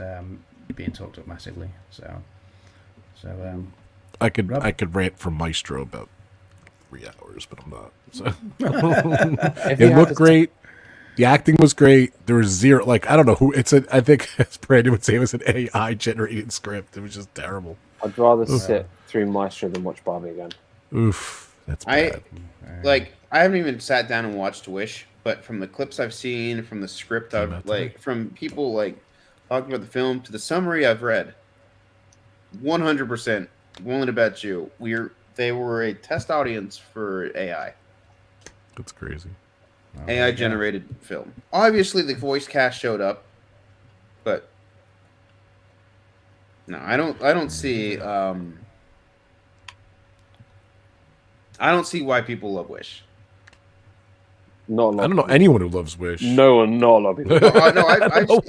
[SPEAKER 5] being talked up massively.
[SPEAKER 2] I could
[SPEAKER 5] Rob?
[SPEAKER 2] I could rant from Maestro about 3 hours, but I'm not. So.
[SPEAKER 7] If you
[SPEAKER 2] It
[SPEAKER 7] had
[SPEAKER 2] looked
[SPEAKER 7] to-
[SPEAKER 2] great. The acting was great. There was zero, like, I don't know who it's a. I think as Brandon would say, it was an AI generated script. It was just terrible.
[SPEAKER 7] I'd rather
[SPEAKER 2] Oof.
[SPEAKER 7] sit through Maestro than watch Barbie again.
[SPEAKER 2] Oof, that's bad.
[SPEAKER 4] I haven't even sat down and watched Wish, but from the clips I've seen, from the script I've from people like talking about the film to the summary I've read, 100% willing to bet you they were a test audience for AI.
[SPEAKER 2] That's crazy.
[SPEAKER 4] AI generated film. Obviously, the voice cast showed up, but no, I don't see. I don't see why people love Wish.
[SPEAKER 7] Not a lot.
[SPEAKER 2] I don't know anyone who loves Wish.
[SPEAKER 7] No one, not a lot of people.
[SPEAKER 4] No,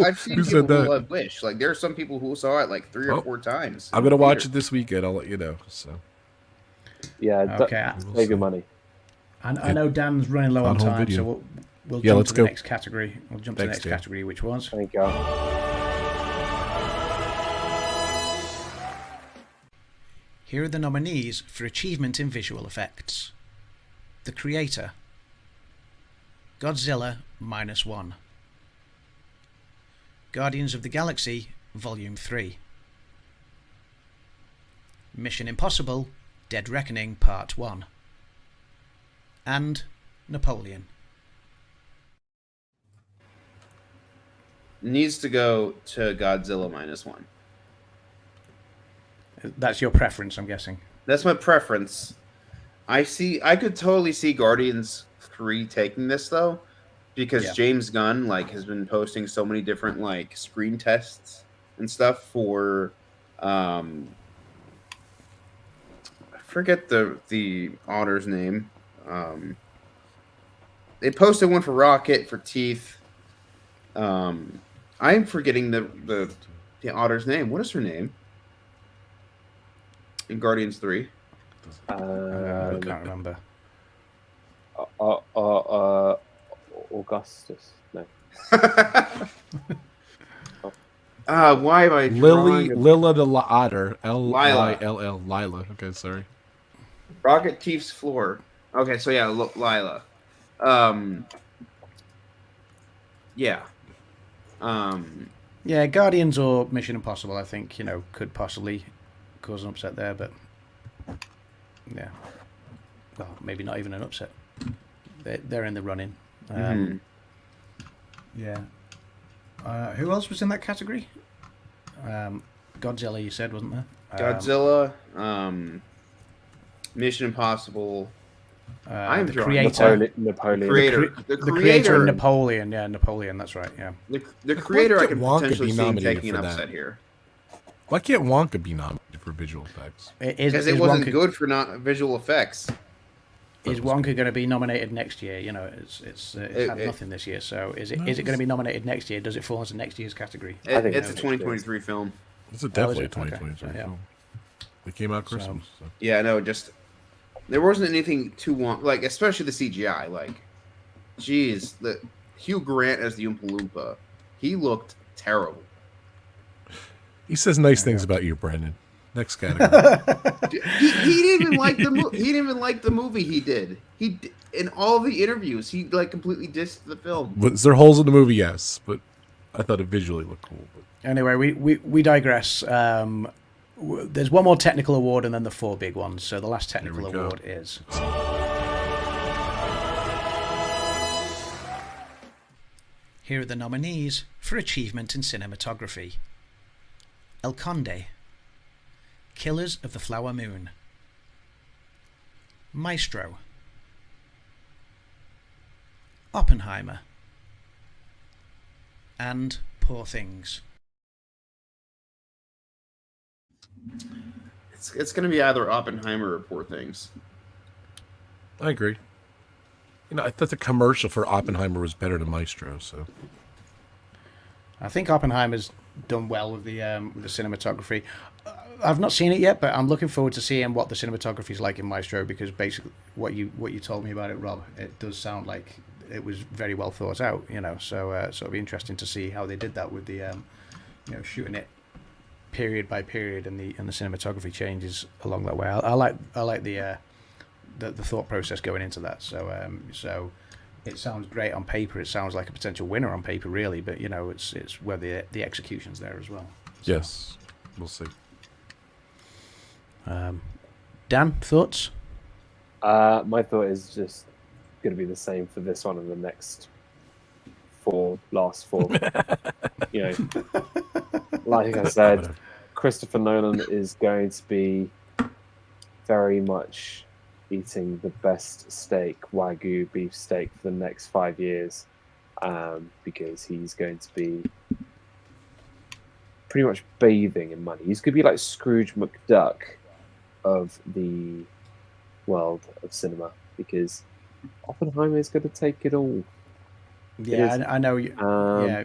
[SPEAKER 4] I've seen
[SPEAKER 2] Who
[SPEAKER 4] people
[SPEAKER 2] said
[SPEAKER 4] who
[SPEAKER 2] that?
[SPEAKER 4] love Wish. Like there are some people who saw it like 3 or
[SPEAKER 2] Oh.
[SPEAKER 4] 4 times.
[SPEAKER 2] I'm gonna watch it this weekend. I'll let you know. So
[SPEAKER 7] Yeah,
[SPEAKER 5] Okay.
[SPEAKER 7] save your money.
[SPEAKER 5] I know Dan's running low on
[SPEAKER 2] On home
[SPEAKER 5] time,
[SPEAKER 2] video.
[SPEAKER 5] so we'll
[SPEAKER 2] Yeah,
[SPEAKER 5] jump
[SPEAKER 2] let's
[SPEAKER 5] to the
[SPEAKER 2] go.
[SPEAKER 5] next category. We'll jump to the
[SPEAKER 2] Thanks,
[SPEAKER 5] next
[SPEAKER 2] Dan.
[SPEAKER 5] category, which was
[SPEAKER 7] Thank you.
[SPEAKER 5] here are the nominees for achievement in visual effects: The Creator, Godzilla -1, Guardians of the Galaxy Volume 3, Mission Impossible: Dead Reckoning Part 1, and Napoleon.
[SPEAKER 4] Needs to go to Godzilla -1.
[SPEAKER 5] That's your preference, I'm guessing.
[SPEAKER 4] That's my preference. I could totally see Guardians 3 taking this though, because
[SPEAKER 5] Yeah.
[SPEAKER 4] James Gunn has been posting so many different screen tests and stuff for I forget the author's name. They posted one for Rocket, for Teeth. I'm forgetting the author's name. What is her name? In Guardians 3.
[SPEAKER 5] I can't remember.
[SPEAKER 7] Augustus. No.
[SPEAKER 4] Why am I drawing
[SPEAKER 2] Lila the Otter.
[SPEAKER 4] Lila.
[SPEAKER 2] L-I-L-L. Lila. Okay, sorry.
[SPEAKER 4] Rocket Chief's floor. Okay, so yeah, Lila. Yeah.
[SPEAKER 5] Yeah, Guardians or Mission Impossible, I think, could possibly cause an upset there, but yeah. Well, maybe not even an upset. They're in the running. Yeah. Who else was in that category? Godzilla, you said, wasn't there?
[SPEAKER 4] Godzilla, Mission Impossible. I'm
[SPEAKER 5] the
[SPEAKER 4] drawing
[SPEAKER 5] creator.
[SPEAKER 7] Napoleon.
[SPEAKER 4] The
[SPEAKER 5] The creator
[SPEAKER 4] creator.
[SPEAKER 5] and Napoleon. Yeah, Napoleon, that's right, yeah.
[SPEAKER 4] The creator I
[SPEAKER 2] Why
[SPEAKER 4] could
[SPEAKER 2] can't Wonka
[SPEAKER 4] potentially
[SPEAKER 2] be
[SPEAKER 4] see
[SPEAKER 2] nominated
[SPEAKER 4] taking an
[SPEAKER 2] for that?
[SPEAKER 4] upset here.
[SPEAKER 2] Why can't Wonka be nominated for visual effects?
[SPEAKER 4] Because it wasn't good for visual effects.
[SPEAKER 5] Is Wonka going to be nominated next year? It's had nothing this year. So is it going to be nominated next year? Does it fall into next year's category?
[SPEAKER 7] I think
[SPEAKER 4] It's a 2023 film.
[SPEAKER 2] It's definitely a
[SPEAKER 5] it? Okay.
[SPEAKER 2] 2023
[SPEAKER 5] Yeah.
[SPEAKER 2] film. It came out Christmas. So.
[SPEAKER 4] Yeah, no, just there wasn't anything too especially the CGI. Geez, the Hugh Grant as the Oompa Loompa, he looked terrible.
[SPEAKER 2] He says nice things about you, Brandon. Next category.
[SPEAKER 4] He didn't even like the movie. He didn't even like the movie. He did. In all the interviews, he completely dissed the film.
[SPEAKER 2] Was there holes in the movie? Yes, but I thought it visually looked cool. But...
[SPEAKER 5] Anyway, we digress. There's one more technical award and then the 4 big ones. So the last technical award is... Here are the nominees for achievement in cinematography: El Conde, Killers of the Flower Moon, Maestro, Oppenheimer, and Poor Things.
[SPEAKER 4] It's going to be either Oppenheimer or Poor Things.
[SPEAKER 2] I agree. I thought the commercial for Oppenheimer was better than Maestro. So
[SPEAKER 5] I think Oppenheimer's done well with the cinematography. I've not seen it yet, but I'm looking forward to seeing what the cinematography is like in Maestro, because basically what you told me about it, Rob, it does sound like it was very well thought out. So it'll be interesting to see how they did that with the shooting it period by period, and the cinematography changes along that way. I like the thought process going into that. So it sounds great on paper. It sounds like a potential winner on paper, really. But it's whether the execution's there as well. So.
[SPEAKER 2] Yes, we'll see.
[SPEAKER 5] Dan, thoughts?
[SPEAKER 7] My thought is just going to be the same for this one and the next last four. Like I said, Christopher Nolan is going to be very much eating the best steak, Wagyu beef steak, for the next 5 years, because he's going to be pretty much bathing in money. He's going to be like Scrooge McDuck of the world of cinema, because Oppenheimer is going to take it all.
[SPEAKER 5] Yeah, I know. Yeah,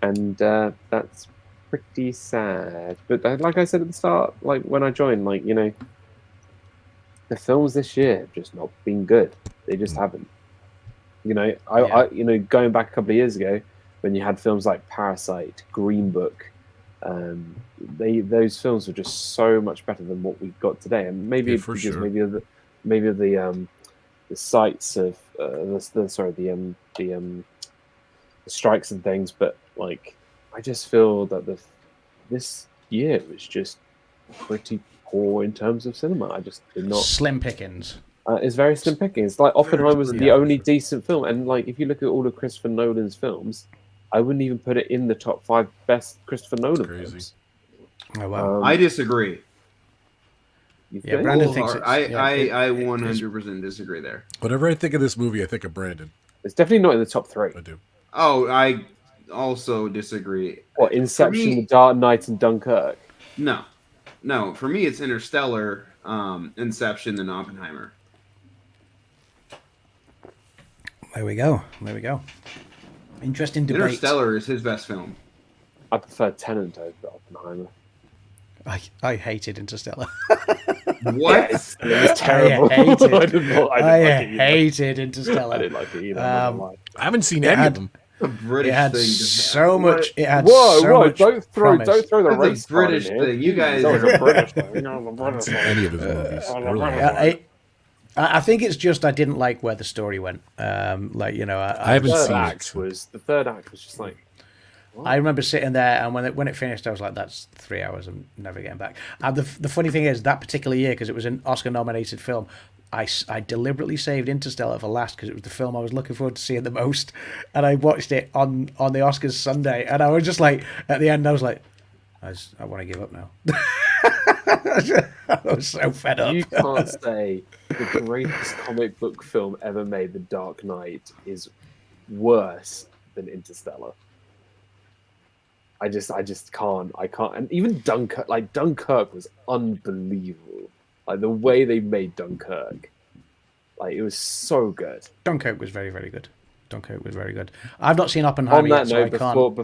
[SPEAKER 7] and that's pretty sad. But like I said at the start, like when I joined, the films this year have just not been good. They just haven't. I going back a couple of years ago, when you had films like Parasite, Green Book, those films were just so much better than what we've got today. And maybe because maybe the sites of the strikes and things, but I just feel that this year was just pretty poor in terms of cinema. I just did not.
[SPEAKER 5] Slim pickings.
[SPEAKER 7] It's very slim pickings. Like Oppenheimer was the only decent film, and if you look at all of Christopher Nolan's films, I wouldn't even put it in the top 5 best Christopher Nolan films.
[SPEAKER 5] Oh wow!
[SPEAKER 4] I disagree.
[SPEAKER 5] Yeah, Brandon thinks
[SPEAKER 4] I 100% disagree there.
[SPEAKER 2] Whatever I think of this movie, I think of Brandon.
[SPEAKER 7] It's definitely not in the top 3.
[SPEAKER 2] I do.
[SPEAKER 4] Oh, I also disagree.
[SPEAKER 7] What, Inception, The Dark Knight, and Dunkirk?
[SPEAKER 4] No. For me, it's Interstellar, Inception, and Oppenheimer.
[SPEAKER 5] There we go. Interesting debate.
[SPEAKER 4] Interstellar is his best film.
[SPEAKER 7] I prefer Tenet over Oppenheimer.
[SPEAKER 5] I hated Interstellar.
[SPEAKER 4] What?
[SPEAKER 7] It was terrible.
[SPEAKER 5] I hated Interstellar.
[SPEAKER 7] I didn't like it either.
[SPEAKER 2] I haven't seen any of them.
[SPEAKER 4] The British
[SPEAKER 5] it had
[SPEAKER 4] thing.
[SPEAKER 5] So much. It had
[SPEAKER 7] whoa,
[SPEAKER 5] so much.
[SPEAKER 7] Don't throw the
[SPEAKER 4] That's
[SPEAKER 7] race
[SPEAKER 4] a British
[SPEAKER 7] card in
[SPEAKER 4] thing. You guys
[SPEAKER 7] That was
[SPEAKER 4] are
[SPEAKER 7] a British thing.
[SPEAKER 2] Any of his movies.
[SPEAKER 5] I think it's just I didn't like where the story went. I
[SPEAKER 2] haven't seen it.
[SPEAKER 7] The third act was just like. What?
[SPEAKER 5] I remember sitting there, and when it finished, I was like, "That's 3 hours. I'm never getting back." And the funny thing is, that particular year, because it was an Oscar-nominated film, I deliberately saved Interstellar for last because it was the film I was looking forward to seeing the most, and I watched it on the Oscars Sunday, and I was just like, at the end, I was like, I want to give up now. I was so fed up.
[SPEAKER 7] You can't say the greatest comic book film ever made, The Dark Knight, is worse than Interstellar. I just can't. I can't. And even Dunkirk was unbelievable. Like the way they made Dunkirk, it was so good.
[SPEAKER 5] Dunkirk was very, very good. I've not seen Oppenheimer
[SPEAKER 7] On that
[SPEAKER 5] yet,
[SPEAKER 7] note,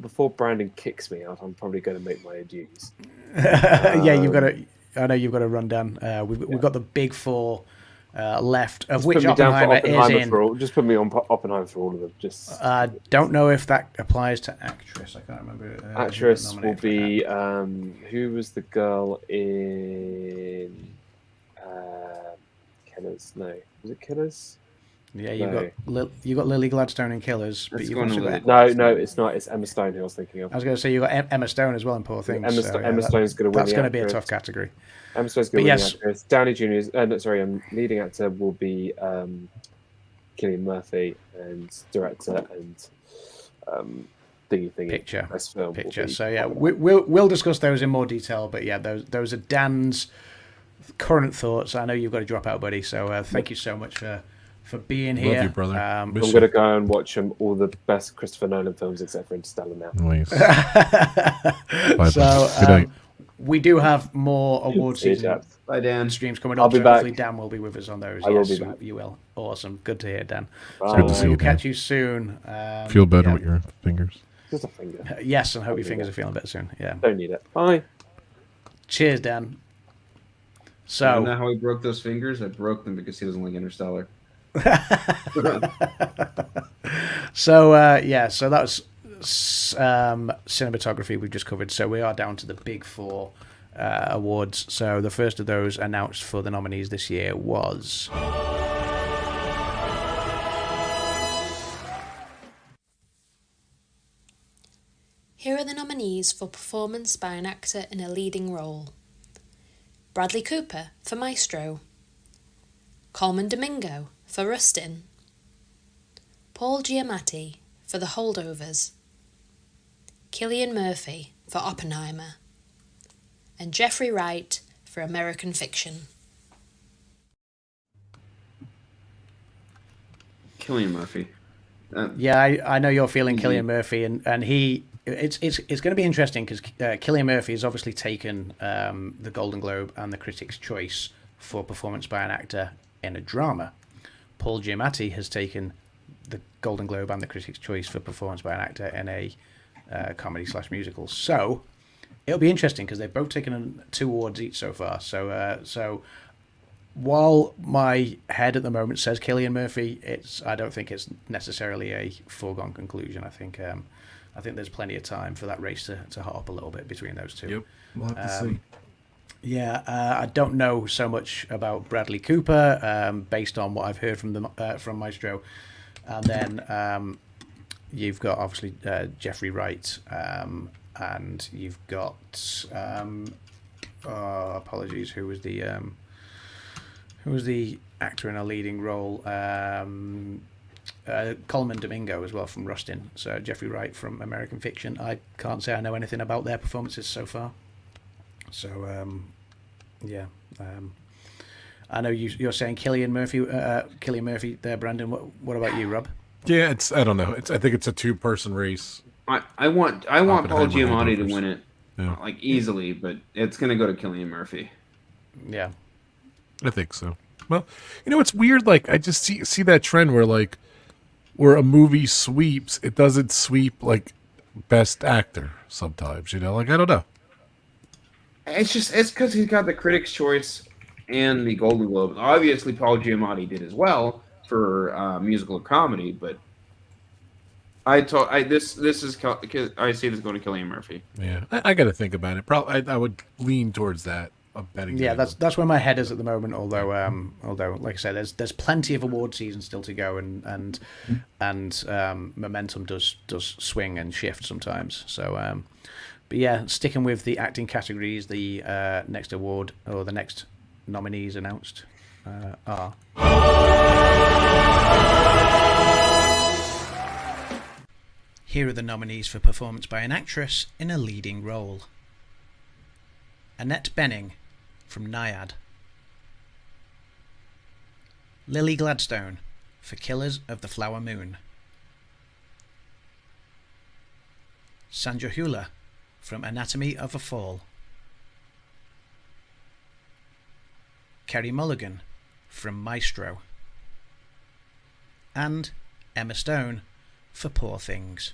[SPEAKER 7] before Brandon kicks me out, I'm probably going to make my adieus.
[SPEAKER 5] Yeah, you've got to. I know you've got to run down. We've got the big 4 left, of which Oppenheimer is in.
[SPEAKER 7] Just put me on Oppenheimer for all of them. Just
[SPEAKER 5] don't know if that applies to actress. I can't remember.
[SPEAKER 7] Actress will be who was the girl in Killers? No, was it Killers?
[SPEAKER 5] Yeah, you got Lily Gladstone in Killers, but you've also got
[SPEAKER 7] no, it's not. It's Emma Stone who I was thinking of.
[SPEAKER 5] I was going to say you got Emma Stone as well in Poor Things.
[SPEAKER 7] Emma Stone's going to win.
[SPEAKER 5] That's going to be a tough category.
[SPEAKER 7] Emma Stone's going to win the actress. Downey Jr. Leading actor will be Cillian Murphy, and director and
[SPEAKER 5] picture.
[SPEAKER 7] Best film
[SPEAKER 5] picture. So yeah, we'll discuss those in more detail. But yeah, those are Dan's current thoughts. I know you've got to drop out, buddy. So thank you so much for being here.
[SPEAKER 2] Love you, brother.
[SPEAKER 7] I'm going to go and watch all the best Christopher Nolan films except for Interstellar now.
[SPEAKER 2] Nice.
[SPEAKER 5] So we do have more award season
[SPEAKER 4] Bye, Dan.
[SPEAKER 5] streams coming
[SPEAKER 7] I'll
[SPEAKER 5] up.
[SPEAKER 7] be
[SPEAKER 5] So
[SPEAKER 7] back.
[SPEAKER 5] hopefully Dan will be with us on those.
[SPEAKER 7] I will
[SPEAKER 5] Yes,
[SPEAKER 7] be back.
[SPEAKER 5] You will. Awesome. Good to hear, Dan.
[SPEAKER 7] Bye.
[SPEAKER 5] So
[SPEAKER 2] Good to see
[SPEAKER 5] we
[SPEAKER 2] you,
[SPEAKER 5] will
[SPEAKER 2] Dan.
[SPEAKER 5] catch you soon.
[SPEAKER 2] Feel better with your fingers.
[SPEAKER 7] Just a finger.
[SPEAKER 5] Yes, and hope your fingers are feeling better soon. Yeah.
[SPEAKER 7] Don't need it. Bye.
[SPEAKER 5] Cheers, Dan.
[SPEAKER 4] I
[SPEAKER 5] So
[SPEAKER 4] don't know how he broke those fingers. I broke them because he doesn't like Interstellar.
[SPEAKER 5] So so that was cinematography we've just covered. So we are down to the big four awards. So the first of those announced for the nominees this year was
[SPEAKER 6] Here are the nominees for performance by an actor in a leading role. Bradley Cooper for Maestro, Colman Domingo for Rustin, Paul Giamatti for The Holdovers, Cillian Murphy for Oppenheimer, and Jeffrey Wright for American Fiction.
[SPEAKER 4] Cillian Murphy.
[SPEAKER 5] Yeah, I know you're feeling Cillian Murphy, and he. It's going to be interesting because Cillian Murphy has obviously taken the Golden Globe and the Critics' Choice for performance by an actor in a drama. Paul Giamatti has taken the Golden Globe and the Critics' Choice for performance by an actor in a comedy/musical. So it'll be interesting because they've both taken 2 awards each so far. So while my head at the moment says Cillian Murphy, I don't think it's necessarily a foregone conclusion. I think there's plenty of time for that race to hot up a little bit between those two.
[SPEAKER 2] Yep, we'll have to see.
[SPEAKER 5] Yeah, I don't know so much about Bradley Cooper based on what I've heard from Maestro, and then you've got obviously Jeffrey Wright, and you've got apologies, who was the actor in a leading role? Colman Domingo as well from Rustin. So Jeffrey Wright from American Fiction. I can't say I know anything about their performances so far. So I know you're saying Cillian Murphy there, Brandon. What about you, Rob?
[SPEAKER 2] Yeah, I don't know. I think it's a 2-person race.
[SPEAKER 4] I want Paul Giamatti to
[SPEAKER 2] Holdovers.
[SPEAKER 4] win it,
[SPEAKER 2] Yeah.
[SPEAKER 4] like easily, but it's gonna go to Cillian Murphy.
[SPEAKER 5] Yeah,
[SPEAKER 2] I think so. Well, it's weird. Like, I just see that trend where a movie sweeps, it doesn't sweep like best actor sometimes. Like, I don't know.
[SPEAKER 4] It's because he's got the Critics' Choice and the Golden Globe. Obviously, Paul Giamatti did as well for musical or comedy, but I see this going to Cillian Murphy.
[SPEAKER 2] Yeah, I got to think about it. Probably, I would lean towards that. Of betting.
[SPEAKER 5] Yeah, that's where my head is at the moment. Although like I said, there's plenty of award season still to go, and momentum does swing and shift sometimes. So, but yeah, sticking with the acting categories, the next award or the next nominees announced are. Here are the nominees for performance by an actress in a leading role. Annette Bening from Naiad, Lily Gladstone for Killers of the Flower Moon, Sandra Hüller from Anatomy of a Fall, Carey Mulligan from Maestro, and Emma Stone for Poor Things.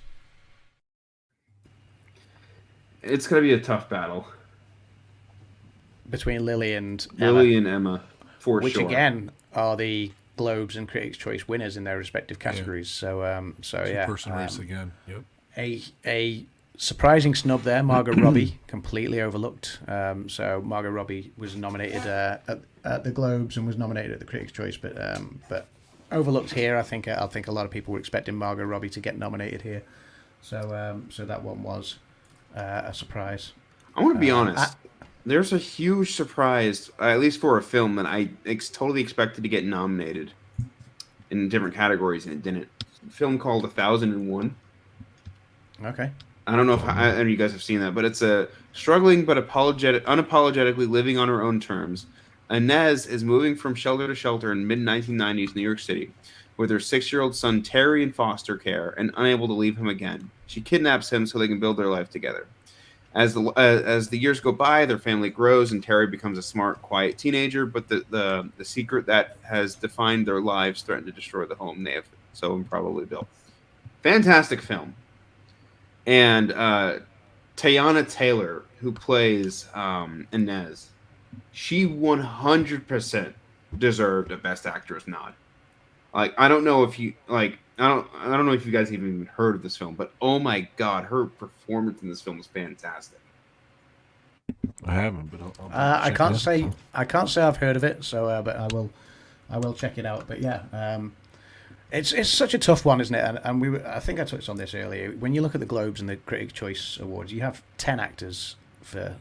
[SPEAKER 4] It's going to be a tough battle
[SPEAKER 5] Between Lily and
[SPEAKER 4] Emma, for
[SPEAKER 5] which
[SPEAKER 4] sure.
[SPEAKER 5] again are the Globes and Critics' Choice winners in their respective categories. So,
[SPEAKER 2] Two-person race again. Yep.
[SPEAKER 5] A surprising snub there, Margot Robbie, completely overlooked. So Margot Robbie was nominated at the Globes and was nominated at the Critics' Choice, but overlooked here. I think a lot of people were expecting Margot Robbie to get nominated here. So that one was a surprise.
[SPEAKER 4] I want to be honest. There's a huge surprise, at least for a film, that I totally expected to get nominated in different categories, and it didn't. A film called 1001.
[SPEAKER 5] Okay.
[SPEAKER 4] I don't know if any of you guys have seen that, but it's a struggling but unapologetically living on her own terms Inez is moving from shelter to shelter in mid-1990s New York City with her 6-year-old son Terry in foster care and unable to leave him again. She kidnaps him so they can build their life together. As the years go by, their family grows and Terry becomes a smart, quiet teenager, but the secret that has defined their lives threatened to destroy the home they have so improbably built. Fantastic film. And Teyana Taylor, who plays Inez, she 100% deserved a Best Actress nod. Like, I don't know if you like. I don't know if you guys even heard of this film, but oh my god, her performance in this film is fantastic.
[SPEAKER 2] I haven't, but
[SPEAKER 5] I can't say I've heard of it. So, but I will check it out. But yeah, it's such a tough one, isn't it? And I think I touched on this earlier. When you look at the Globes and the Critics' Choice Awards, you have 10 actors for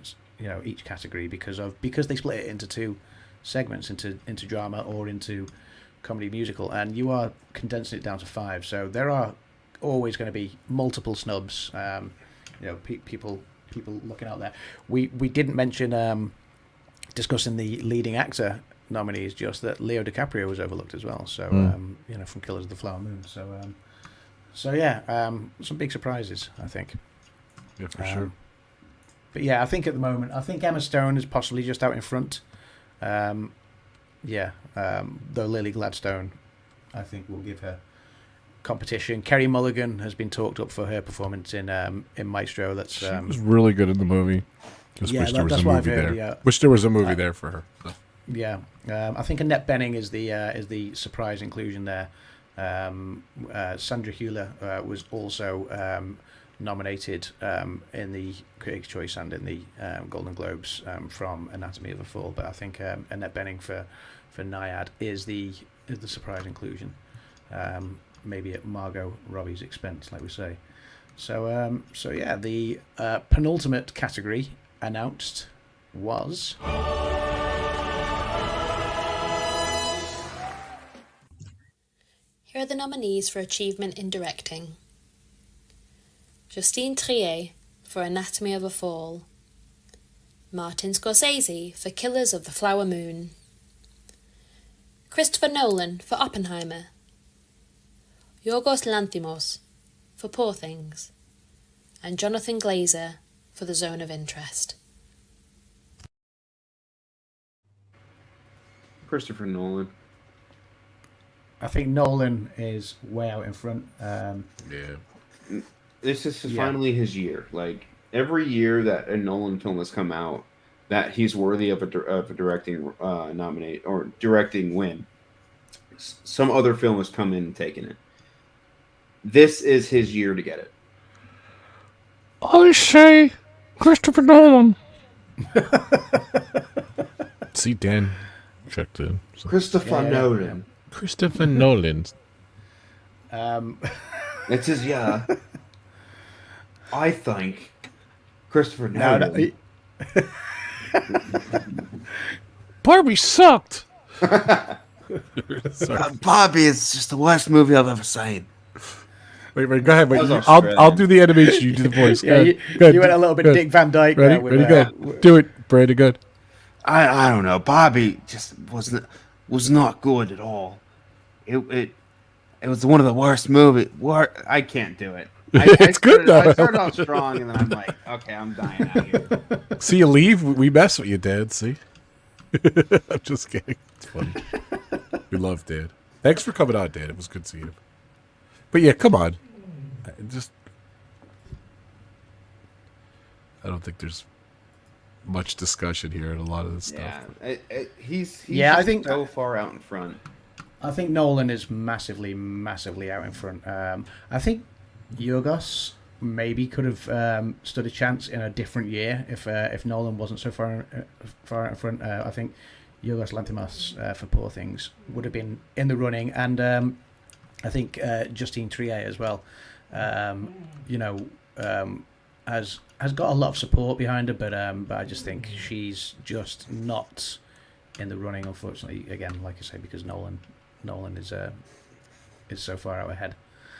[SPEAKER 5] each category because they split it into 2 segments, into drama or into comedy musical, and you are condensing it down to 5. So there are always going to be multiple snubs. People looking out there. We didn't mention discussing the leading actor nominees, just that Leo DiCaprio was overlooked as well. So from Killers of the Flower Moon. So yeah, some big surprises, I think.
[SPEAKER 2] Yeah, for sure.
[SPEAKER 5] But yeah, I think at the moment, Emma Stone is possibly just out in front. Though Lily Gladstone, I think, will give her competition. Kerry Mulligan has been talked up for her performance in Maestro.
[SPEAKER 2] She was really good in the movie. Wish there was a movie there.
[SPEAKER 5] Yeah.
[SPEAKER 2] Wish there was a movie there for her. So.
[SPEAKER 5] Yeah, I think Annette Bening is the surprise inclusion there. Sandra Hüller was also nominated in the Critics' Choice and in the Golden Globes from Anatomy of a Fall, but I think Annette Bening for Naiad is the surprise inclusion, maybe at Margot Robbie's expense, like we say. So yeah, the penultimate category announced was.
[SPEAKER 6] Here are the nominees for Achievement in Directing. Justine Triet for Anatomy of a Fall. Martin Scorsese for Killers of the Flower Moon. Christopher Nolan for Oppenheimer. Yorgos Lanthimos for Poor Things. And Jonathan Glazer for The Zone of Interest.
[SPEAKER 4] Christopher Nolan.
[SPEAKER 5] I think Nolan is way out in front.
[SPEAKER 2] Yeah.
[SPEAKER 4] This is finally his year. Like, every year that a Nolan film has come out, that he's worthy of a directing nominate or directing win, some other film has come in and taken it. This is his year to get it.
[SPEAKER 2] I say Christopher Nolan. See, Dan checked in. So.
[SPEAKER 4] Christopher Nolan.
[SPEAKER 2] Christopher Nolan.
[SPEAKER 4] It's his year. I think Christopher Nolan.
[SPEAKER 2] Barbie sucked.
[SPEAKER 4] Barbie is just the worst movie I've ever seen.
[SPEAKER 2] Wait, go ahead. Wait, I'll do the animation. You do the voice.
[SPEAKER 5] Yeah, you went a little bit Dick Van Dyke.
[SPEAKER 2] Ready? Ready? Good. Do it, Brandon. Good.
[SPEAKER 4] I don't know. Barbie just was not good at all. It was one of the worst movies. I can't do it.
[SPEAKER 2] It's good though.
[SPEAKER 4] I started off strong, and then I'm like, okay, I'm dying out here.
[SPEAKER 2] See, you leave. We mess with you, Dad. See, I'm just kidding. It's funny. We love Dad. Thanks for coming on, Dad. It was good seeing you. But yeah, come on. I don't think there's much discussion here and a lot of this stuff.
[SPEAKER 4] Yeah, he's
[SPEAKER 5] I think
[SPEAKER 4] so far out in front.
[SPEAKER 5] I think Nolan is massively, massively out in front. I think Yorgos maybe could have stood a chance in a different year if Nolan wasn't so far out in front. I think Yorgos Lanthimos for Poor Things would have been in the running, and I think Justine Triet as well. Has got a lot of support behind her, but I just think she's just not in the running, unfortunately. Again, like I say, because Nolan is so far out ahead.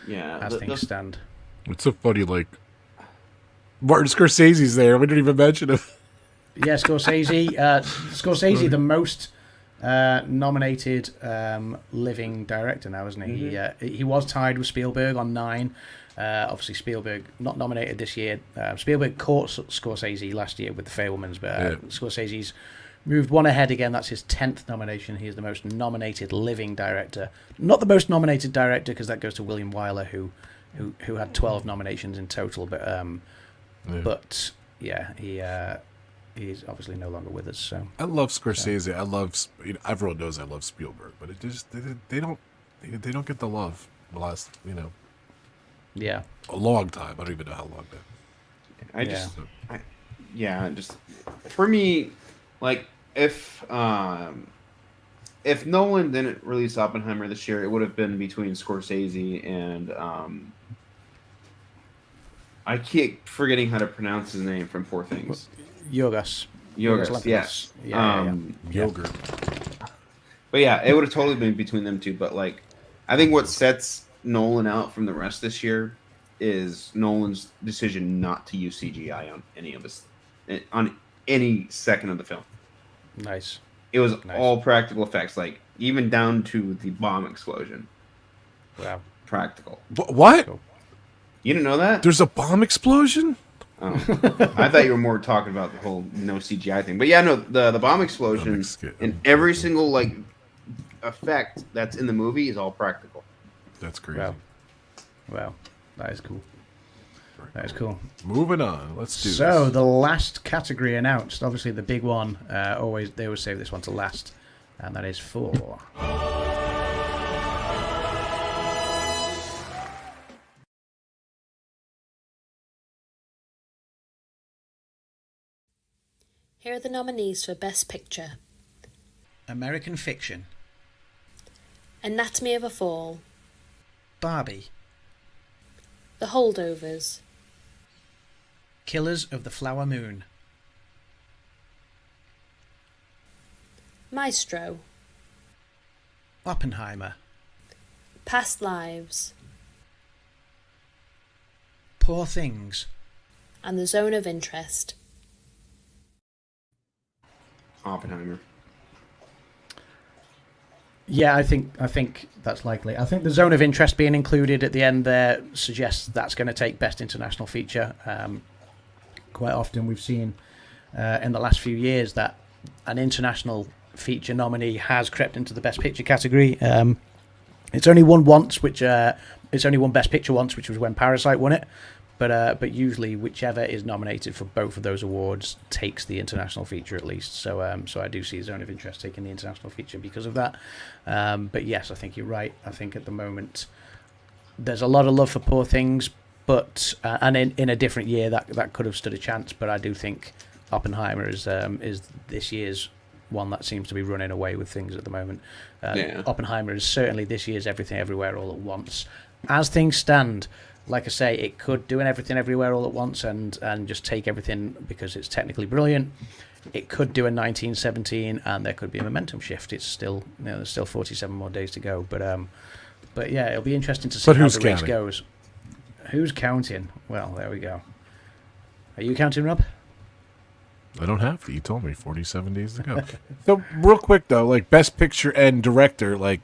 [SPEAKER 4] Yeah,
[SPEAKER 5] as things stand.
[SPEAKER 2] It's so funny, like Martin Scorsese's there. We didn't even mention him.
[SPEAKER 5] Yeah, Scorsese. The most Nominated living director now, isn't he? He was tied with Spielberg on 9. Obviously, Spielberg not nominated this year. Spielberg caught Scorsese last year with The Fabelmans, but Scorsese's moved one ahead again. That's his 10th nomination. He is the most nominated living director. Not the most nominated director, because that goes to William Wyler, who had 12 nominations in total. But he's obviously no longer with us. So
[SPEAKER 2] I love Scorsese. Everyone knows I love Spielberg, but it just they don't get the love the last a long time. I don't even know how long that.
[SPEAKER 4] Just for me, like if Nolan didn't release Oppenheimer this year, it would have been between Scorsese and I keep forgetting how to pronounce his name from Poor Things.
[SPEAKER 5] Yorgos,
[SPEAKER 4] yes.
[SPEAKER 2] Yogurt.
[SPEAKER 4] But yeah, it would have totally been between them two. But like, I think what sets Nolan out from the rest this year is Nolan's decision not to use CGI on any second of the film.
[SPEAKER 5] Nice.
[SPEAKER 4] It was all practical effects, like even down to the bomb explosion.
[SPEAKER 5] Wow.
[SPEAKER 4] Practical.
[SPEAKER 2] What?
[SPEAKER 4] You didn't know that?
[SPEAKER 2] There's a bomb explosion?
[SPEAKER 4] Oh. I thought you were more talking about the whole no CGI thing. But yeah, no, the bomb explosion and every single like effect that's in the movie is all practical.
[SPEAKER 2] That's crazy.
[SPEAKER 5] Wow. That is cool. That is cool.
[SPEAKER 2] Moving on. Let's do this.
[SPEAKER 5] So the last category announced, obviously the big one, they always save this one to last, and that is for
[SPEAKER 6] Here are the nominees for Best Picture:
[SPEAKER 5] American Fiction,
[SPEAKER 6] Anatomy of a Fall,
[SPEAKER 5] Barbie,
[SPEAKER 6] The Holdovers,
[SPEAKER 5] Killers of the Flower Moon,
[SPEAKER 6] Maestro,
[SPEAKER 5] Oppenheimer,
[SPEAKER 6] Past Lives,
[SPEAKER 5] Poor Things,
[SPEAKER 6] and The Zone of Interest.
[SPEAKER 4] Oppenheimer.
[SPEAKER 5] Yeah, I think that's likely. I think the Zone of Interest being included at the end there suggests that's going to take Best International Feature. Quite often we've seen in the last few years that an international feature nominee has crept into the Best Picture category. It's only won once, it's only won Best Picture once, which was when Parasite won it. But usually whichever is nominated for both of those awards takes the international feature at least. So I do see Zone of Interest taking the international feature because of that. But yes, I think you're right. I think at the moment there's a lot of love for Poor Things, but and in a different year that could have stood a chance. But I do think Oppenheimer is this year's one that seems to be running away with things at the moment. Oppenheimer is certainly this year's Everything Everywhere All at Once. As things stand, like I say, it could do an Everything Everywhere All at Once and just take everything because it's technically brilliant. It could do a 1917, and there could be a momentum shift. It's still, there's still 47 more days to go. But yeah, it'll be interesting to see how the race goes. Who's counting? Well, there we go. Are you counting, Rob?
[SPEAKER 2] I don't have to. You told me 47 days to go. So real quick though, like Best Picture and Director, like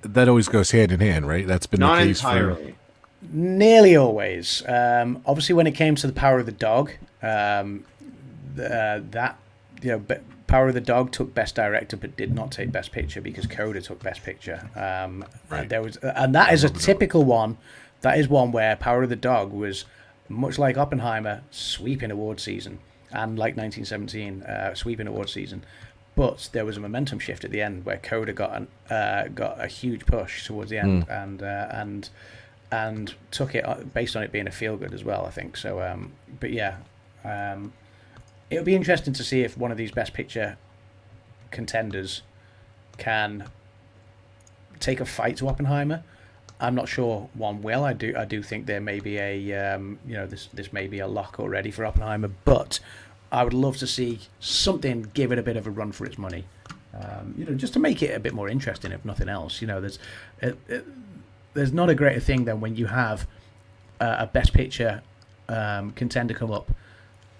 [SPEAKER 2] that always goes hand in hand, right? That's been
[SPEAKER 4] Not
[SPEAKER 2] the case
[SPEAKER 4] entirely.
[SPEAKER 5] Nearly always. Obviously, when it came to The Power of the Dog, Power of the Dog took Best Director, but did not take Best Picture because Coda took Best Picture.
[SPEAKER 2] Right.
[SPEAKER 5] And that is a typical one. That is one where Power of the Dog was much like Oppenheimer, sweeping award season, and like 1917, sweeping award season. But there was a momentum shift at the end where Coda got a huge push towards the end, and took it based on it being a feel good as well, I think. So, but yeah, it'll be interesting to see if one of these Best Picture contenders can take a fight to Oppenheimer. I'm not sure one will. I do think there may be this may be a lock already for Oppenheimer, but I would love to see something give it a bit of a run for its money, just to make it a bit more interesting, if nothing else. There's not a greater thing than when you have a Best Picture contender come up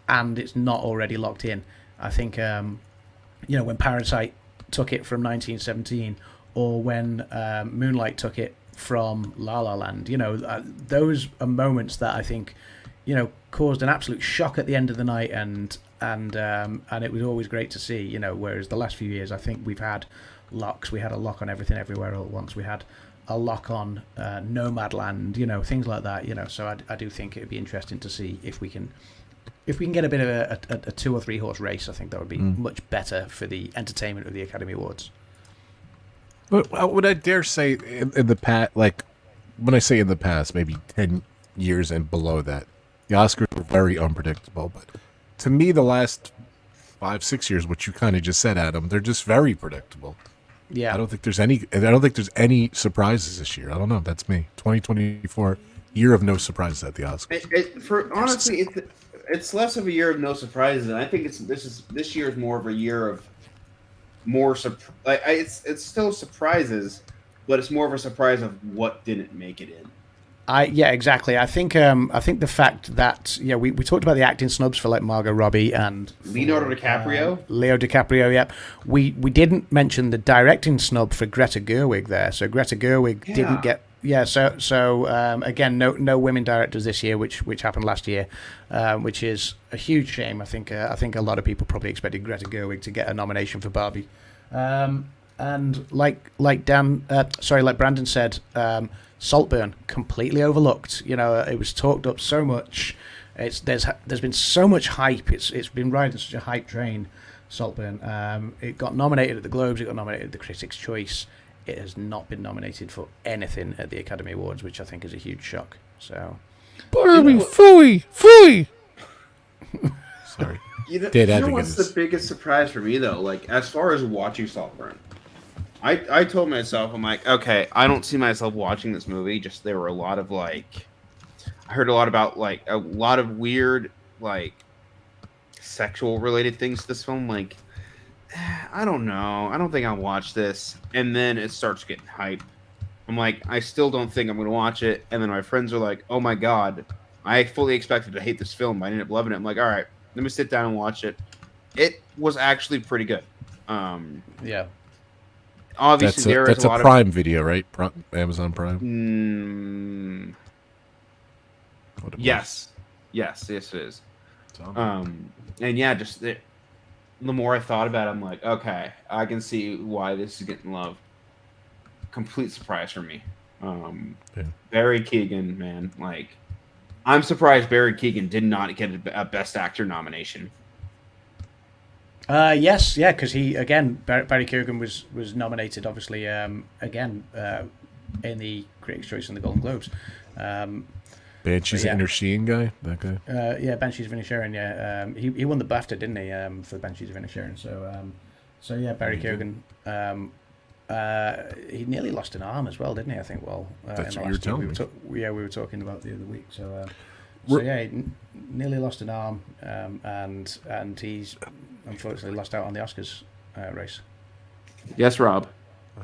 [SPEAKER 5] and it's not already locked in. I think when Parasite took it from 1917, or when Moonlight took it from La La Land, those are moments that I think caused an absolute shock at the end of the night, and it was always great to see. Whereas the last few years, I think we've had locks. We had a lock on Everything Everywhere All at Once. We had a lock on Nomadland. Things like that. So I do think it would be interesting to see if we can get a bit of a 2 or 3 horse race. I think that would be much better for the entertainment of the Academy Awards.
[SPEAKER 2] But would I dare say in the past, like when I say in the past, maybe 10 years and below that, the Oscars were very unpredictable. But to me, the last 5-6 years, what you kind of just said, Adam, they're just very predictable.
[SPEAKER 5] Yeah,
[SPEAKER 2] I don't think there's any surprises this year. I don't know. That's me. 2024, year of no surprises at the Oscars.
[SPEAKER 4] Honestly, it's less of a year of no surprises, and I think this year is more of a year of more it's still surprises, but it's more of a surprise of what didn't make it in.
[SPEAKER 5] Yeah, exactly. I think the fact that we talked about the acting snubs for like Margot Robbie and
[SPEAKER 4] Leonardo DiCaprio.
[SPEAKER 5] Leo DiCaprio, yep. We didn't mention the directing snub for Greta Gerwig there. So Greta Gerwig didn't get. Yeah, so again, no women directors this year, which happened last year, which is a huge shame. I think a lot of people probably expected Greta Gerwig to get a nomination for Barbie, and like Brandon said, Saltburn completely overlooked. It was talked up so much. There's been so much hype. It's been riding such a hype train. Saltburn. It got nominated at the Globes. It got nominated at the Critics' Choice. It has not been nominated for anything at the Academy Awards, which I think is a huge shock. So,
[SPEAKER 2] Barbie, fooey. Sorry.
[SPEAKER 4] What's the biggest surprise for me though? Like as far as watching Saltburn, I told myself, I'm like, okay, I don't see myself watching this movie. Just there were a lot of I heard a lot about a lot of weird sexual related things to this film. I don't know. I don't think I'll watch this. And then it starts getting hype. I'm like, I still don't think I'm going to watch it. And then my friends are like, oh my God, I fully expected to hate this film. I ended up loving it. I'm like, all right, let me sit down and watch it. It was actually pretty good.
[SPEAKER 5] Yeah.
[SPEAKER 2] That's
[SPEAKER 4] Obviously,
[SPEAKER 2] a Prime Video, right? Amazon Prime?
[SPEAKER 4] Yes, it is. And yeah, just the more I thought about it, I'm like, okay, I can see why this is getting love. Complete surprise for me. Barry Keoghan, man, I'm surprised Barry Keoghan did not get a Best Actor nomination.
[SPEAKER 5] Yes, yeah, because Barry Keoghan was nominated, obviously, in the Critics' Choice and the Golden Globes.
[SPEAKER 2] Banshees of Inisherin guy, that guy.
[SPEAKER 5] Banshees of Inisherin. Yeah, he won the BAFTA, didn't he, for Banshees of Inisherin? So yeah, Barry Keoghan. He nearly lost an arm as well, didn't he? I think. Well,
[SPEAKER 2] that's what you were telling me.
[SPEAKER 5] We were talking about the other week. So yeah, he nearly lost an arm, and he's unfortunately lost out on the Oscars race.
[SPEAKER 4] Yes, Rob.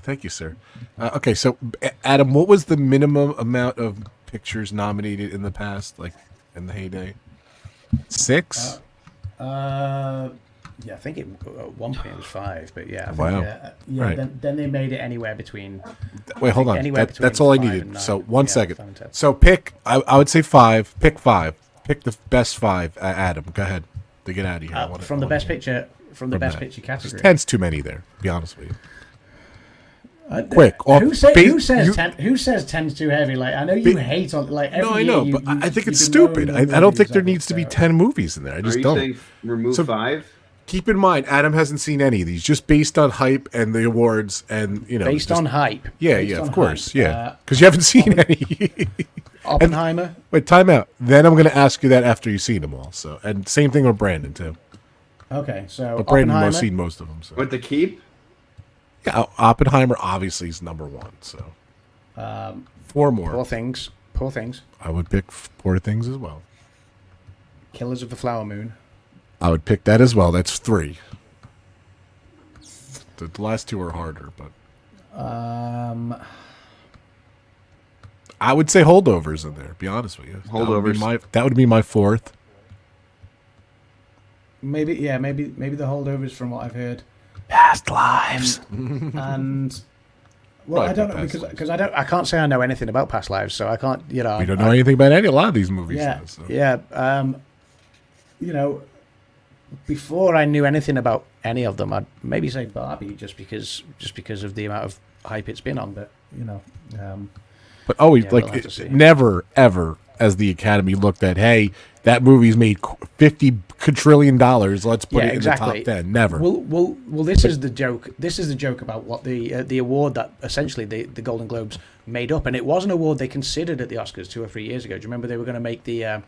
[SPEAKER 2] Thank you, sir. Okay, so Adam, what was the minimum amount of pictures nominated in the past, in the heyday? 6?
[SPEAKER 5] Yeah, I think at one point it was 5, but yeah.
[SPEAKER 2] Wow.
[SPEAKER 5] Right. Then they made it anywhere between.
[SPEAKER 2] Wait, hold on. That's all I needed. So 1 second. So pick. I would say 5. Pick 5. Pick the best 5. Adam, go ahead. To get out of here.
[SPEAKER 5] From the best picture. From the best picture category.
[SPEAKER 2] 10's too many there. To be honest with you.
[SPEAKER 5] Quick. Who says 10's too heavy? I know you hate on every
[SPEAKER 2] No, I know,
[SPEAKER 5] year
[SPEAKER 2] but I think it's stupid. I don't think there needs to be 10 movies in there. I just don't.
[SPEAKER 4] Saying remove 5?
[SPEAKER 2] Keep in mind, Adam hasn't seen any of these, just based on hype and the awards, and
[SPEAKER 5] based on hype.
[SPEAKER 2] Yeah, of course, hype. Yeah, because you haven't seen any.
[SPEAKER 5] Oppenheimer.
[SPEAKER 2] Wait, time out. Then I'm going to ask you that after you've seen them all. So, and same thing with Brandon too.
[SPEAKER 5] Okay, so
[SPEAKER 2] but Brandon has seen most of them. So.
[SPEAKER 4] With the keep.
[SPEAKER 2] Yeah, Oppenheimer obviously is number 1. So, 4 more.
[SPEAKER 5] Poor things.
[SPEAKER 2] I would pick Poor Things as well.
[SPEAKER 5] Killers of the Flower Moon.
[SPEAKER 2] I would pick that as well. That's 3. The last 2 are harder, but I would say Holdovers in there. Be honest with you.
[SPEAKER 4] Holdovers.
[SPEAKER 2] That would be my 4th.
[SPEAKER 5] maybe the holdovers from what I've heard.
[SPEAKER 2] Past lives.
[SPEAKER 5] And well,
[SPEAKER 2] Right,
[SPEAKER 5] I don't know
[SPEAKER 2] Past
[SPEAKER 5] because I can't say I know anything about Past Lives, so I can't.
[SPEAKER 2] We don't know anything about a lot of these movies.
[SPEAKER 5] Yeah,
[SPEAKER 2] though, so.
[SPEAKER 5] yeah. Before I knew anything about any of them, I'd maybe say Barbie just because of the amount of hype it's been on. But
[SPEAKER 2] But always
[SPEAKER 5] yeah, we'll have to see.
[SPEAKER 2] never ever as the Academy looked at, hey, that movie's made $50 quadrillion. Let's put it in the top 10. Never.
[SPEAKER 5] Well, this is the joke. This is the joke about what the award that essentially the Golden Globes made up, and it was an award they considered at the Oscars 2 or 3 years ago. Do you remember they were going to make the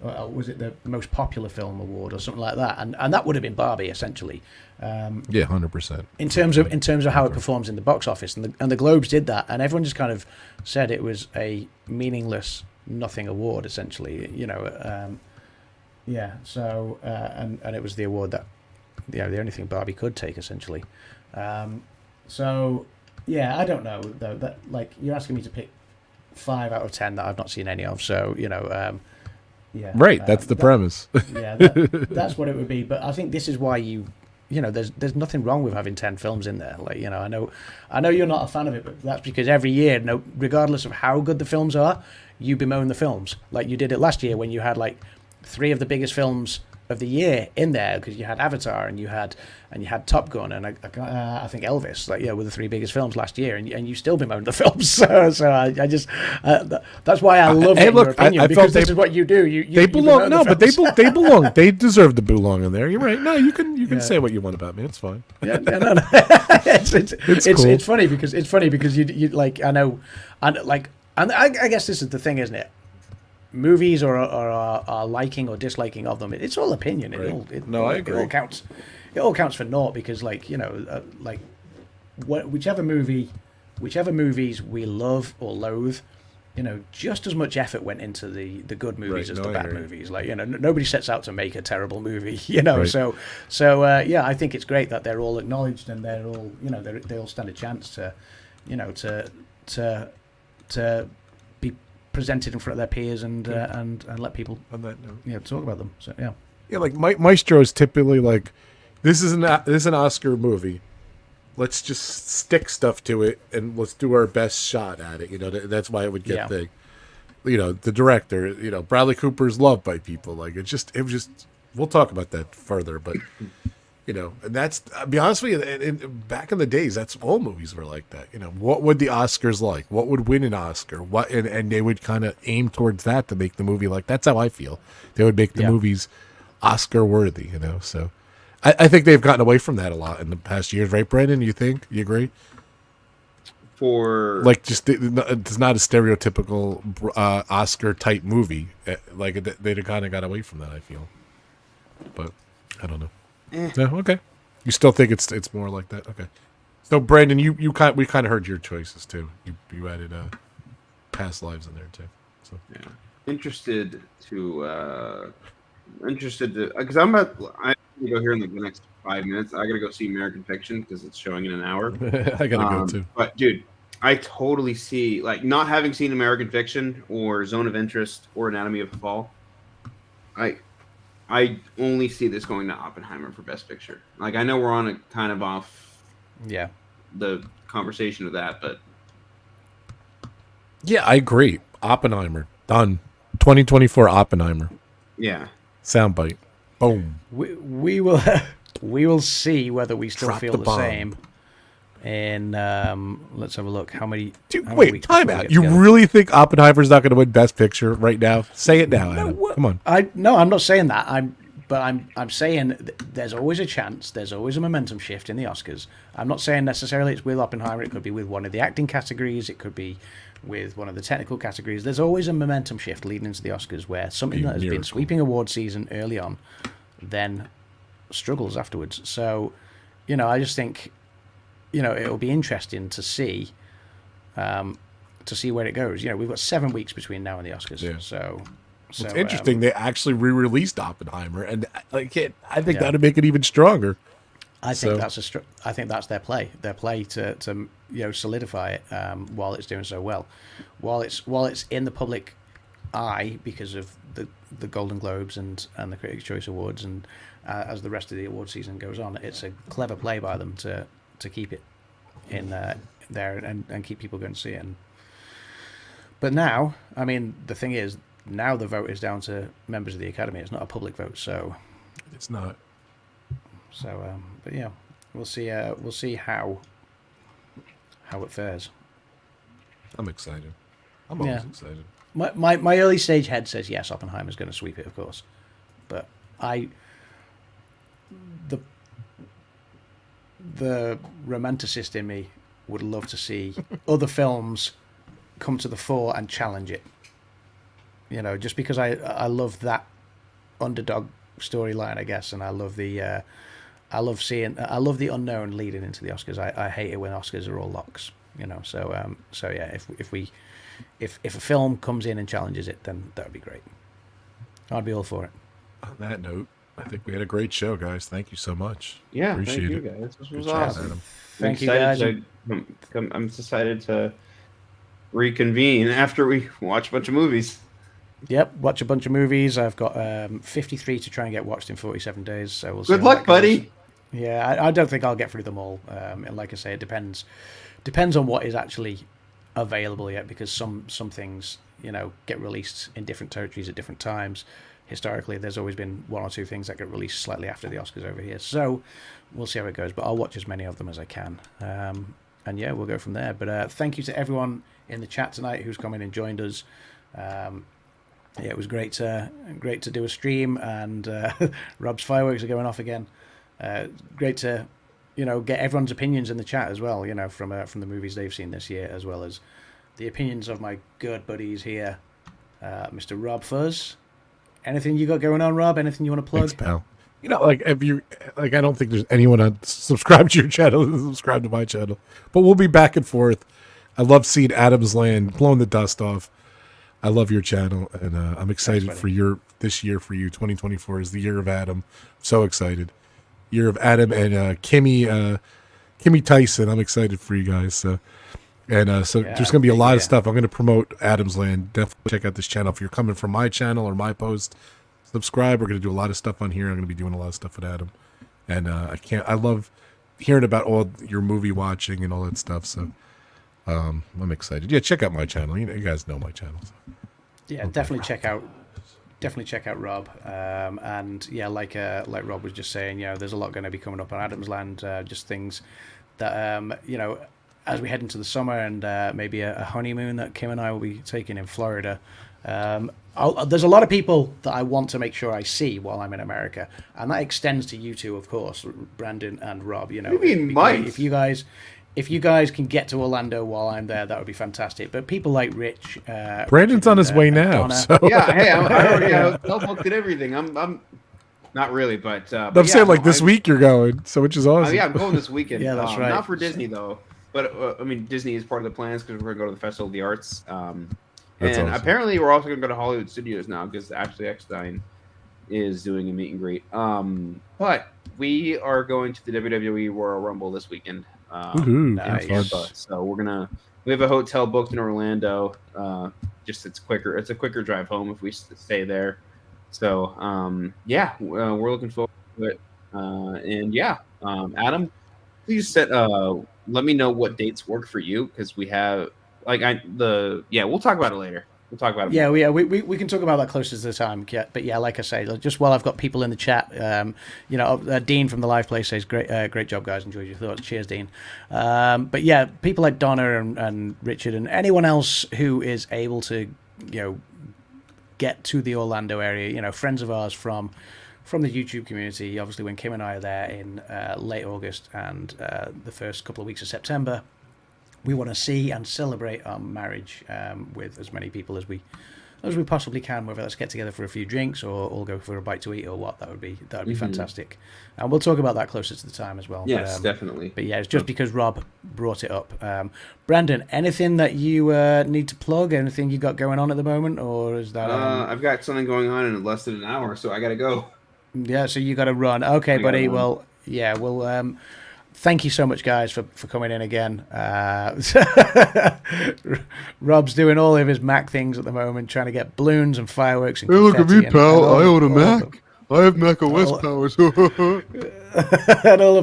[SPEAKER 5] was it the most popular film award or something like that, and that would have been Barbie essentially.
[SPEAKER 2] Yeah, 100%.
[SPEAKER 5] In terms of how it performs in the box office, and the Globes did that, and everyone just kind of said it was a meaningless, nothing award essentially. Yeah. So and it was the award that the only thing Barbie could take essentially. So yeah, I don't know though. That like you're asking me to pick 5 out of 10 that I've not seen any of. So yeah.
[SPEAKER 2] Right, that's the premise.
[SPEAKER 5] Yeah, that's what it would be. But I think this is why there's nothing wrong with having 10 films in there. Like I know you're not a fan of it, but that's because every year, regardless of how good the films are, you bemoan the films. Like you did it last year when you had like 3 of the biggest films of the year in there because you had Avatar and you had Top Gun and I think Elvis, were the 3 biggest films last year, and you still bemoaned the films. So I just that's why I love your opinion, because this is what you do.
[SPEAKER 2] They belong. No, but they belong. They deserve to belong in there. You're right. No, you can say what you want about me. It's fine.
[SPEAKER 5] Yeah, no. It's funny because you like I guess this is the thing, isn't it? Movies or our liking or disliking of them, it's all opinion.
[SPEAKER 2] Right. I agree.
[SPEAKER 5] It all counts for naught because whichever movies we love or loathe, just as much effort went into the good movies as the bad movies. Nobody sets out to make a terrible movie,
[SPEAKER 2] Right.
[SPEAKER 5] So I think it's great that they're all acknowledged and they're all they all stand a chance to be presented in front of their peers and let people
[SPEAKER 2] on that note
[SPEAKER 5] talk about them. So
[SPEAKER 2] yeah, like Maestro is typically like, this is an Oscar movie. Let's just stick stuff to it and let's do our best shot at it. That's why it would get big. The director, Bradley Cooper's loved by people. Like it was just. We'll talk about that further, but and that's, I'll be honest with you, back in the days, that's all movies were like that. What would the Oscars like? What would win an Oscar? And they would kind of aim towards that to make the movie like. That's how I feel. They would make the movies Oscar worthy. So I think they've gotten away from that a lot in the past years, right, Brandon? You think? You agree?
[SPEAKER 4] For
[SPEAKER 2] like, just it's not a stereotypical Oscar type movie. Like they kind of got away from that, I feel. But I don't know. No, okay. You still think it's more like that? Okay. So Brandon, we kind of heard your choices too. You added Past Lives in there too. So
[SPEAKER 4] yeah, interested to because I'm gonna go here in the next 5 minutes. I gotta go see American Fiction because it's showing in an hour.
[SPEAKER 2] I gotta go too.
[SPEAKER 4] But dude, I totally see, like, not having seen American Fiction or Zone of Interest or Anatomy of a Fall. I only see this going to Oppenheimer for Best Picture. Like, I know we're on a kind of off the conversation of that, but
[SPEAKER 2] yeah, I agree. Oppenheimer done. 2024 Oppenheimer.
[SPEAKER 4] Yeah.
[SPEAKER 2] Soundbite. Boom.
[SPEAKER 5] We will see whether we still
[SPEAKER 2] Drop
[SPEAKER 5] feel
[SPEAKER 2] the
[SPEAKER 5] the
[SPEAKER 2] bomb.
[SPEAKER 5] same. And let's have a look. How many?
[SPEAKER 2] Dude,
[SPEAKER 5] how many
[SPEAKER 2] wait,
[SPEAKER 5] weeks
[SPEAKER 2] time
[SPEAKER 5] before we
[SPEAKER 2] out.
[SPEAKER 5] get
[SPEAKER 2] You
[SPEAKER 5] together?
[SPEAKER 2] really think Oppenheimer's not going to win Best Picture right now? Say it now, Adam. Come on.
[SPEAKER 5] I'm not saying that. I'm saying there's always a chance. There's always a momentum shift in the Oscars. I'm not saying necessarily it's with Oppenheimer. It could be with one of the acting categories. It could be with one of the technical categories. There's always a momentum shift leading into the Oscars where something that has been sweeping award season early on then struggles afterwards. So, I just think, it'll be interesting to see where it goes. We've got 7 weeks between now and the Oscars. Yeah. So
[SPEAKER 2] It's interesting. They actually re-released Oppenheimer, and I think that would make it even stronger.
[SPEAKER 5] I think that's their play. Their play to solidify it while it's doing so well, while it's in the public because of the Golden Globes and the Critics' Choice Awards, and as the rest of the award season goes on, it's a clever play by them to keep it in there and keep people going to see it. But now, I mean, the thing is, now the vote is down to members of the Academy. It's not a public vote, so
[SPEAKER 2] it's not.
[SPEAKER 5] So, but yeah, we'll see. We'll see how it fares.
[SPEAKER 2] I'm excited. I'm always excited.
[SPEAKER 5] My early stage head says yes, Oppenheimer's going to sweep it, of course, but the romanticist in me would love to see other films come to the fore and challenge it. You know, just because I love that underdog storyline, I guess, and I love the unknown leading into the Oscars. I hate it when Oscars are all locks. You know, so yeah, if a film comes in and challenges it, then that would be great. I'd be all for it.
[SPEAKER 2] On that note, I think we had a great show, guys. Thank you so much.
[SPEAKER 4] Yeah,
[SPEAKER 2] appreciate
[SPEAKER 4] thank you
[SPEAKER 2] it.
[SPEAKER 4] guys. This was
[SPEAKER 2] Good chat,
[SPEAKER 4] awesome.
[SPEAKER 2] Adam.
[SPEAKER 5] Thank you, guys.
[SPEAKER 4] I'm excited to reconvene after we watch a bunch of movies.
[SPEAKER 5] Yep, watch a bunch of movies. I've got 53 to try and get watched in 47 days. So we'll see.
[SPEAKER 4] Good luck, buddy.
[SPEAKER 5] Yeah, I don't think I'll get through them all. And like I say, it depends on what is actually available yet, because some things, you know, get released in different territories at different times. Historically, there's always been one or two things that get released slightly after the Oscars over here. So we'll see how it goes, but I'll watch as many of them as I can. And yeah, we'll go from there. But thank you to everyone in the chat tonight who's come in and joined us. Yeah, it was great to do a stream, and Rob's fireworks are going off again. Great to, you know, get everyone's opinions in the chat as well, you know, from the movies they've seen this year, as well as the opinions of my good buddies here, Mr. RobFuz. Anything you got going on, Rob? Anything you want to plug?
[SPEAKER 2] Thanks, pal. You know, like, if you like, I don't think there's anyone on subscribed to your channel who's subscribed to my channel, but we'll be back and forth. I love seeing Adam's Land blowing the dust off. I love your channel, and I'm excited for this year for you. 2024 is the year of Adam. So excited. Year of Adam and Kimmy Tyson. I'm excited for you guys. So there's going to be a lot of stuff. I'm going to promote Adam's Land. Definitely check out this channel. If you're coming from my channel or my post, subscribe. We're going to do a lot of stuff on here. I'm going to be doing a lot of stuff with Adam. And I love hearing about all your movie watching and all that stuff. So I'm excited. Yeah, check out my channel. You guys know my channel. So.
[SPEAKER 5] Yeah, definitely check out Rob. And yeah, like Rob was just saying, you know, there's a lot going to be coming up on Adam's Land. Just things that you know, as we head into the summer, and maybe a honeymoon that Kim and I will be taking in Florida. There's a lot of people that I want to make sure I see while I'm in America, and that extends to you two, of course, Brandon and Rob. You know, if you guys can get to Orlando while I'm there, that would be fantastic. But people like Rich,
[SPEAKER 2] Brandon's on his way now. So.
[SPEAKER 4] Yeah, hey, I already hotel booked and everything. I'm not really, but
[SPEAKER 2] I'm saying like this week you're going, so which is awesome.
[SPEAKER 4] Yeah, I'm going this weekend.
[SPEAKER 5] Yeah, that's right.
[SPEAKER 4] Not for Disney though, but I mean Disney is part of the plans because we're going to go to the Festival of the Arts. And
[SPEAKER 2] awesome.
[SPEAKER 4] Apparently we're also going to go to Hollywood Studios now because Ashley Eckstein is doing a meet and greet. But we are going to the WWE Royal Rumble this weekend.
[SPEAKER 5] Nice.
[SPEAKER 4] So we have a hotel booked in Orlando. It's quicker. It's a quicker drive home if we stay there. So we're looking forward to it. Adam, please let me know what dates work for you, because we have we'll talk about it later. We'll talk about it.
[SPEAKER 5] Yeah, we can talk about that closer to the time. Yeah, but yeah, like I say, just while I've got people in the chat, Dean from the Live Play says great job, guys. Enjoyed your thoughts. Cheers, Dean. But yeah, people like Donna and Richard and anyone else who is able to, get to the Orlando area. Friends of ours from the YouTube community. Obviously, when Kim and I are there in late August and the first couple of weeks of September. We want to see and celebrate our marriage with as many people as we possibly can. Whether let's get together for a few drinks or all go for a bite to eat or what, that would be fantastic. And we'll talk about that closer to the time as well.
[SPEAKER 4] Yes, definitely.
[SPEAKER 5] But yeah, it's just because Rob brought it up. Brandon, anything that you need to plug? Anything you got going on at the moment, or is that?
[SPEAKER 4] I've got something going on in less than an hour, so I got to go.
[SPEAKER 5] Yeah, so you got to run. Okay, buddy. Well, yeah, thank you so much, guys, for coming in again. Rob's doing all of his Mac things at the moment, trying to get balloons and fireworks and
[SPEAKER 2] Hey, look at me,
[SPEAKER 5] confetti
[SPEAKER 2] pal.
[SPEAKER 5] and
[SPEAKER 2] I own a
[SPEAKER 5] all of
[SPEAKER 2] Mac. I have Mac OS
[SPEAKER 5] all-
[SPEAKER 2] powers.
[SPEAKER 5] and all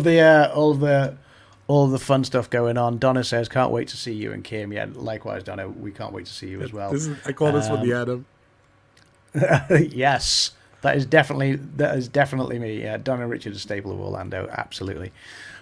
[SPEAKER 5] of the fun stuff going on. Donna says, "Can't wait to see you and Kim." Yeah, likewise, Donna. We can't wait to see you as well.
[SPEAKER 2] I call this one the Adam.
[SPEAKER 5] Yes, that is definitely me. Yeah, Donna Richard, a staple of Orlando, absolutely.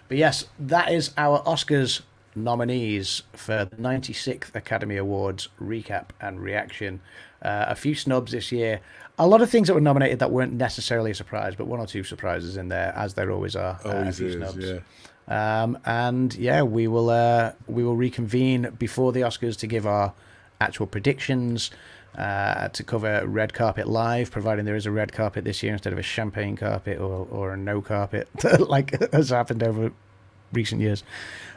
[SPEAKER 5] But yes, that is our Oscars nominees for the 96th Academy Awards recap and reaction. A few snubs this year. A lot of things that were nominated that weren't necessarily a surprise, but one or two surprises in there, as there always are.
[SPEAKER 2] Always
[SPEAKER 5] a few
[SPEAKER 2] is,
[SPEAKER 5] snubs.
[SPEAKER 2] yeah.
[SPEAKER 5] And yeah, we will reconvene before the Oscars to give our actual predictions, to cover red carpet live, providing there is a red carpet this year instead of a champagne carpet or a no carpet, like has happened over recent years.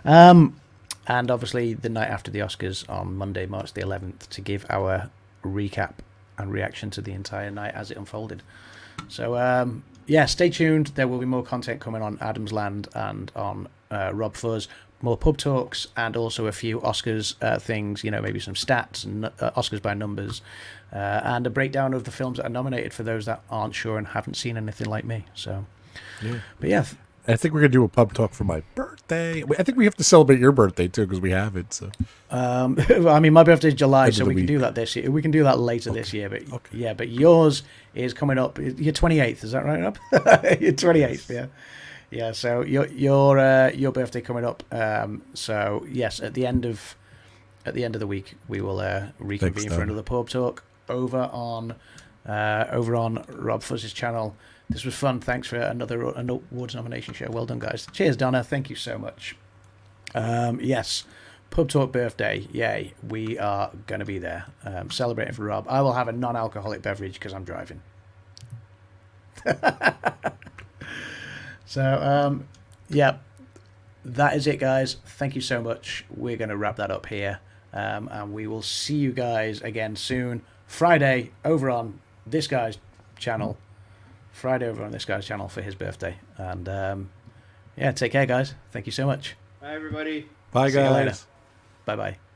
[SPEAKER 5] And obviously the night after the Oscars on Monday, March the 11th, to give our recap and reaction to the entire night as it unfolded. So yeah, stay tuned. There will be more content coming on Adam's Land and on RobFuz, more pub talks, and also a few Oscars things, maybe some stats and Oscars by numbers, and a breakdown of the films that are nominated for those that aren't sure and haven't seen anything like me. So,
[SPEAKER 2] yeah.
[SPEAKER 5] But yeah.
[SPEAKER 2] I think we're going to do a pub talk for my birthday. I think we have to celebrate your birthday, too, because we have it. So,
[SPEAKER 5] I mean, my birthday's July,
[SPEAKER 2] End
[SPEAKER 5] so
[SPEAKER 2] of the
[SPEAKER 5] we can do
[SPEAKER 2] week.
[SPEAKER 5] that this year. We can do that later this year. But yeah, but yours is coming up. You're 28th, is that right, Rob? You're 28th, yeah. Yeah, so your birthday coming up. So yes, at the end of the week, we will reconvene for another pub talk over on RobFuz's channel. This was fun. Thanks for another awards nomination show. Well done, guys. Cheers, Donna. Thank you so much. Yes, pub talk birthday. Yay, we are going to be there celebrating for Rob. I will have a non-alcoholic beverage because I'm driving. So, yeah, that is it, guys. Thank you so much. We're going to wrap that up here. And we will see you guys again soon. Friday over on this guy's channel. For his birthday. And, yeah, take care, guys. Thank you so much.
[SPEAKER 4] Bye, everybody.
[SPEAKER 2] Bye,
[SPEAKER 5] See you later.
[SPEAKER 2] guys.
[SPEAKER 5] Bye-bye.